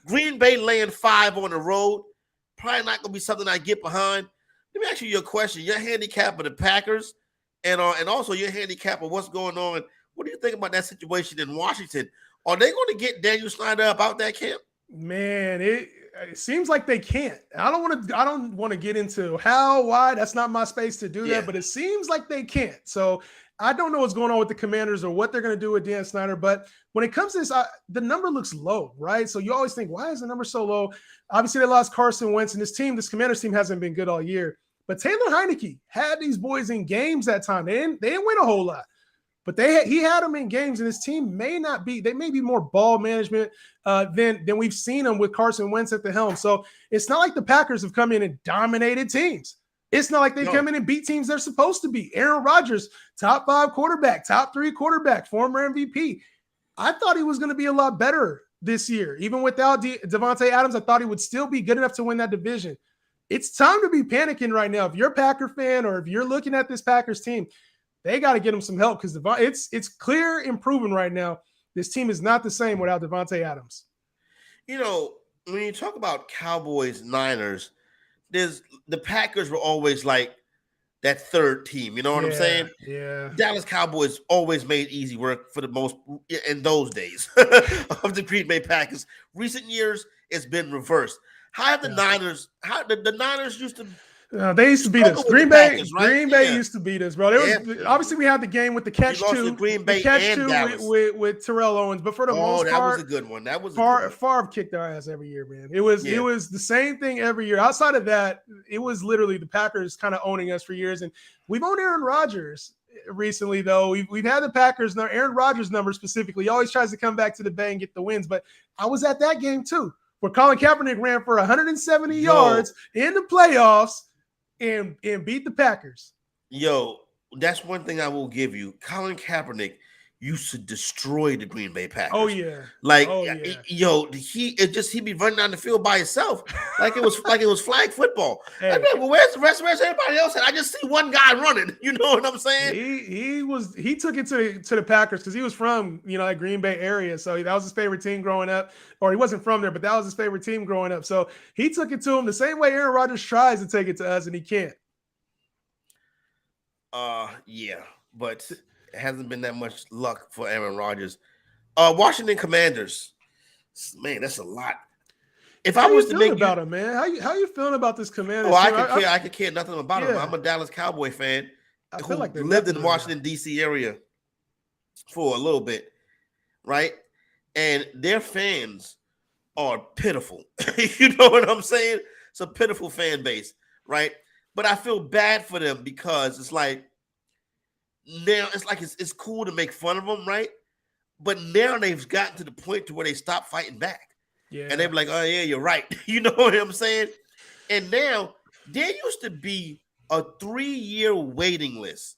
Green Bay laying 5 on the road. Probably not going to be something I get behind. Let me ask you a question. Your handicap of the Packers and also your handicap of what's going on. What do you think about that situation in Washington? Are they going to get Daniel Snyder up out that camp? Man, it seems like they can't. I don't want to get into how, why. That's not my space to do that, but it seems like they can't. So I don't know what's going on with the Commanders or what they're going to do with Dan Snyder. But when it comes to this, the number looks low, right? So you always think, why is the number so low? Obviously, they lost Carson Wentz, and this Commanders team hasn't been good all year. But Taylor Heineke had these boys in games that time. They didn't win a whole lot. But he had them in games, and his team may be more ball management than we've seen them with Carson Wentz at the helm. So it's not like the Packers have come in and dominated teams. It's not like they come in and beat teams they're supposed to beat. Aaron Rodgers, top 5 quarterback, top 3 quarterback, former MVP. I thought he was going to be a lot better this year. Even without Devontae Adams, I thought he would still be good enough to win that division. It's time to be panicking right now. If you're a Packer fan or if you're looking at this Packers team, they got to get him some help because it's clear and proven right now. This team is not the same without Devontae Adams. You know, when you talk about Cowboys, Niners, the Packers were always like that third team. You know what I'm saying? Yeah. Dallas Cowboys always made easy work for the most in those days of the Green Bay Packers. Recent years, it's been reversed. How have the Niners? How the Niners used to? They used to beat us. Green Bay used to beat us, bro. Obviously, we had the game with the catch two. Green Bay and Dallas with Terrell Owens, but for the most part, that was a good one. That was Favre kicked our ass every year, man. It was the same thing every year. Outside of that, it was literally the Packers kind of owning us for years, and we've owned Aaron Rodgers recently. Though we've had the Packers, Aaron Rodgers number specifically. He always tries to come back to the Bay and get the wins, but I was at that game too, where Colin Kaepernick ran for 170 yards in the playoffs. And beat the Packers. Yo, that's one thing I will give you. Colin Kaepernick used to destroy the Green Bay Packers. Oh yeah, he'd be running down the field by himself, like it was flag football. Hey. I mean, well, where's everybody else? I just see one guy running. You know what I'm saying? He took it to the Packers because he was from that Green Bay area, so that was his favorite team growing up. Or he wasn't from there, but that was his favorite team growing up. So he took it to him the same way Aaron Rodgers tries to take it to us, and he can't. But it hasn't been that much luck for Aaron Rodgers. Washington Commanders, man, that's a lot. If I was to make about him, man, how you feeling about this Commanders? Oh, I could care nothing about him. I'm a Dallas Cowboy fan who lived in the Washington D.C. area for a little bit, right? And their fans are pitiful. You know what I'm saying? It's a pitiful fan base, right? But I feel bad for them because it's like now it's cool to make fun of them, right? But now they've gotten to the point to where they stop fighting back. Yeah. And they're like, oh, yeah, you're right. You know what I'm saying? And now there used to be a 3-year waiting list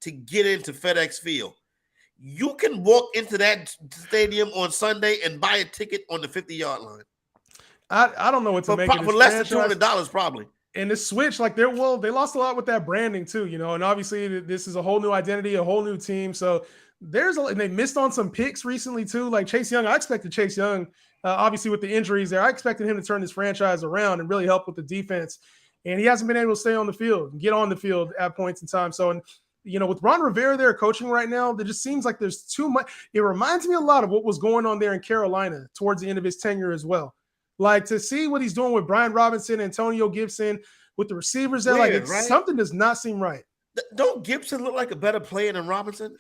to get into FedEx Field. You can walk into that stadium on Sunday and buy a ticket on the 50-yard line. I don't know what to make of this for less than $200 probably. And the switch, they lost a lot with that branding too, and obviously this is a whole new identity, a whole new team. So and they missed on some picks recently too, like Chase Young. I expected Chase Young, obviously with the injuries there, I expected him to turn this franchise around and really help with the defense. And he hasn't been able to stay on the field and get on the field at points in time. So, and with Ron Rivera there coaching right now, there just seems like there's too much. It reminds me a lot of what was going on there in Carolina towards the end of his tenure as well. Like to see what he's doing with Brian Robinson, Antonio Gibson, with the receivers there, Weird, right? Something does not seem right. Don't Gibson look like a better player than Robinson?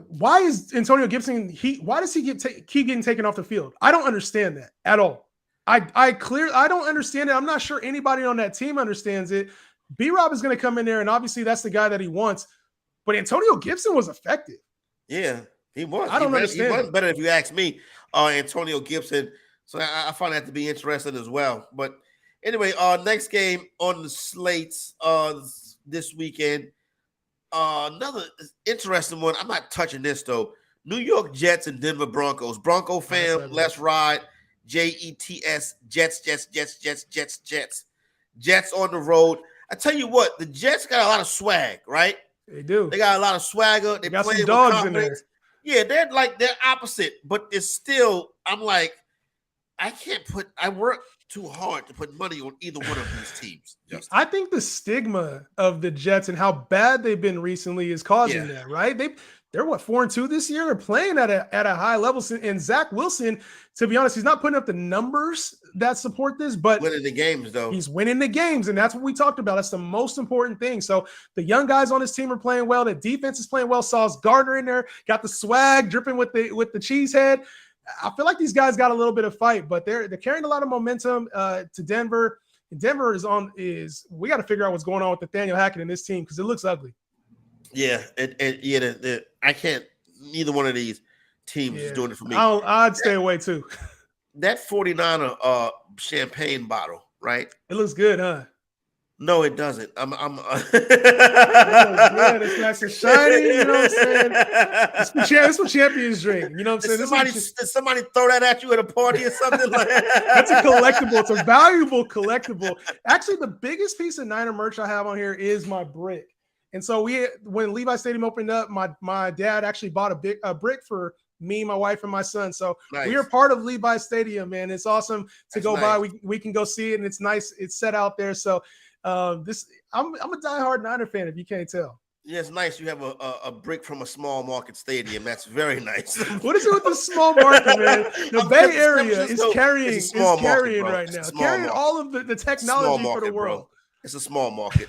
Why is Antonio Gibson? Why does he keep getting taken off the field? I don't understand that at all. I don't understand it. I'm not sure anybody on that team understands it. B-Rob is going to come in there, and obviously that's the guy that he wants. But Antonio Gibson was effective. Yeah, he was. I don't understand. He was better if you ask me. Antonio Gibson. So I find that to be interesting as well. But anyway, next game on the slates this weekend. Another interesting one. I'm not touching this though. New York Jets and Denver Broncos. Bronco fam, let's ride. Jets, Jets on the road. I tell you what, the Jets got a lot of swag, right? They do. They got a lot of swagger. They got play some dogs in there. Yeah, they're opposite, but it's still. I'm like, I work too hard to put money on either one of these teams. I think the stigma of the Jets and how bad they've been recently is causing that, right? They're 4-2 this year. They're playing at a high level. And Zach Wilson, to be honest, he's not putting up the numbers that support this, but winning the games though. He's winning the games, and that's what we talked about. That's the most important thing. So the young guys on his team are playing well. The defense is playing well. Sauce Gardner in there, got the swag dripping with the cheese head. I feel like these guys got a little bit of fight, but they're carrying a lot of momentum to Denver. And Denver is we got to figure out what's going on with Nathaniel Hackett and this team because it looks ugly. Yeah, I can't. Neither one of these teams is doing it for me. I'd stay away too. That 49er champagne bottle, right? It looks good, huh? No, it doesn't. I'm it's nice and shiny. You know what I'm saying? It's what champions drink. You know what I'm saying? Did somebody throw that at you at a party or something like that? That's a collectible. It's a valuable collectible. Actually, the biggest piece of Niner merch I have on here is my brick. And so when Levi Stadium opened up, my dad actually bought a brick for me, my wife, and my son. So we are part of Levi Stadium, man. It's awesome to go by. We can go see it, and it's nice. It's set out there. So I'm a diehard Niner fan, if you can't tell. Yeah, it's nice. You have a brick from a small market stadium. That's very nice. What is it with the small market, man? The Bay Area is carrying right now. Carrying all of the technology for the world. Bro. It's a small market.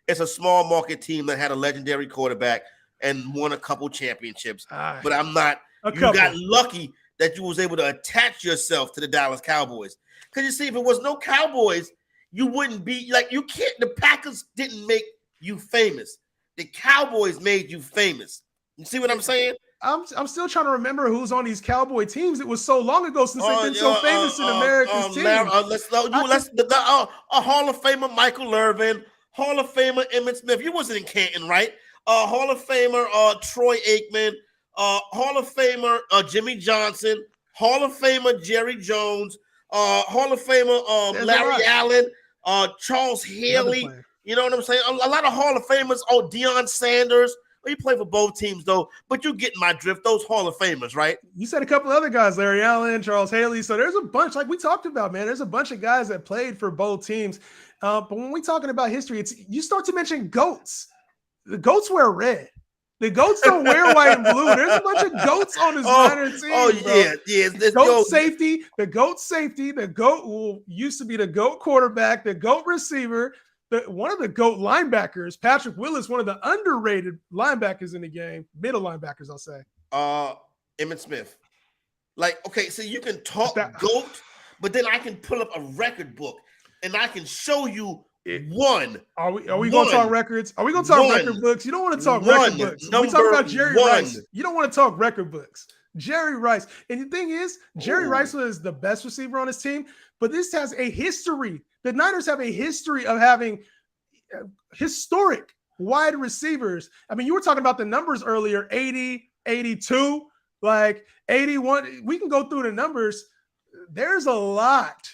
It's a small market team that had a legendary quarterback and won a couple championships. But I'm not. You got lucky that you was able to attach yourself to the Dallas Cowboys. Because you see, if it was no Cowboys, you wouldn't be like you can't. The Packers didn't make you famous. The Cowboys made you famous. You see what I'm saying? I'm still trying to remember who's on these Cowboy teams. It was so long ago since they've been so famous in America's team. A Hall of Famer Michael Irvin, Hall of Famer Emmitt Smith. You wasn't in Canton, right? Hall of Famer Troy Aikman, Hall of Famer Jimmy Johnson, Hall of Famer Jerry Jones, Hall of Famer Larry Allen, Charles Haley. You know what I'm saying? A lot of Hall of Famers. Deion Sanders. Well, you play for both teams, though, but you get my drift. Those Hall of Famers, right? You said a couple other guys, Larry Allen, Charles Haley. So there's a bunch, like we talked about, man. There's a bunch of guys that played for both teams. But when we're talking about history, you start to mention goats. The goats wear red. The goats don't wear white and blue. There's a bunch of goats on this Niner team. Goat safety. The goat who used to be the goat quarterback, the goat receiver. One of the GOAT linebackers, Patrick Willis, one of the underrated linebackers in the game, middle linebackers, I'll say. Emmitt Smith. Like, okay, so you can talk GOAT, but then I can pull up a record book and I can show you one. Are we going to talk records? Are we going to talk record books? You don't want to talk record books. We talk about Jerry Rice. You don't want to talk record books. Jerry Rice. And the thing is, Jerry Rice was the best receiver on his team, but this has a history. The Niners have a history of having historic wide receivers. I mean, you were talking about the numbers earlier, 80, 82, like 81. We can go through the numbers. There's a lot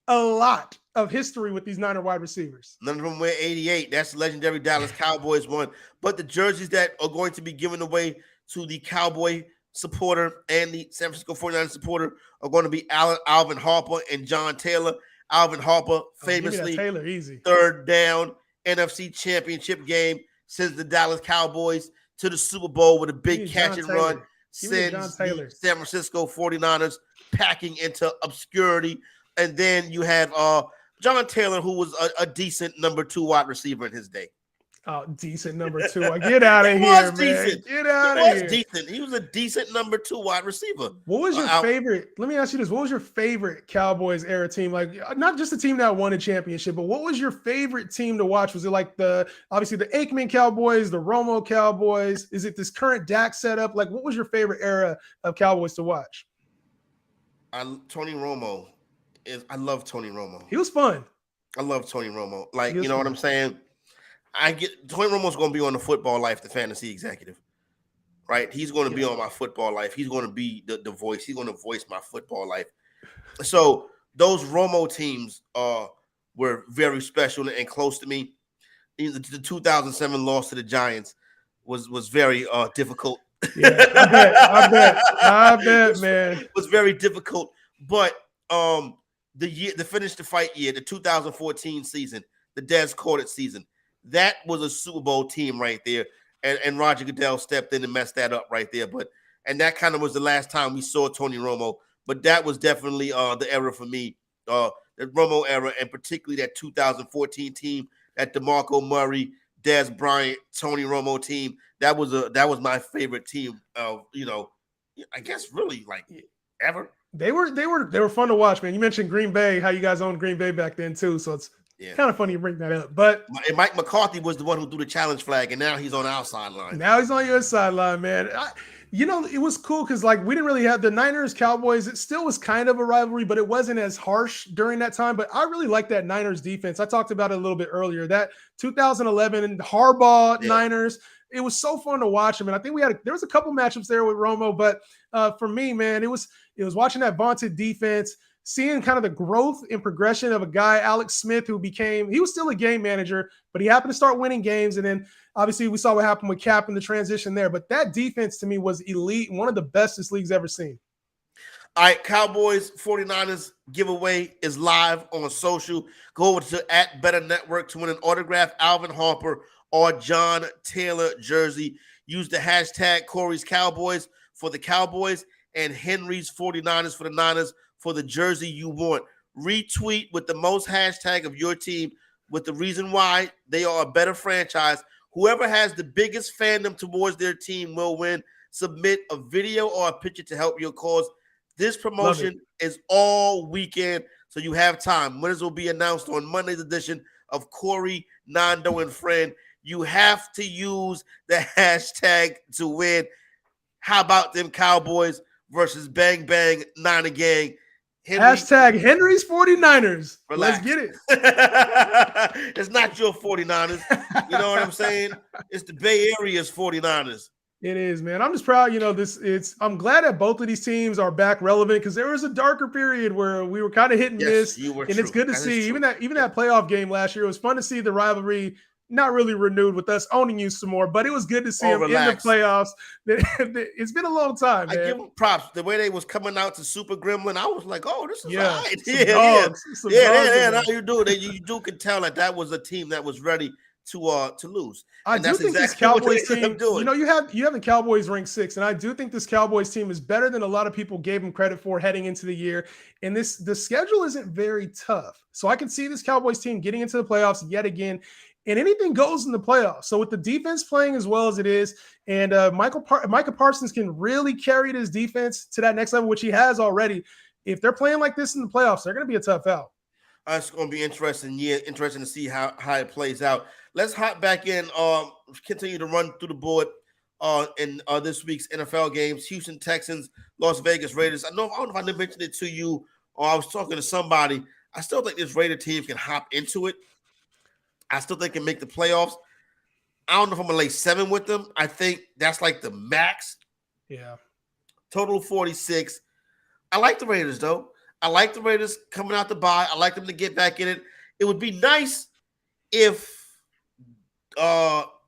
of history with these Niner wide receivers. None of them wear 88. That's legendary Dallas Cowboys one. But the jerseys that are going to be given away to the Cowboy supporter and the San Francisco 49ers supporter are going to be Alvin Harper and John Taylor. Alvin Harper famously Taylor, easy. third down NFC championship game, sends the Dallas Cowboys to the Super Bowl with a big catch and run, sends the San Francisco 49ers packing into obscurity. And then you have John Taylor, who was a decent number 2 wide receiver in his day. Oh, decent number 2. Get out of here, man. Get out of here. Decent. He was a decent number 2 wide receiver. What was your favorite? Let me ask you this. What was your favorite Cowboys era team? Like, not just the team that won a championship, but what was your favorite team to watch? Was it like obviously the Aikman Cowboys, the Romo Cowboys? Is it this current Dak setup? Like, what was your favorite era of Cowboys to watch? Tony Romo. I love Tony Romo. He was fun. I love Tony Romo. Like, you know what I'm saying? Tony Romo's going to be on the Football Life, the fantasy executive, right? He's going to be on my Football Life. He's going to be the voice. He's going to voice my Football Life. So those Romo teams were very special and close to me. The 2007 loss to the Giants was very difficult. Yeah, I bet, man. It was very difficult. But the finish the fight year, the 2014 season, the Des Corded season, that was a Super Bowl team right there. And Roger Goodell stepped in and messed that up right there. And that kind of was the last time we saw Tony Romo. But that was definitely the era for me, the Romo era, and particularly that 2014 team, that DeMarco Murray, Dez Bryant, Tony Romo team. That was my favorite team of, I guess really like ever. They were fun to watch, man. You mentioned Green Bay, how you guys owned Green Bay back then too. So it's kind of funny you bring that up. But Mike McCarthy was the one who threw the challenge flag, and now he's on our sideline. Now he's on your sideline, man. It was cool because we didn't really have the Niners Cowboys. It still was kind of a rivalry, but it wasn't as harsh during that time. But I really liked that Niners defense. I talked about it a little bit earlier. That 2011 Harbaugh Niners. It was so fun to watch him. And I think there was a couple matchups there with Romo, but for me, man, it was watching that vaunted defense, seeing kind of the growth and progression of a guy, Alex Smith, he was still a game manager, but he happened to start winning games. And then obviously we saw what happened with Cap and the transition there. But that defense to me was elite and one of the best this league's ever seen. All right, Cowboys 49ers giveaway is live on social. Go over to @Bettor Network to win an autographed Alvin Harper or John Taylor jersey. Use the hashtag Corey's Cowboys for the Cowboys and Henry's 49ers for the Niners for the jersey you want. Retweet with the most hashtag of your team with the reason why they are a better franchise. Whoever has the biggest fandom towards their team will win. Submit a video or a picture to help your cause. This promotion is all weekend, so you have time. Winners will be announced on Monday's edition of Corey, Nando, and Friend. You have to use the hashtag to win. How about them Cowboys versus Bang Bang Niner Gang? Hashtag Henry's 49ers. Relax. Let's get it. It's not your 49ers. You know what I'm saying? It's the Bay Area's 49ers. It is, man. I'm just proud. I'm glad that both of these teams are back relevant because there was a darker period where we were kind of hit and miss. It's good to see. Even that playoff game last year, it was fun to see the rivalry not really renewed with us owning you some more, but it was good to see them in the playoffs. It's been a long time, man. I give them props. The way they was coming out to Super Gremlin, I was like, oh, this is all right. Now you do it. You can tell that was a team that was ready to lose. I do think this Cowboys team, you have the Cowboys ranked 6th, and I do think this Cowboys team is better than a lot of people gave them credit for heading into the year. And the schedule isn't very tough. So I can see this Cowboys team getting into the playoffs yet again. And anything goes in the playoffs. So with the defense playing as well as it is, and Micah Parsons can really carry his defense to that next level, which he has already. If they're playing like this in the playoffs, they're going to be a tough out. It's going to be interesting. Yeah, interesting to see how it plays out. Let's hop back in. Continue to run through the board in this week's NFL games. Houston Texans, Las Vegas Raiders. I don't know if I mentioned it to you or I was talking to somebody. I still think this Raider team can hop into it. I still think they can make the playoffs. I don't know if I'm going to lay 7 with them. I think that's like the max. Yeah. Total 46. I like the Raiders, though. I like the Raiders coming out the bye. I like them to get back in it. It would be nice if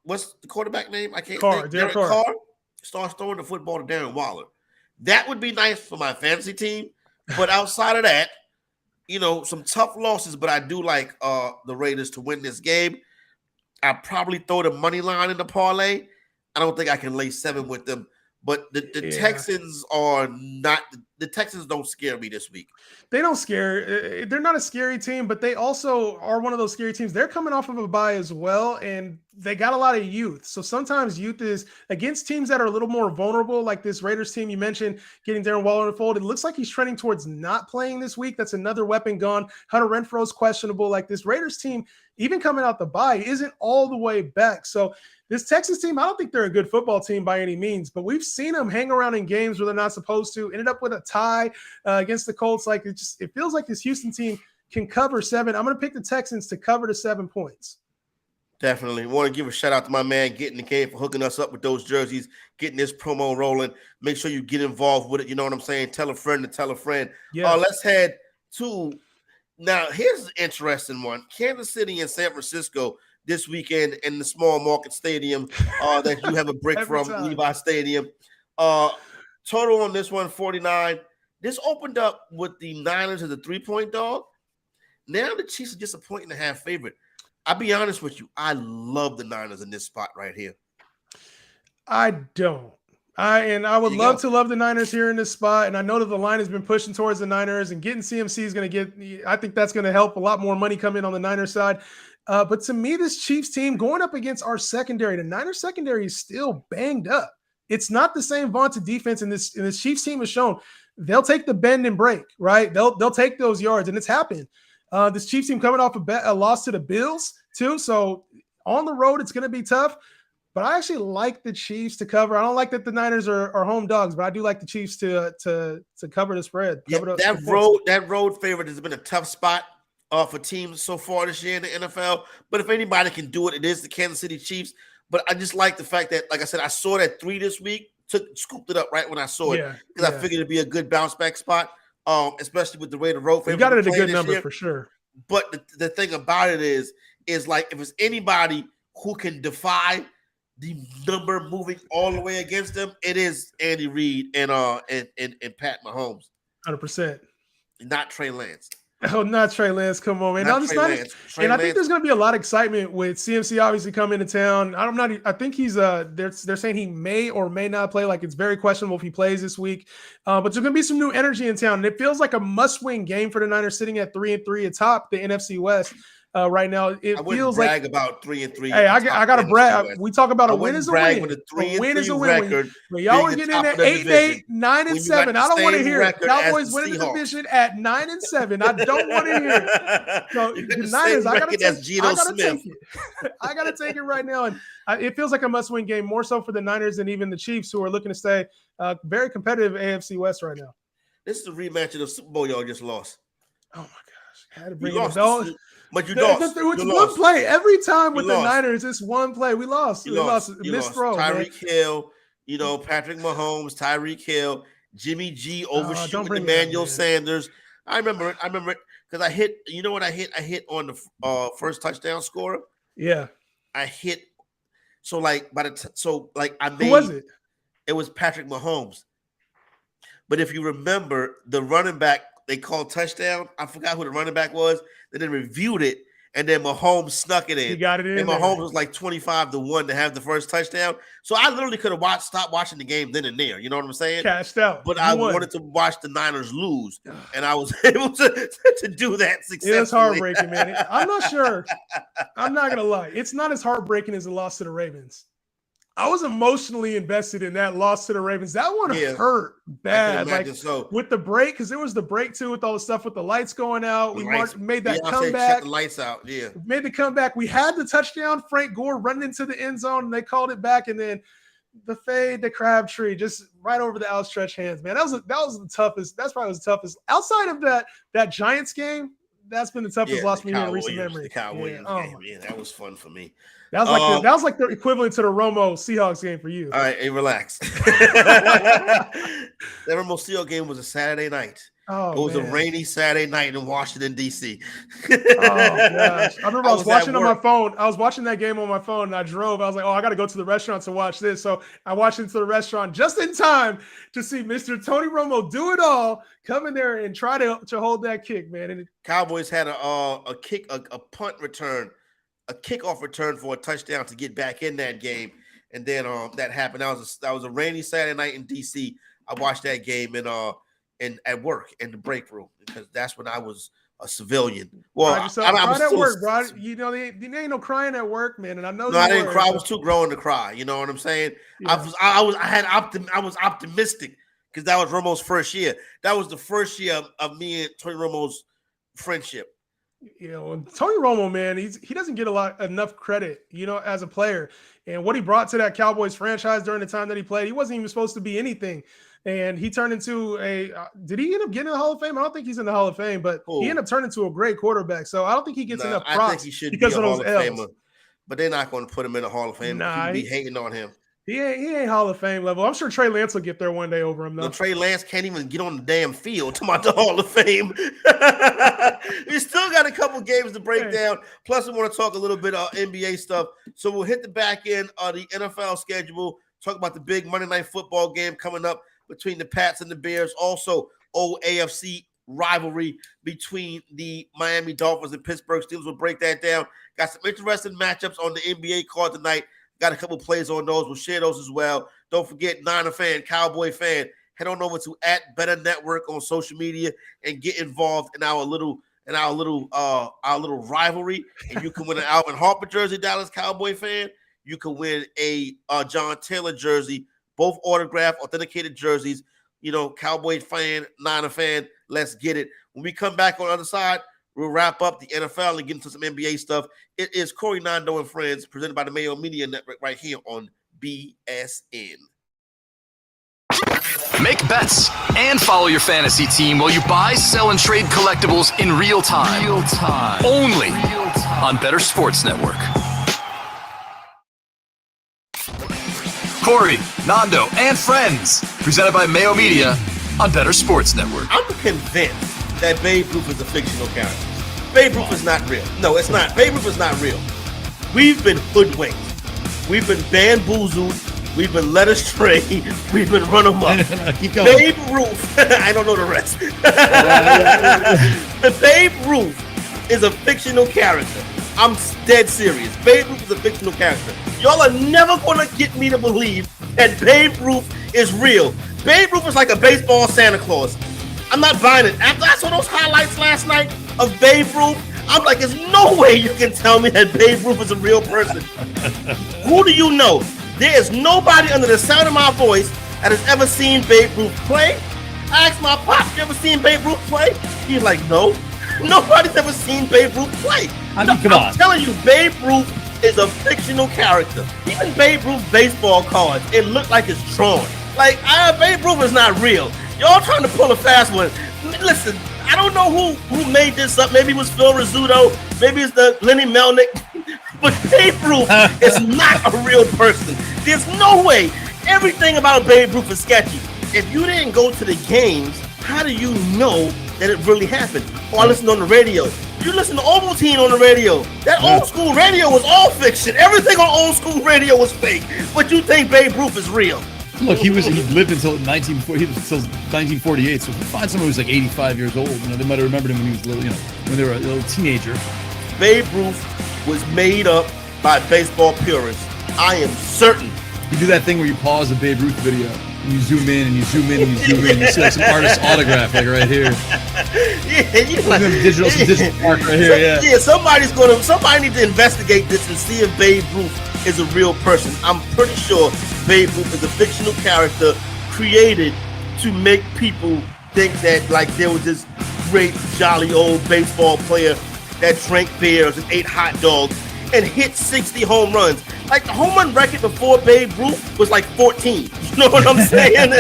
what's the quarterback name? I can't think. Derek Carr starts throwing the football to Darren Waller. That would be nice for my fantasy team. But outside of that, some tough losses, but I do like the Raiders to win this game. I probably throw the money line in the parlay. I don't think I can lay 7 with them. But the Texans are not – the Texans don't scare me this week. They don't scare. They're not a scary team, but they also are one of those scary teams. They're coming off of a bye as well, and they got a lot of youth. So sometimes youth is against teams that are a little more vulnerable, like this Raiders team you mentioned, getting Darren Waller in the fold. It looks like he's trending towards not playing this week. That's another weapon gone. Hunter Renfro's questionable. Like this Raiders team, even coming out the bye, isn't all the way back. So this Texas team, I don't think they're a good football team by any means, but we've seen them hang around in games where they're not supposed to. Ended up with a tie against the Colts. Like it feels like this Houston team can cover 7. I'm going to pick the Texans to cover the 7 points. Definitely. Want to give a shout out to my man Getting the Game for hooking us up with those jerseys, getting this promo rolling. Make sure you get involved with it. You know what I'm saying? Tell a friend to tell a friend. Yeah. Let's head to now. Here's an interesting one. Kansas City and San Francisco this weekend in the small market stadium that you have a brick from, Levi Stadium. Total on this one, 49. This opened up with the Niners as a 3-point dog. Now the Chiefs are just a 1.5 favorite. I'll be honest with you. I love the Niners in this spot right here. I don't. I would love to love the Niners here in this spot. And I know that the line has been pushing towards the Niners, and getting CMC is going to get, I think that's going to help a lot more money come in on the Niners side. But to me, this Chiefs team going up against our secondary, the Niners secondary is still banged up. It's not the same vaunted defense, and this Chiefs team has shown they'll take the bend and break, right? They'll take those yards, and it's happened. This Chiefs team coming off a loss to the Bills too, so on the road it's going to be tough. But I actually like the Chiefs to cover. I don't like that the Niners are home dogs, but I do like the Chiefs to cover the spread. That road favorite has been a tough spot for teams so far this year in the NFL. But if anybody can do it, it is the Kansas City Chiefs. But I just like the fact that, like I said, I saw that 3 this week, scooped it up right when I saw it because I figured it'd be a good bounce back spot, especially with the way the road favorite. You got it at a good number for sure. But the thing about it is like if it's anybody who can defy the number moving all the way against them, it is Andy Reid and Pat Mahomes. 100%. Not Trey Lance. Oh, not Trey Lance. Come on, man. I think there's going to be a lot of excitement with CMC obviously coming into town. I think he's they're saying he may or may not play. Like it's very questionable if he plays this week. But there's going to be some new energy in town. And it feels like a must-win game for the Niners sitting at 3-3 atop the NFC West. Right now, it feels like about 3-3. Hey, I got to brag. We talk about a win is a win. With a win is a win. But y'all were getting in at 8-8, 9-7. I don't want to hear it. Cowboys winning the division at 9-7. I don't want to hear it. So the Niners, I got to take it. I got to take it right now. And it feels like a must-win game, more so for the Niners than even the Chiefs, who are looking to stay very competitive AFC West right now. This is a rematch of the Super Bowl y'all just lost. Oh my gosh, I had to bring it up. But you lost. It's one play every time with the Niners. It's one play. We lost. We lost. Missed throw. Tyreek Hill, Patrick Mahomes, Tyreek Hill, Jimmy G overshooting Emmanuel Sanders. I remember it because I hit. You know what I hit? I hit on the first touchdown scorer. Yeah, I hit. So like I made. Who was it? It was Patrick Mahomes. But if you remember, the running back they called touchdown. I forgot who the running back was. They then reviewed it, and then Mahomes snuck it in. He got it in. And Mahomes was like 25-1 to have the first touchdown. So I literally could have stopped watching the game then and there. You know what I'm saying? Cashed out. But I wanted to watch the Niners lose, and I was able to do that successfully. It was heartbreaking, man. I'm not sure. I'm not gonna lie. It's not as heartbreaking as the loss to the Ravens. I was emotionally invested in that loss to the Ravens. That one hurt bad. With the break, because there was the break too, with all the stuff with the lights going out. We made that comeback. Shut the lights out. Yeah, made the comeback. We had the touchdown. Frank Gore running into the end zone, and they called it back. And then the fade, the Crabtree, just right over the outstretched hands. Man, that was the toughest. That's probably the toughest. Outside of that Giants game, that's been the toughest loss for me in recent memory. The Cowboys game. Yeah, that was fun for me. That was like the equivalent to the Romo Seahawks game for you. All right, hey, relax. That Romo Seahawks game was a Saturday night. Oh, it was a rainy Saturday night in Washington, D.C. Oh, gosh. I remember I was watching on my phone. I was watching that game on my phone, and I drove. I was like, I got to go to the restaurant to watch this. So I watched into the restaurant just in time to see Mr. Tony Romo do it all, come in there and try to hold that kick, man. And Cowboys had a punt return a kickoff return for a touchdown to get back in that game. And then that happened. That was a rainy Saturday night in DC. I watched that game at work in the break room because that's when I was a civilian. Well, I was at work, bro. You know, there ain't no crying at work, man. And I know. No, I didn't cry. I was too grown to cry. You know what I'm saying? Yeah. I was optimistic because that was Romo's first year. That was the first year of me and Tony Romo's friendship. You know, Tony Romo, man, he doesn't get enough credit, you know, as a player. And what he brought to that Cowboys franchise during the time that he played, he wasn't even supposed to be anything. And he turned into did he end up getting in the Hall of Fame? I don't think he's in the Hall of Fame, but he ended up turning into a great quarterback. So I don't think he gets enough props. I think he should because be a Hall of Famer, but they're not going to put him in the Hall of Fame. Nah, be hating on him. He ain't Hall of Fame level. I'm sure Trey Lance will get there one day over him, though. No, Trey Lance can't even get on the damn field to the Hall of Fame. We still got a couple games to break down. Plus, we want to talk a little bit of NBA stuff. So we'll hit the back end of the NFL schedule, talk about the big Monday Night Football game coming up between the Pats and the Bears. Also, old AFC rivalry between the Miami Dolphins and Pittsburgh Steelers. We'll break that down. Got some interesting matchups on the NBA card tonight. Got a couple plays on those. We'll share those as well. Don't forget, Niner fan, Cowboy fan, head on over to @Bettor Network on social media and get involved in our little rivalry. And you can win an Alvin Harper jersey, Dallas Cowboy fan. You can win a John Taylor jersey, both autographed, authenticated jerseys. You know, Cowboy fan, Niner fan, let's get it. When we come back on the other side, we'll wrap up the NFL and get into some NBA stuff. It is Corey Nando and Friends, presented by the Mayo Media Network right here on BSN. Make bets and follow your fantasy team while you buy, sell, and trade collectibles in real time. Only on Bettor Sports Network. Corey, Nando, and Friends, presented by Mayo Media on Bettor Sports Network. I'm convinced that Babe Ruth is a fictional character. Babe Ruth is not real. No, it's not. Babe Ruth is not real. We've been hoodwinked. We've been bamboozled. We've been led astray. We've been run amok. Babe Ruth, I don't know the rest. Babe Ruth is a fictional character. I'm dead serious. Babe Ruth is a fictional character. Y'all are never going to get me to believe that Babe Ruth is real. Babe Ruth is like a baseball Santa Claus. I'm not buying it. After I saw those highlights last night of Babe Ruth, I'm like, there's no way you can tell me that Babe Ruth is a real person. Who do you know? There is nobody under the sound of my voice that has ever seen Babe Ruth play. I asked my pop, you ever seen Babe Ruth play? He's like, no. Nobody's ever seen Babe Ruth play. I mean, come on. I'm telling you, Babe Ruth is a fictional character. Even Babe Ruth baseball cards, it looked like it's drawn. Like, Babe Ruth is not real. Y'all trying to pull a fast one. Listen, I don't know who made this up. Maybe it was Phil Rizzuto. Maybe it's the Lenny Melnick. But Babe Ruth is not a real person. There's no way. Everything about Babe Ruth is sketchy. If you didn't go to the games, how do you know that it really happened? Or I listened on the radio. You listen to Ovaltine on the radio. That old school radio was all fiction. Everything on old school radio was fake. But you think Babe Ruth is real? Look, he lived until 1948. So if you find someone who's like 85 years old, you know, they might have remembered him when he was little, you know, when they were a little teenager. Babe Ruth was made up by baseball purists. I am certain. You do that thing where you pause a Babe Ruth video and you zoom in and you zoom in and you zoom in and you see like some artist's autograph like right here. Yeah, you like some digital art right here. Yeah, somebody needs to investigate this and see if Babe Ruth is a real person. I'm pretty sure Babe Ruth is a fictional character created to make people think that like there was this great jolly old baseball player that drank beers and ate hot dogs and hit 60 home runs. Like the home run record before Babe Ruth was like 14. You know what I'm saying?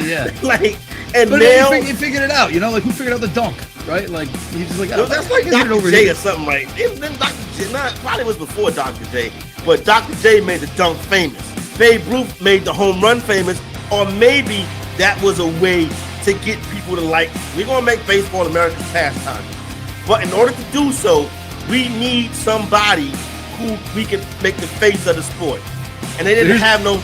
Yeah. Like, and but now he figured it out. You know, like who figured out the dunk, right? Like he's just like, oh, that's like Dr. J or something, right? Then Dr. J, probably was before Dr. J, but Dr. J made the dunk famous. Babe Ruth made the home run famous, or maybe that was a way to get people to like. We're gonna make baseball America's pastime, but in order to do so, we need somebody who we can make the face of the sport. And they didn't have no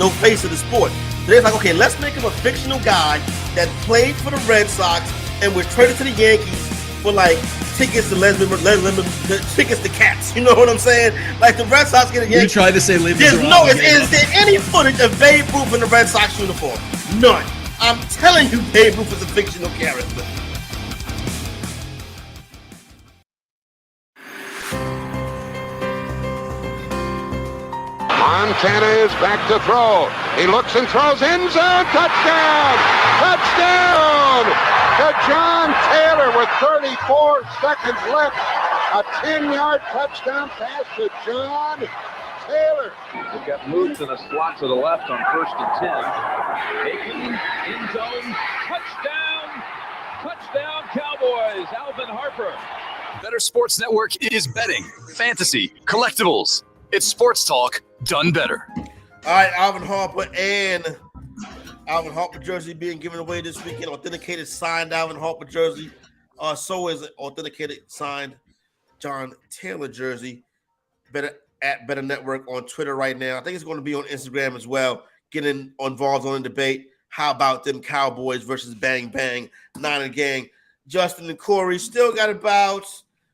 face of the sport. So they're like, okay, let's make him a fictional guy that played for the Red Sox and was traded to the Yankees for like tickets to the tickets to cats. You know what I'm saying? Like the Red Sox get a You tried to say Les There's Miserables. is there any footage of Babe Ruth in the Red Sox uniform? None. I'm telling you, Babe Ruth is a fictional character. Montana is back to throw. He looks and throws end zone. Touchdown! Touchdown! To John Taylor with 34 seconds left. A 10-yard touchdown pass to John Taylor. They've got moved to the slot to the left on 1st and 10. Taking end zone. Touchdown! Touchdown Cowboys. Alvin Harper. Better Sports Network is betting, fantasy, collectibles. It's sports talk done better. All right, Alvin Harper jersey being given away this weekend. Authenticated signed Alvin Harper jersey. So is authenticated signed John Taylor jersey. Bettor Network on Twitter right now. I think it's going to be on Instagram as well. Getting involved on the debate. How about them Cowboys versus Bang Bang Niner Gang? Justin and Corey still got about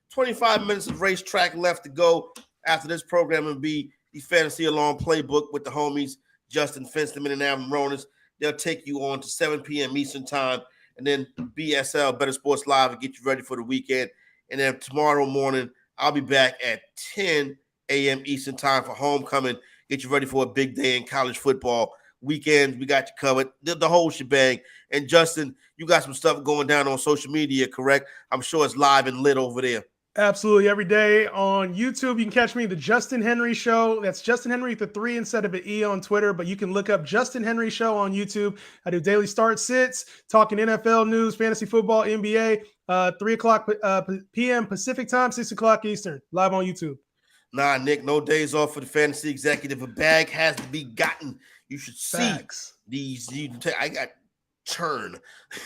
25 minutes of racetrack left to go. After this program will be the Fantasy Alarm Playbook with the homies, Justin Fensterman and Adam Ronas. They'll take you on to 7 p.m. Eastern Time, and then BSL, Better Sports Live, will get you ready for the weekend. And then tomorrow morning, I'll be back at 10 a.m. Eastern Time for homecoming, get you ready for a big day in college football. Weekends, we got you covered, the whole shebang. And Justin, you got some stuff going down on social media, correct? I'm sure it's live and lit over there. Absolutely. Every day on YouTube, you can catch me, The Justin Henry Show. That's Justin Henry with the 3 instead of an E on Twitter, but you can look up Justin Henry Show on YouTube. I do daily start sits, talking NFL news, fantasy football, NBA, 3 o'clock p.m. Pacific time, 6 o'clock Eastern, live on YouTube. Nah, Nick, no days off for the fantasy executive. A bag has to be gotten. You should see these. I got churn.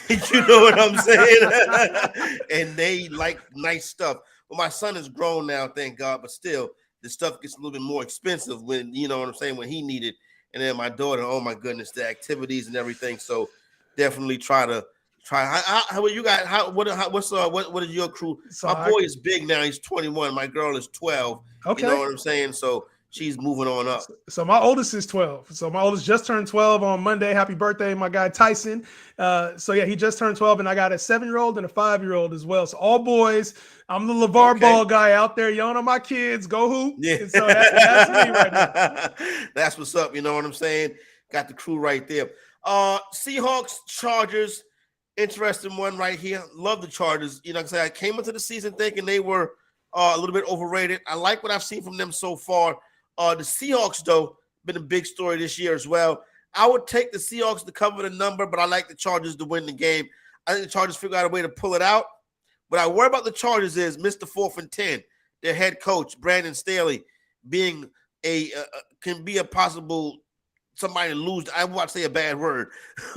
You know what I'm saying? And they like nice stuff. Well, my son is grown now, thank God, but still, the stuff gets a little bit more expensive when, you know what I'm saying, when he needed. And then my daughter, oh my goodness, the activities and everything. So definitely try. How you got? What is your crew? So my boy is big now. He's 21. My girl is 12. Okay. You know what I'm saying? So she's moving on up. So my oldest is 12. So my oldest just turned 12 on Monday. Happy birthday, my guy Tyson. So yeah, he just turned 12, and I got a 7-year-old and a 5-year-old as well. So all boys. I'm the LeVar Ball guy out there yelling at my kids, go hoop. Yeah. And so that's me right now. That's what's up. You know what I'm saying? Got the crew right there. Seahawks, Chargers, interesting one right here. Love the Chargers. You know, like I said, I came into the season thinking they were a little bit overrated. I like what I've seen from them so far. The Seahawks, though, been a big story this year as well. I would take the Seahawks to cover the number, but I like the Chargers to win the game. I think the Chargers figure out a way to pull it out. What I worry about the Chargers is Mr. 4th and 10. Their head coach, Brandon Staley, being can be a possible somebody to lose. I won't say a bad word,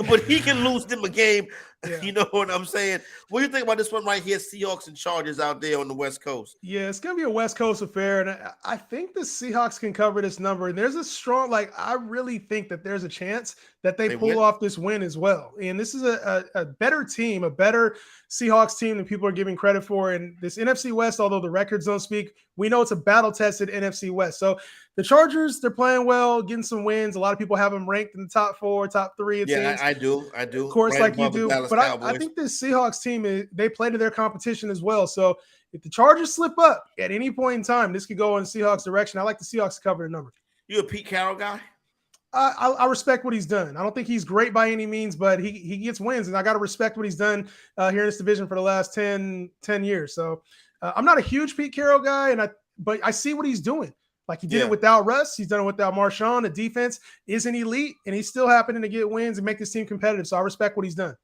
but he can lose them a game. Yeah. You know what I'm saying? What do you think about this one right here, Seahawks and Chargers out there on the West Coast? Yeah, it's going to be a West Coast affair, and I think the Seahawks can cover this number. And there's a strong, I really think that there's a chance that they pull off this win as well. And this is a better team, a better Seahawks team than people are giving credit for. And this NFC West, although the records don't speak, we know it's a battle-tested NFC West. So the Chargers, they're playing well, getting some wins. A lot of people have them ranked in the top 4, top 3. Yeah, I do. Of course, like you do. But I think this Seahawks team, they play to their competition as well. So if the Chargers slip up at any point in time, this could go in the Seahawks' direction. I like the Seahawks to cover the number. You a Pete Carroll guy? I respect what he's done. I don't think he's great by any means, but he gets wins, and I got to respect what he's done here in this division for the last 10 years. So I'm not a huge Pete Carroll guy, but I see what he's doing. Like he did it without Russ. He's done it without Marshawn. The defense isn't elite, and he's still happening to get wins and make this team competitive. So I respect what he's done.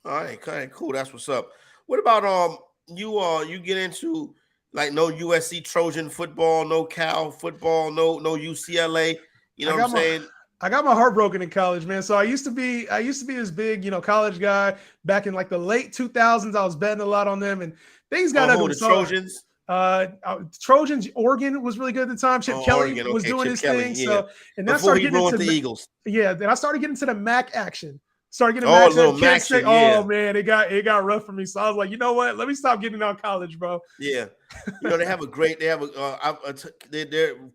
All right, okay, cool. That's what's up. What about you get into like no USC Trojan football, no Cal football, no UCLA. You know what I'm saying? I got my heart broken in college, man. So I used to be this big, college guy back in like the late 2000s. I was betting a lot on them, and things got ugly. The Trojans. Trojans. Oregon was really good at the time. Chip Kelly was doing his thing. Yeah. So and then I started getting into the Eagles. Yeah, then I started getting into the MAC action. started getting Oh, Max little at Kent Max, State. yeah. Oh man, it got rough for me. So I was like, you know what? Let me stop getting out of college, bro. Yeah, they're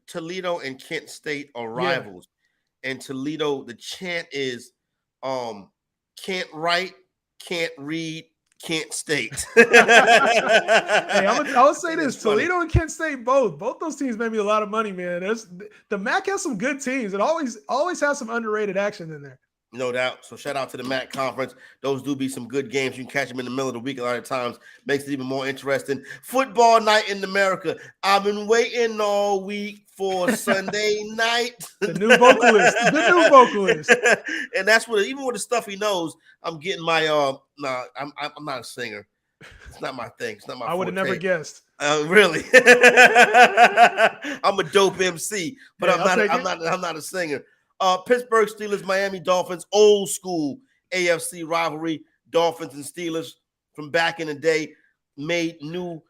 Toledo and Kent State are rivals, and Toledo, the chant is, can't write, can't read, Kent State. Hey, I'll say this: funny. Toledo and Kent State, both those teams made me a lot of money, man. The MAC has some good teams. It always has some underrated action in there. No doubt. So shout out to the MAC conference. Those do be some good games. You can catch them in the middle of the week a lot of times. Makes it even more interesting. Football night in America. I've been waiting all week for Sunday night. The new vocalist. And that's what, even with the stuff he knows, I'm getting my I'm not a singer. It's not my thing. It's not my I would have never guessed. Really. I'm a dope MC, but I'm not a singer. Pittsburgh Steelers, Miami Dolphins, old school AFC rivalry. Dolphins and Steelers from back in the day made new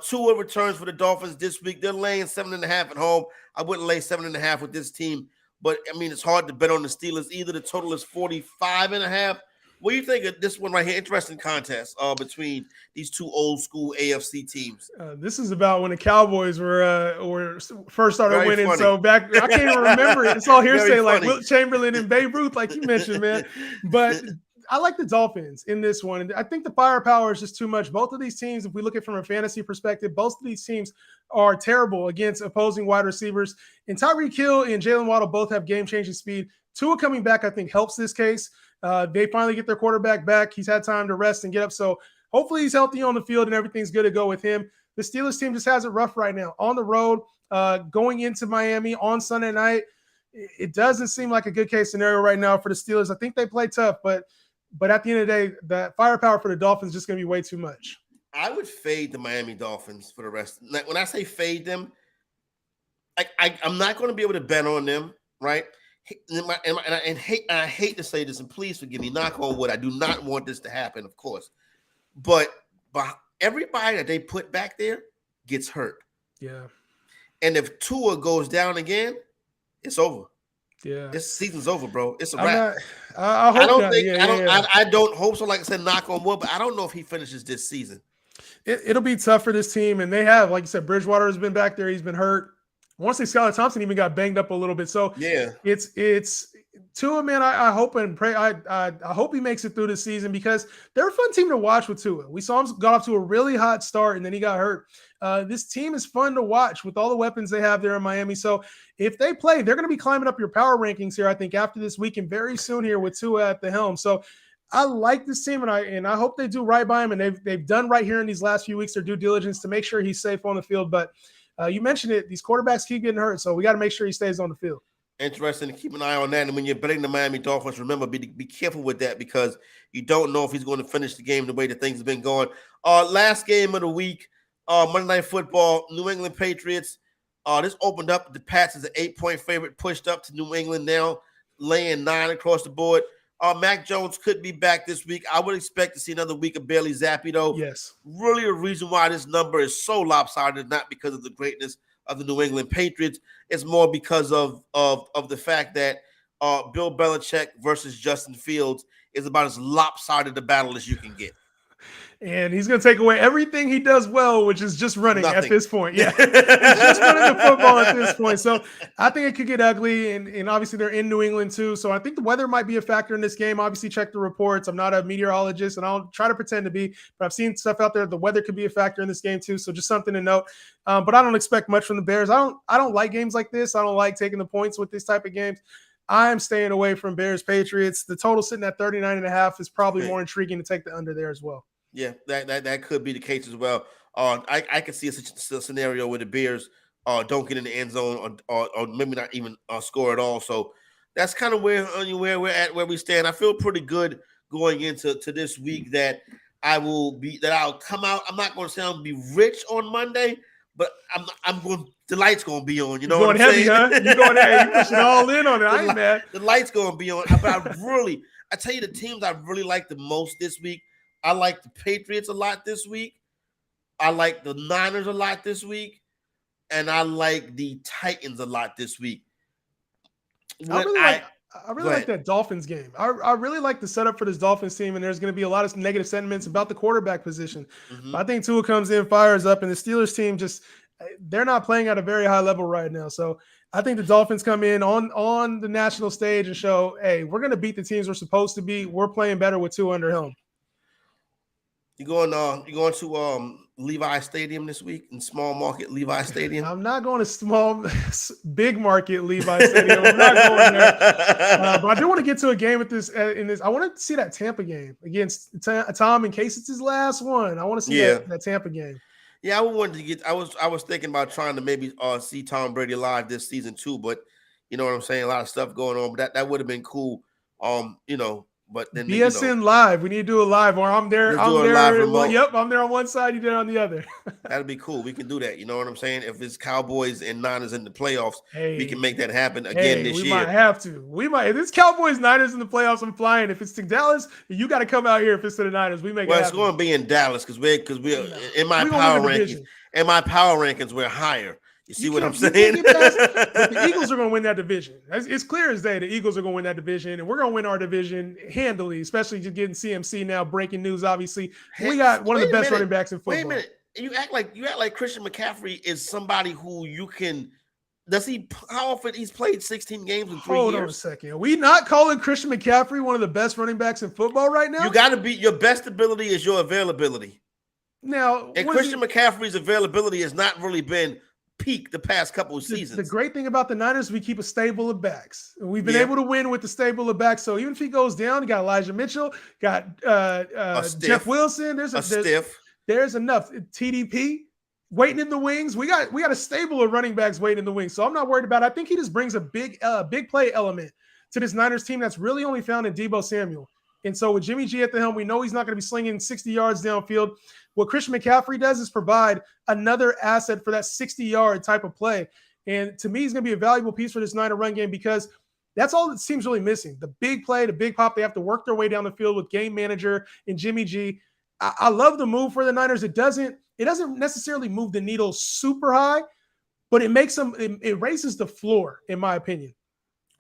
Tua returns for the Dolphins this week. They're laying 7.5 at home. I wouldn't lay 7.5 with this team, but I mean, it's hard to bet on the Steelers. Either the total is 45.5. What do you think of this one right here? Interesting contest between these two old school AFC teams. This is about when the Cowboys were first started Very winning. funny. So back, I can't even remember it. It's all hearsay, Very like funny. Wilt Chamberlain and Babe Ruth, like you mentioned, man. But I like the Dolphins in this one. And I think the firepower is just too much. Both of these teams, if we look at it from a fantasy perspective, both of these teams are terrible against opposing wide receivers. And Tyreek Hill and Jalen Waddle both have game-changing speed. Tua coming back, I think, helps this case. They finally get their quarterback back. He's had time to rest and get up. So hopefully he's healthy on the field and everything's good to go with him. The Steelers team just has it rough right now. On the road, going into Miami on Sunday night, it doesn't seem like a good case scenario right now for the Steelers. I think they play tough, but at the end of the day, that firepower for the Dolphins is just going to be way too much. I would fade the Miami Dolphins for the rest. When I say fade them, I'm not going to be able to bet on them, right? And I hate to say this, and please forgive me, knock on wood. I do not want this to happen, of course. But everybody that they put back there gets hurt. Yeah. And if Tua goes down again, it's over. Yeah. This season's over, bro. It's a wrap. I don't hope so. Like I said, knock on wood, but I don't know if he finishes this season. It'll be tough for this team. And they have, like you said, Bridgewater has been back there. He's been hurt. I want to say Skylar Thompson even got banged up a little bit. So yeah, it's Tua, man. I hope and pray. I hope he makes it through the season because they're a fun team to watch with Tua. We saw him got off to a really hot start and then he got hurt. This team is fun to watch with all the weapons they have there in Miami. So if they play, they're going to be climbing up your power rankings here, I think, after this week and very soon here with Tua at the helm. So I like this team and I hope they do right by him. And they've done right here in these last few weeks, their due diligence to make sure he's safe on the field. But you mentioned it. These quarterbacks keep getting hurt, so we got to make sure he stays on the field. Interesting to keep an eye on that. And when you're betting the Miami Dolphins, remember, be careful with that because you don't know if he's going to finish the game the way that things have been going. Last game of the week, Monday Night Football, New England Patriots. This opened up. The Pats is an 8-point favorite, pushed up to New England now, laying 9 across the board. Mac Jones could be back this week. I would expect to see another week of Bailey Zappi, though. Yes. Really, the reason why this number is so lopsided is not because of the greatness of the New England Patriots. It's more because of the fact that Bill Belichick versus Justin Fields is about as lopsided a battle as you can get. And he's going to take away everything he does well, which is just running Nothing. at this point. Yeah, he's just running the football at this point. So I think it could get ugly. And obviously they're in New England too. So I think the weather might be a factor in this game. Obviously check the reports. I'm not a meteorologist and I'll try to pretend to be, but I've seen stuff out there. The weather could be a factor in this game too. So just something to note. But I don't expect much from the Bears. I don't like games like this. I don't like taking the points with this type of games. I'm staying away from Bears Patriots. The total sitting at 39.5 is probably more intriguing to take the under there as well. Yeah, that could be the case as well. I could see a scenario where the Bears don't get in the end zone or maybe not even score at all. So that's kind of where we're at, where we stand. I feel pretty good going into this week that I'll come out. I'm not going to say I'm going to be rich on Monday, but I'm going. The light's going to be on. You know what I'm heavy, saying? Huh? You're going heavy. You pushing all in on it. I ain't mad. The light's going to be on. But I tell you, the teams I really like the most this week. I like the Patriots a lot this week. I like the Niners a lot this week. And I like the Titans a lot this week. I I really like that Dolphins game. I really like the setup for this Dolphins team, and there's going to be a lot of negative sentiments about the quarterback position. But I think Tua comes in, fires up, and the Steelers team they're not playing at a very high level right now. So I think the Dolphins come in on the national stage and show, hey, we're going to beat the teams we're supposed to beat. We're playing better with Tua under helm. You going to Levi Stadium this week, in small market Levi Stadium? I'm not going to big market Levi Stadium. I'm not going there. But I do want to get to a game with this. I want to see that Tampa game against Tom in case it's his last one. I want to see that Tampa game. Yeah, I wanted to get. I was thinking about trying to maybe see Tom Brady live this season too, but you know what I'm saying. A lot of stuff going on, but that would have been cool. But then BSN live. We need to do a live, or I'm there. I'm there. Live remote. Yep, I'm there on one side. You're there on the other. That'd be cool. We can do that. You know what I'm saying? If it's Cowboys and Niners in the playoffs, we can make that happen again this year. We might have to. If it's Cowboys Niners in the playoffs, I'm flying. If it's to Dallas, you got to come out here. If it's to the Niners, we make it happen. It's going to be in Dallas because we're in my power rankings. In my power rankings, we're higher. You see what I'm saying? But the Eagles are going to win that division. It's clear as day. The Eagles are going to win that division, and we're going to win our division handily, especially just getting CMC now. Breaking news, obviously. We got one of the best running backs in football. Wait a minute. You act like Christian McCaffrey is somebody who you can. How often he's played 16 games in 3 years? Hold on a second. Are we not calling Christian McCaffrey one of the best running backs in football right now? You got to be. Your best ability is your availability. Now, and Christian McCaffrey's availability has not really been peak the past couple of seasons. The great thing about the Niners, we keep a stable of backs. And we've been able to win with the stable of backs. So even if he goes down, you got Elijah Mitchell, got Jeff Wilson. There's enough. TDP waiting in the wings. We got a stable of running backs waiting in the wings. So I'm not worried about it. I think he just brings a big play element to this Niners team that's really only found in Deebo Samuel. And so with Jimmy G at the helm, we know he's not going to be slinging 60 yards downfield. What Christian McCaffrey does is provide another asset for that 60-yard type of play. And to me, he's going to be a valuable piece for this Niner run game because that's all that seems really missing. The big play, the big pop, they have to work their way down the field with game manager and Jimmy G. I love the move for the Niners. It doesn't necessarily move the needle super high, but it makes them, it raises the floor, in my opinion.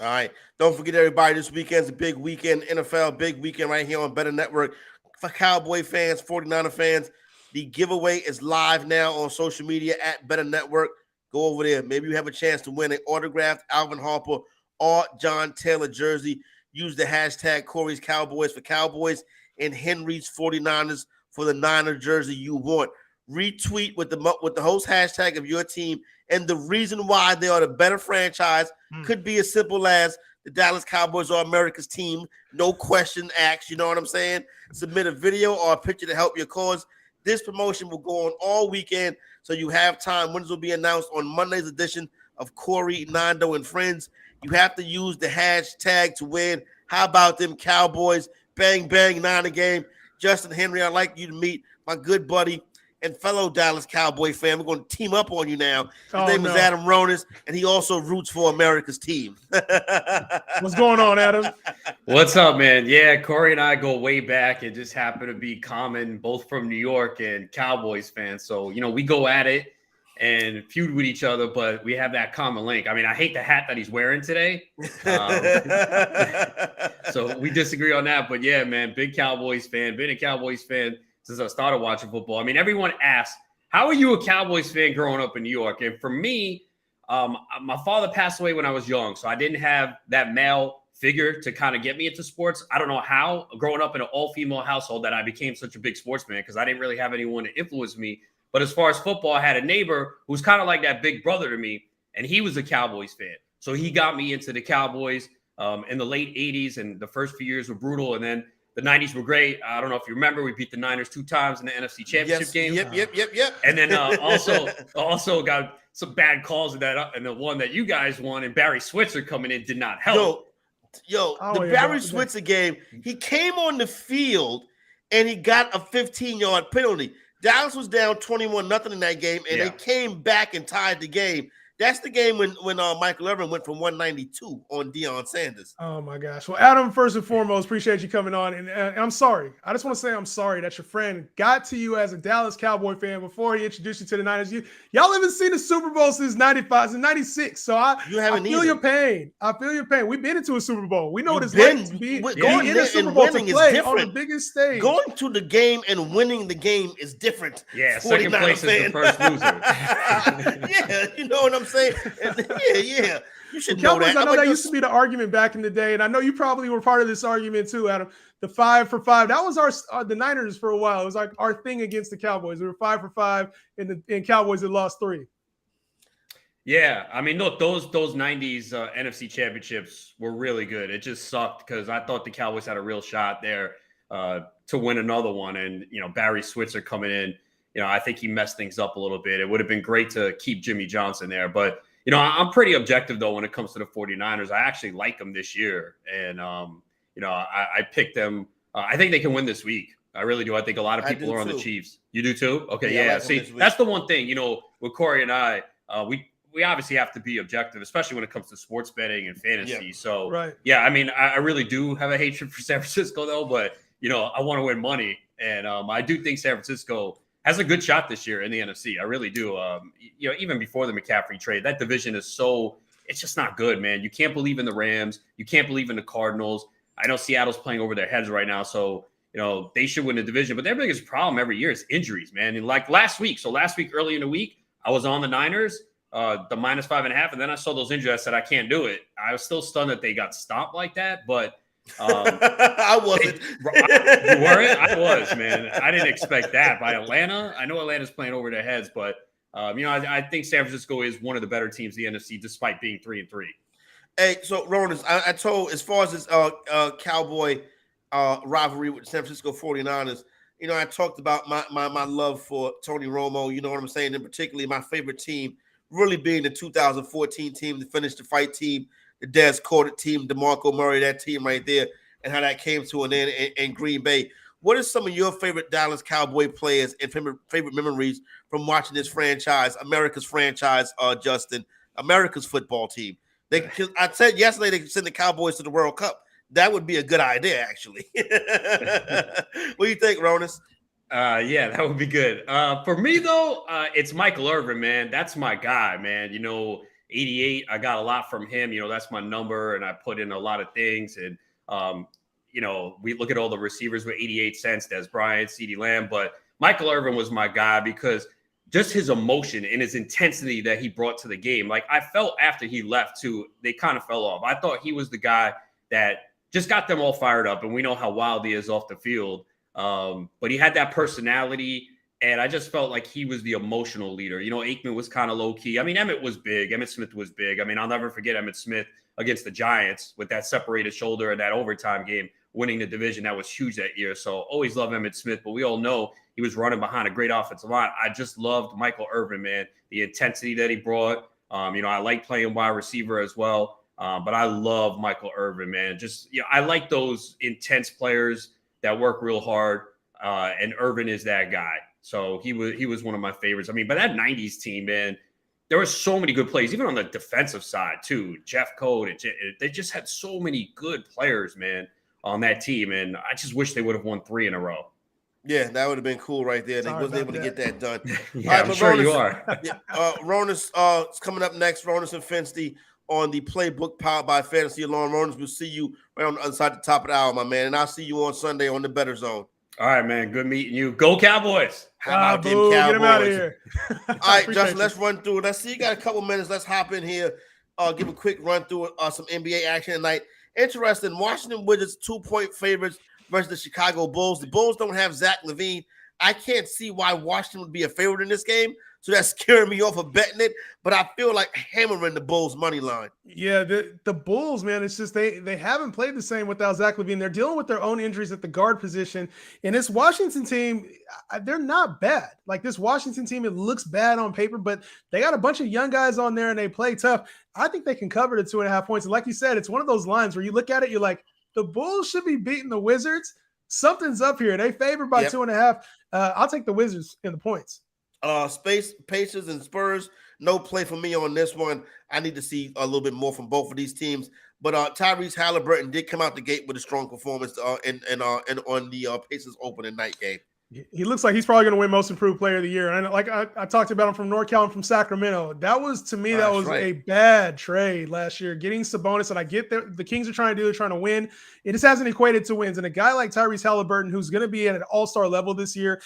All right. Don't forget, everybody, this weekend's a big weekend, NFL, big weekend right here on Bettor Network. For Cowboy fans, 49er fans, the giveaway is live now on social media at Bettor Network. Go over there. Maybe you have a chance to win an autographed Alvin Harper or John Taylor jersey. Use the hashtag Corey's Cowboys for Cowboys and Henry's 49ers for the Niner jersey you want. Retweet with the host hashtag of your team and the reason why they are the better franchise. Could be as simple as the Dallas Cowboys are America's team. No question asked. You know what I'm saying? Submit a video or a picture to help your cause. This promotion will go on all weekend, so you have time. Winners will be announced on Monday's edition of Corey, Nando, and Friends. You have to use the hashtag to win. How about them Cowboys? Bang, bang, Niner game. Justin Henry, I'd like you to meet my good buddy and fellow Dallas Cowboy fan. We're going to team up on you now. His name is Adam Ronis, and he also roots for America's team. What's going on, Adam? What's up, man? Yeah, Corey and I go way back. It just happened to be common, both from New York and Cowboys fans. So, we go at it and feud with each other, but we have that common link. I mean, I hate the hat that he's wearing today. So we disagree on that. But yeah, man, big Cowboys fan, been a Cowboys fan since I started watching football. I mean, everyone asks, how are you a Cowboys fan growing up in New York? And for me, my father passed away when I was young, so I didn't have that male figure to kind of get me into sports. I don't know how, growing up in an all-female household, that I became such a big sports fan because I didn't really have anyone to influence me. But as far as football, I had a neighbor who's kind of like that big brother to me, and he was a Cowboys fan. So he got me into the Cowboys in the late 80s, and the first few years were brutal, and then the 90s were great. I don't know if you remember, we beat the Niners 2 times in the NFC Championship game. Yep. And then also got some bad calls in that, and the one that you guys won, and Barry Switzer coming in did not help. The Barry Switzer game, he came on the field, and he got a 15-yard penalty. Dallas was down 21-0 in that game, and they came back and tied the game. That's the game when Michael Irvin went from 192 on Deion Sanders. Oh my gosh. Well, Adam, first and foremost, appreciate you coming on. And I'm sorry. I just want to say I'm sorry that your friend got to you as a Dallas Cowboy fan before he introduced you to the Niners. Y'all haven't seen the Super Bowl since 95, since 96. So I feel your pain. I feel your pain. We've been into a Super Bowl. We know what it's like to be going in a Super Bowl to play on the biggest stage. Going to the game and winning the game is different. Yeah, second place is the first loser. Yeah, you know what I'm saying? Yeah. You should know Cowboys, that. I know that used to be the argument back in the day, and I know you probably were part of this argument too, Adam. The 5 for 5. That was the Niners for a while. It was like our thing against the Cowboys. We were 5 for 5, and Cowboys had lost 3. Yeah, I mean, look, those 90s NFC championships were really good. It just sucked because I thought the Cowboys had a real shot there to win another one. And, Barry Switzer coming in, I think he messed things up a little bit. It would have been great to keep Jimmy Johnson there. But, I'm pretty objective, though, when it comes to the 49ers. I actually like them this year. And, I picked them. I think they can win this week. I really do. I think a lot of people are on the Chiefs. You do too? Okay, yeah. See, that's the one thing, with Corey and I, we obviously have to be objective, especially when it comes to sports betting and fantasy. Yeah. So, right. Yeah, I mean, I really do have a hatred for San Francisco, though. But, I want to win money. And I do think San Francisco has a good shot this year in the NFC. I really do. Even before the McCaffrey trade, that division is it's just not good, man. You can't believe in the Rams. You can't believe in the Cardinals. I know Seattle's playing over their heads right now. So, they should win the division. But their biggest problem every year is injuries, man. And like last week, early in the week, I was on the Niners, the -5.5. And then I saw those injuries. I said, I can't do it. I was still stunned that they got stomped like that. But I wasn't. You weren't? I was, man. I didn't expect that by Atlanta. I know Atlanta's playing over their heads, but I think San Francisco is one of the better teams in the NFC, despite being 3-3. Hey, so Ronan, I told as far as this Cowboy rivalry with the San Francisco 49ers, I talked about my love for Tony Romo. You know what I'm saying? And particularly my favorite team, really being the 2014 team, the Finish the Fight team, the Des Carter team, DeMarco Murray, that team right there, and how that came to an end in Green Bay. What are some of your favorite Dallas Cowboy players and favorite memories from watching this franchise, America's franchise, Justin, America's football team? I said yesterday they could send the Cowboys to the World Cup. That would be a good idea, actually. What do you think, Ronas? Yeah, that would be good. For me, though, it's Michael Irvin, man. That's my guy, man. 88, I got a lot from him. That's my number, and I put in a lot of things. And, we look at all the receivers with 88 cents, Des Bryant, CeeDee Lamb. But Michael Irvin was my guy because just his emotion and his intensity that he brought to the game. Like, I felt after he left, too, they kind of fell off. I thought he was the guy that just got them all fired up. And we know how wild he is off the field. But he had that personality. And I just felt like he was the emotional leader. Aikman was kind of low key. I mean, Emmitt was big. Emmitt Smith was big. I mean, I'll never forget Emmitt Smith against the Giants with that separated shoulder and that overtime game, winning the division. That was huge that year. So always love Emmitt Smith, but we all know he was running behind a great offensive line. I just loved Michael Irvin, man, the intensity that he brought. I like playing wide receiver as well. But I love Michael Irvin, man. Just, I like those intense players that work real hard. And Irvin is that guy. So he was one of my favorites. I mean, but that 90s team, man, there were so many good plays, even on the defensive side, too. Jeff Code, they just had so many good players, man, on that team. And I just wish they would have won 3 in a row. Yeah, that would have been cool right there. They wasn't able to get that done. Yeah, I'm sure you are. Ronas is coming up next. Ronas and Fenstey on the Playbook powered by Fantasy Alarm. Ronas, we'll see you right on the other side of the top of the hour, my man. And I'll see you on Sunday on the Better Zone. All right, man. Good meeting you. Go Cowboys. How about them Cowboys? Get him out of here. All right, Justin, let's run through it. Let's see. You got a couple minutes. Let's hop in here. Give a quick run through some NBA action tonight. Interesting. Washington Wizards 2-point favorites versus the Chicago Bulls. The Bulls don't have Zach LaVine. I can't see why Washington would be a favorite in this game. So that's scaring me off of betting it. But I feel like hammering the Bulls money line. Yeah, the Bulls, man, it's just they haven't played the same without Zach LaVine. They're dealing with their own injuries at the guard position. And this Washington team, they're not bad. Like this Washington team, it looks bad on paper, but they got a bunch of young guys on there and they play tough. I think they can cover the 2.5 points. And like you said, it's one of those lines where you look at it, you're like, the Bulls should be beating the Wizards. Something's up here. They favored by 2.5. I'll take the Wizards in the points. Pacers and Spurs, no play for me on this one. I need to see a little bit more from both of these teams. But Tyrese Halliburton did come out the gate with a strong performance on the Pacers opening night game. He looks like he's probably going to win Most Improved Player of the Year. And like I talked about him from NorCal and from Sacramento. That was, to me, that was a bad trade last year. Getting Sabonis, and I get that the Kings are trying to win. It just hasn't equated to wins. And a guy like Tyrese Halliburton, who's going to be at an all-star level this year,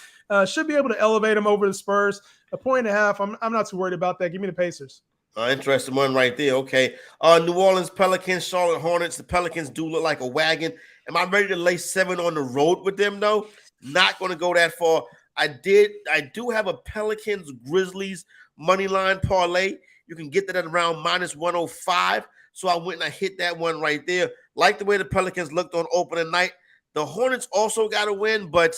should be able to elevate him over the Spurs. 1.5. I'm not too worried about that. Give me the Pacers. Interesting one right there. Okay. New Orleans Pelicans, Charlotte Hornets. The Pelicans do look like a wagon. Am I ready to lay 7 on the road with them, though? Not going to go that far. I do have a Pelicans Grizzlies money line parlay. You can get that at around -105. So I went and I hit that one right there. Like the way the Pelicans looked on opening night. The Hornets also got to win, but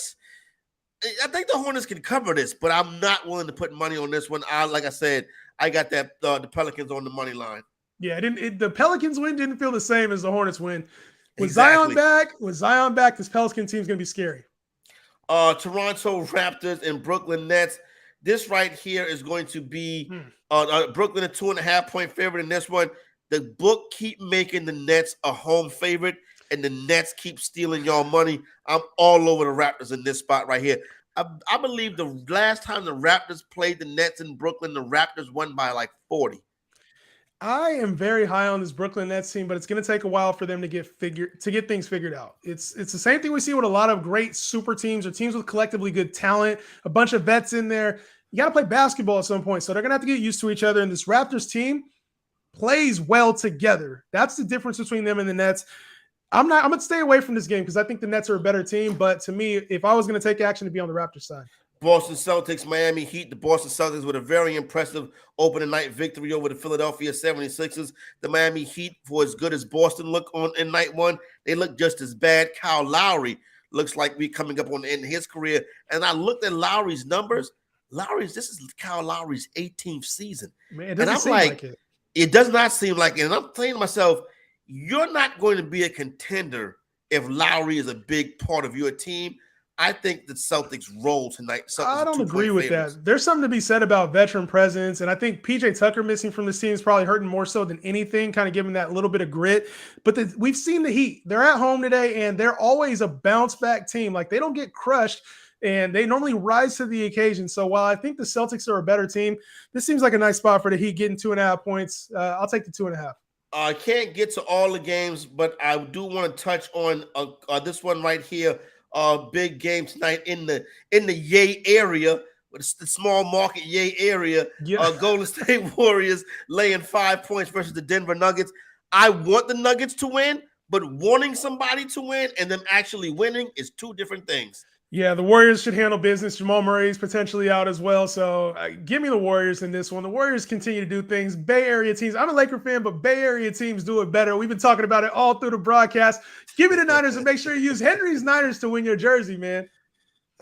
I think the Hornets can cover this, but I'm not willing to put money on this one. Like I said, I got that the Pelicans on the money line. Yeah, the Pelicans win didn't feel the same as the Hornets win. With Exactly. Zion back, this Pelican team's going to be scary. Toronto Raptors and Brooklyn Nets. This right here is going to be Brooklyn a 2.5-point favorite in this one. The book keep making the Nets a home favorite, and the Nets keep stealing y'all money. I'm all over the Raptors in this spot right here. I believe the last time the Raptors played the Nets in Brooklyn, the Raptors won by like 40. I am very high on this Brooklyn Nets team, but it's going to take a while for them to get things figured out. It's the same thing we see with a lot of great super teams or teams with collectively good talent, a bunch of vets in there. You got to play basketball at some point, so they're going to have to get used to each other. And this Raptors team plays well together. That's the difference between them and the Nets. I'm going to stay away from this game because I think the Nets are a better team. But to me, if I was going to take action, to be on the Raptors side. Boston Celtics, Miami Heat. The Boston Celtics with a very impressive opening night victory over the Philadelphia 76ers. The Miami Heat, for as good as Boston looked on in night one, they look just as bad. Kyle Lowry looks like we're coming up on the end of his career. And I looked at Lowry's numbers. This is Kyle Lowry's 18th season. Man, it doesn't seem like it. It does not seem like it. And I'm saying to myself, you're not going to be a contender if Lowry is a big part of your team. I think the Celtics roll tonight. I don't agree with that. There's something to be said about veteran presence, and I think PJ Tucker missing from this team is probably hurting more so than anything, kind of giving that little bit of grit. But we've seen the Heat. They're at home today, and they're always a bounce-back team. Like, they don't get crushed, and they normally rise to the occasion. So while I think the Celtics are a better team, this seems like a nice spot for the Heat getting 2.5 points. I'll take the 2.5. I can't get to all the games, but I do want to touch on this one right here. Big game tonight in the Yay area, the small market Yay area. Yeah. Golden State Warriors laying 5 points versus the Denver Nuggets. I want the Nuggets to win, but wanting somebody to win and them actually winning is two different things. Yeah, the Warriors should handle business. Jamal Murray is potentially out as well. So give me the Warriors in this one. The Warriors continue to do things. Bay Area teams. I'm a Laker fan, but Bay Area teams do it better. We've been talking about it all through the broadcast. Give me the Niners and make sure you use Henry's Niners to win your jersey, man.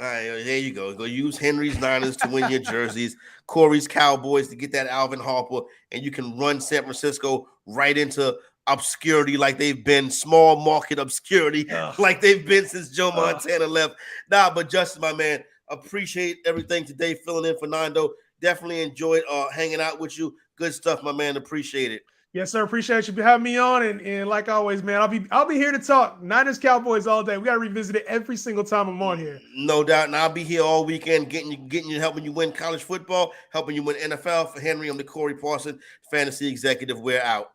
All right, there you go. Go use Henry's Niners to win your jerseys. Corey's Cowboys to get that Alvin Harper, and you can run San Francisco right into obscurity like they've been, small market obscurity like they've been since Joe Montana left. Nah, but Justin, my man, appreciate everything today, filling in for Nando. Definitely enjoyed hanging out with you. Good stuff, my man. Appreciate it. Yes, sir. Appreciate you having me on. And like always, man, I'll be here to talk Niners Cowboys all day. We got to revisit it every single time I'm on here. No doubt. And I'll be here all weekend getting you, helping you win college football, helping you win NFL. For Henry, I'm the Corey Parson, fantasy executive. We're out.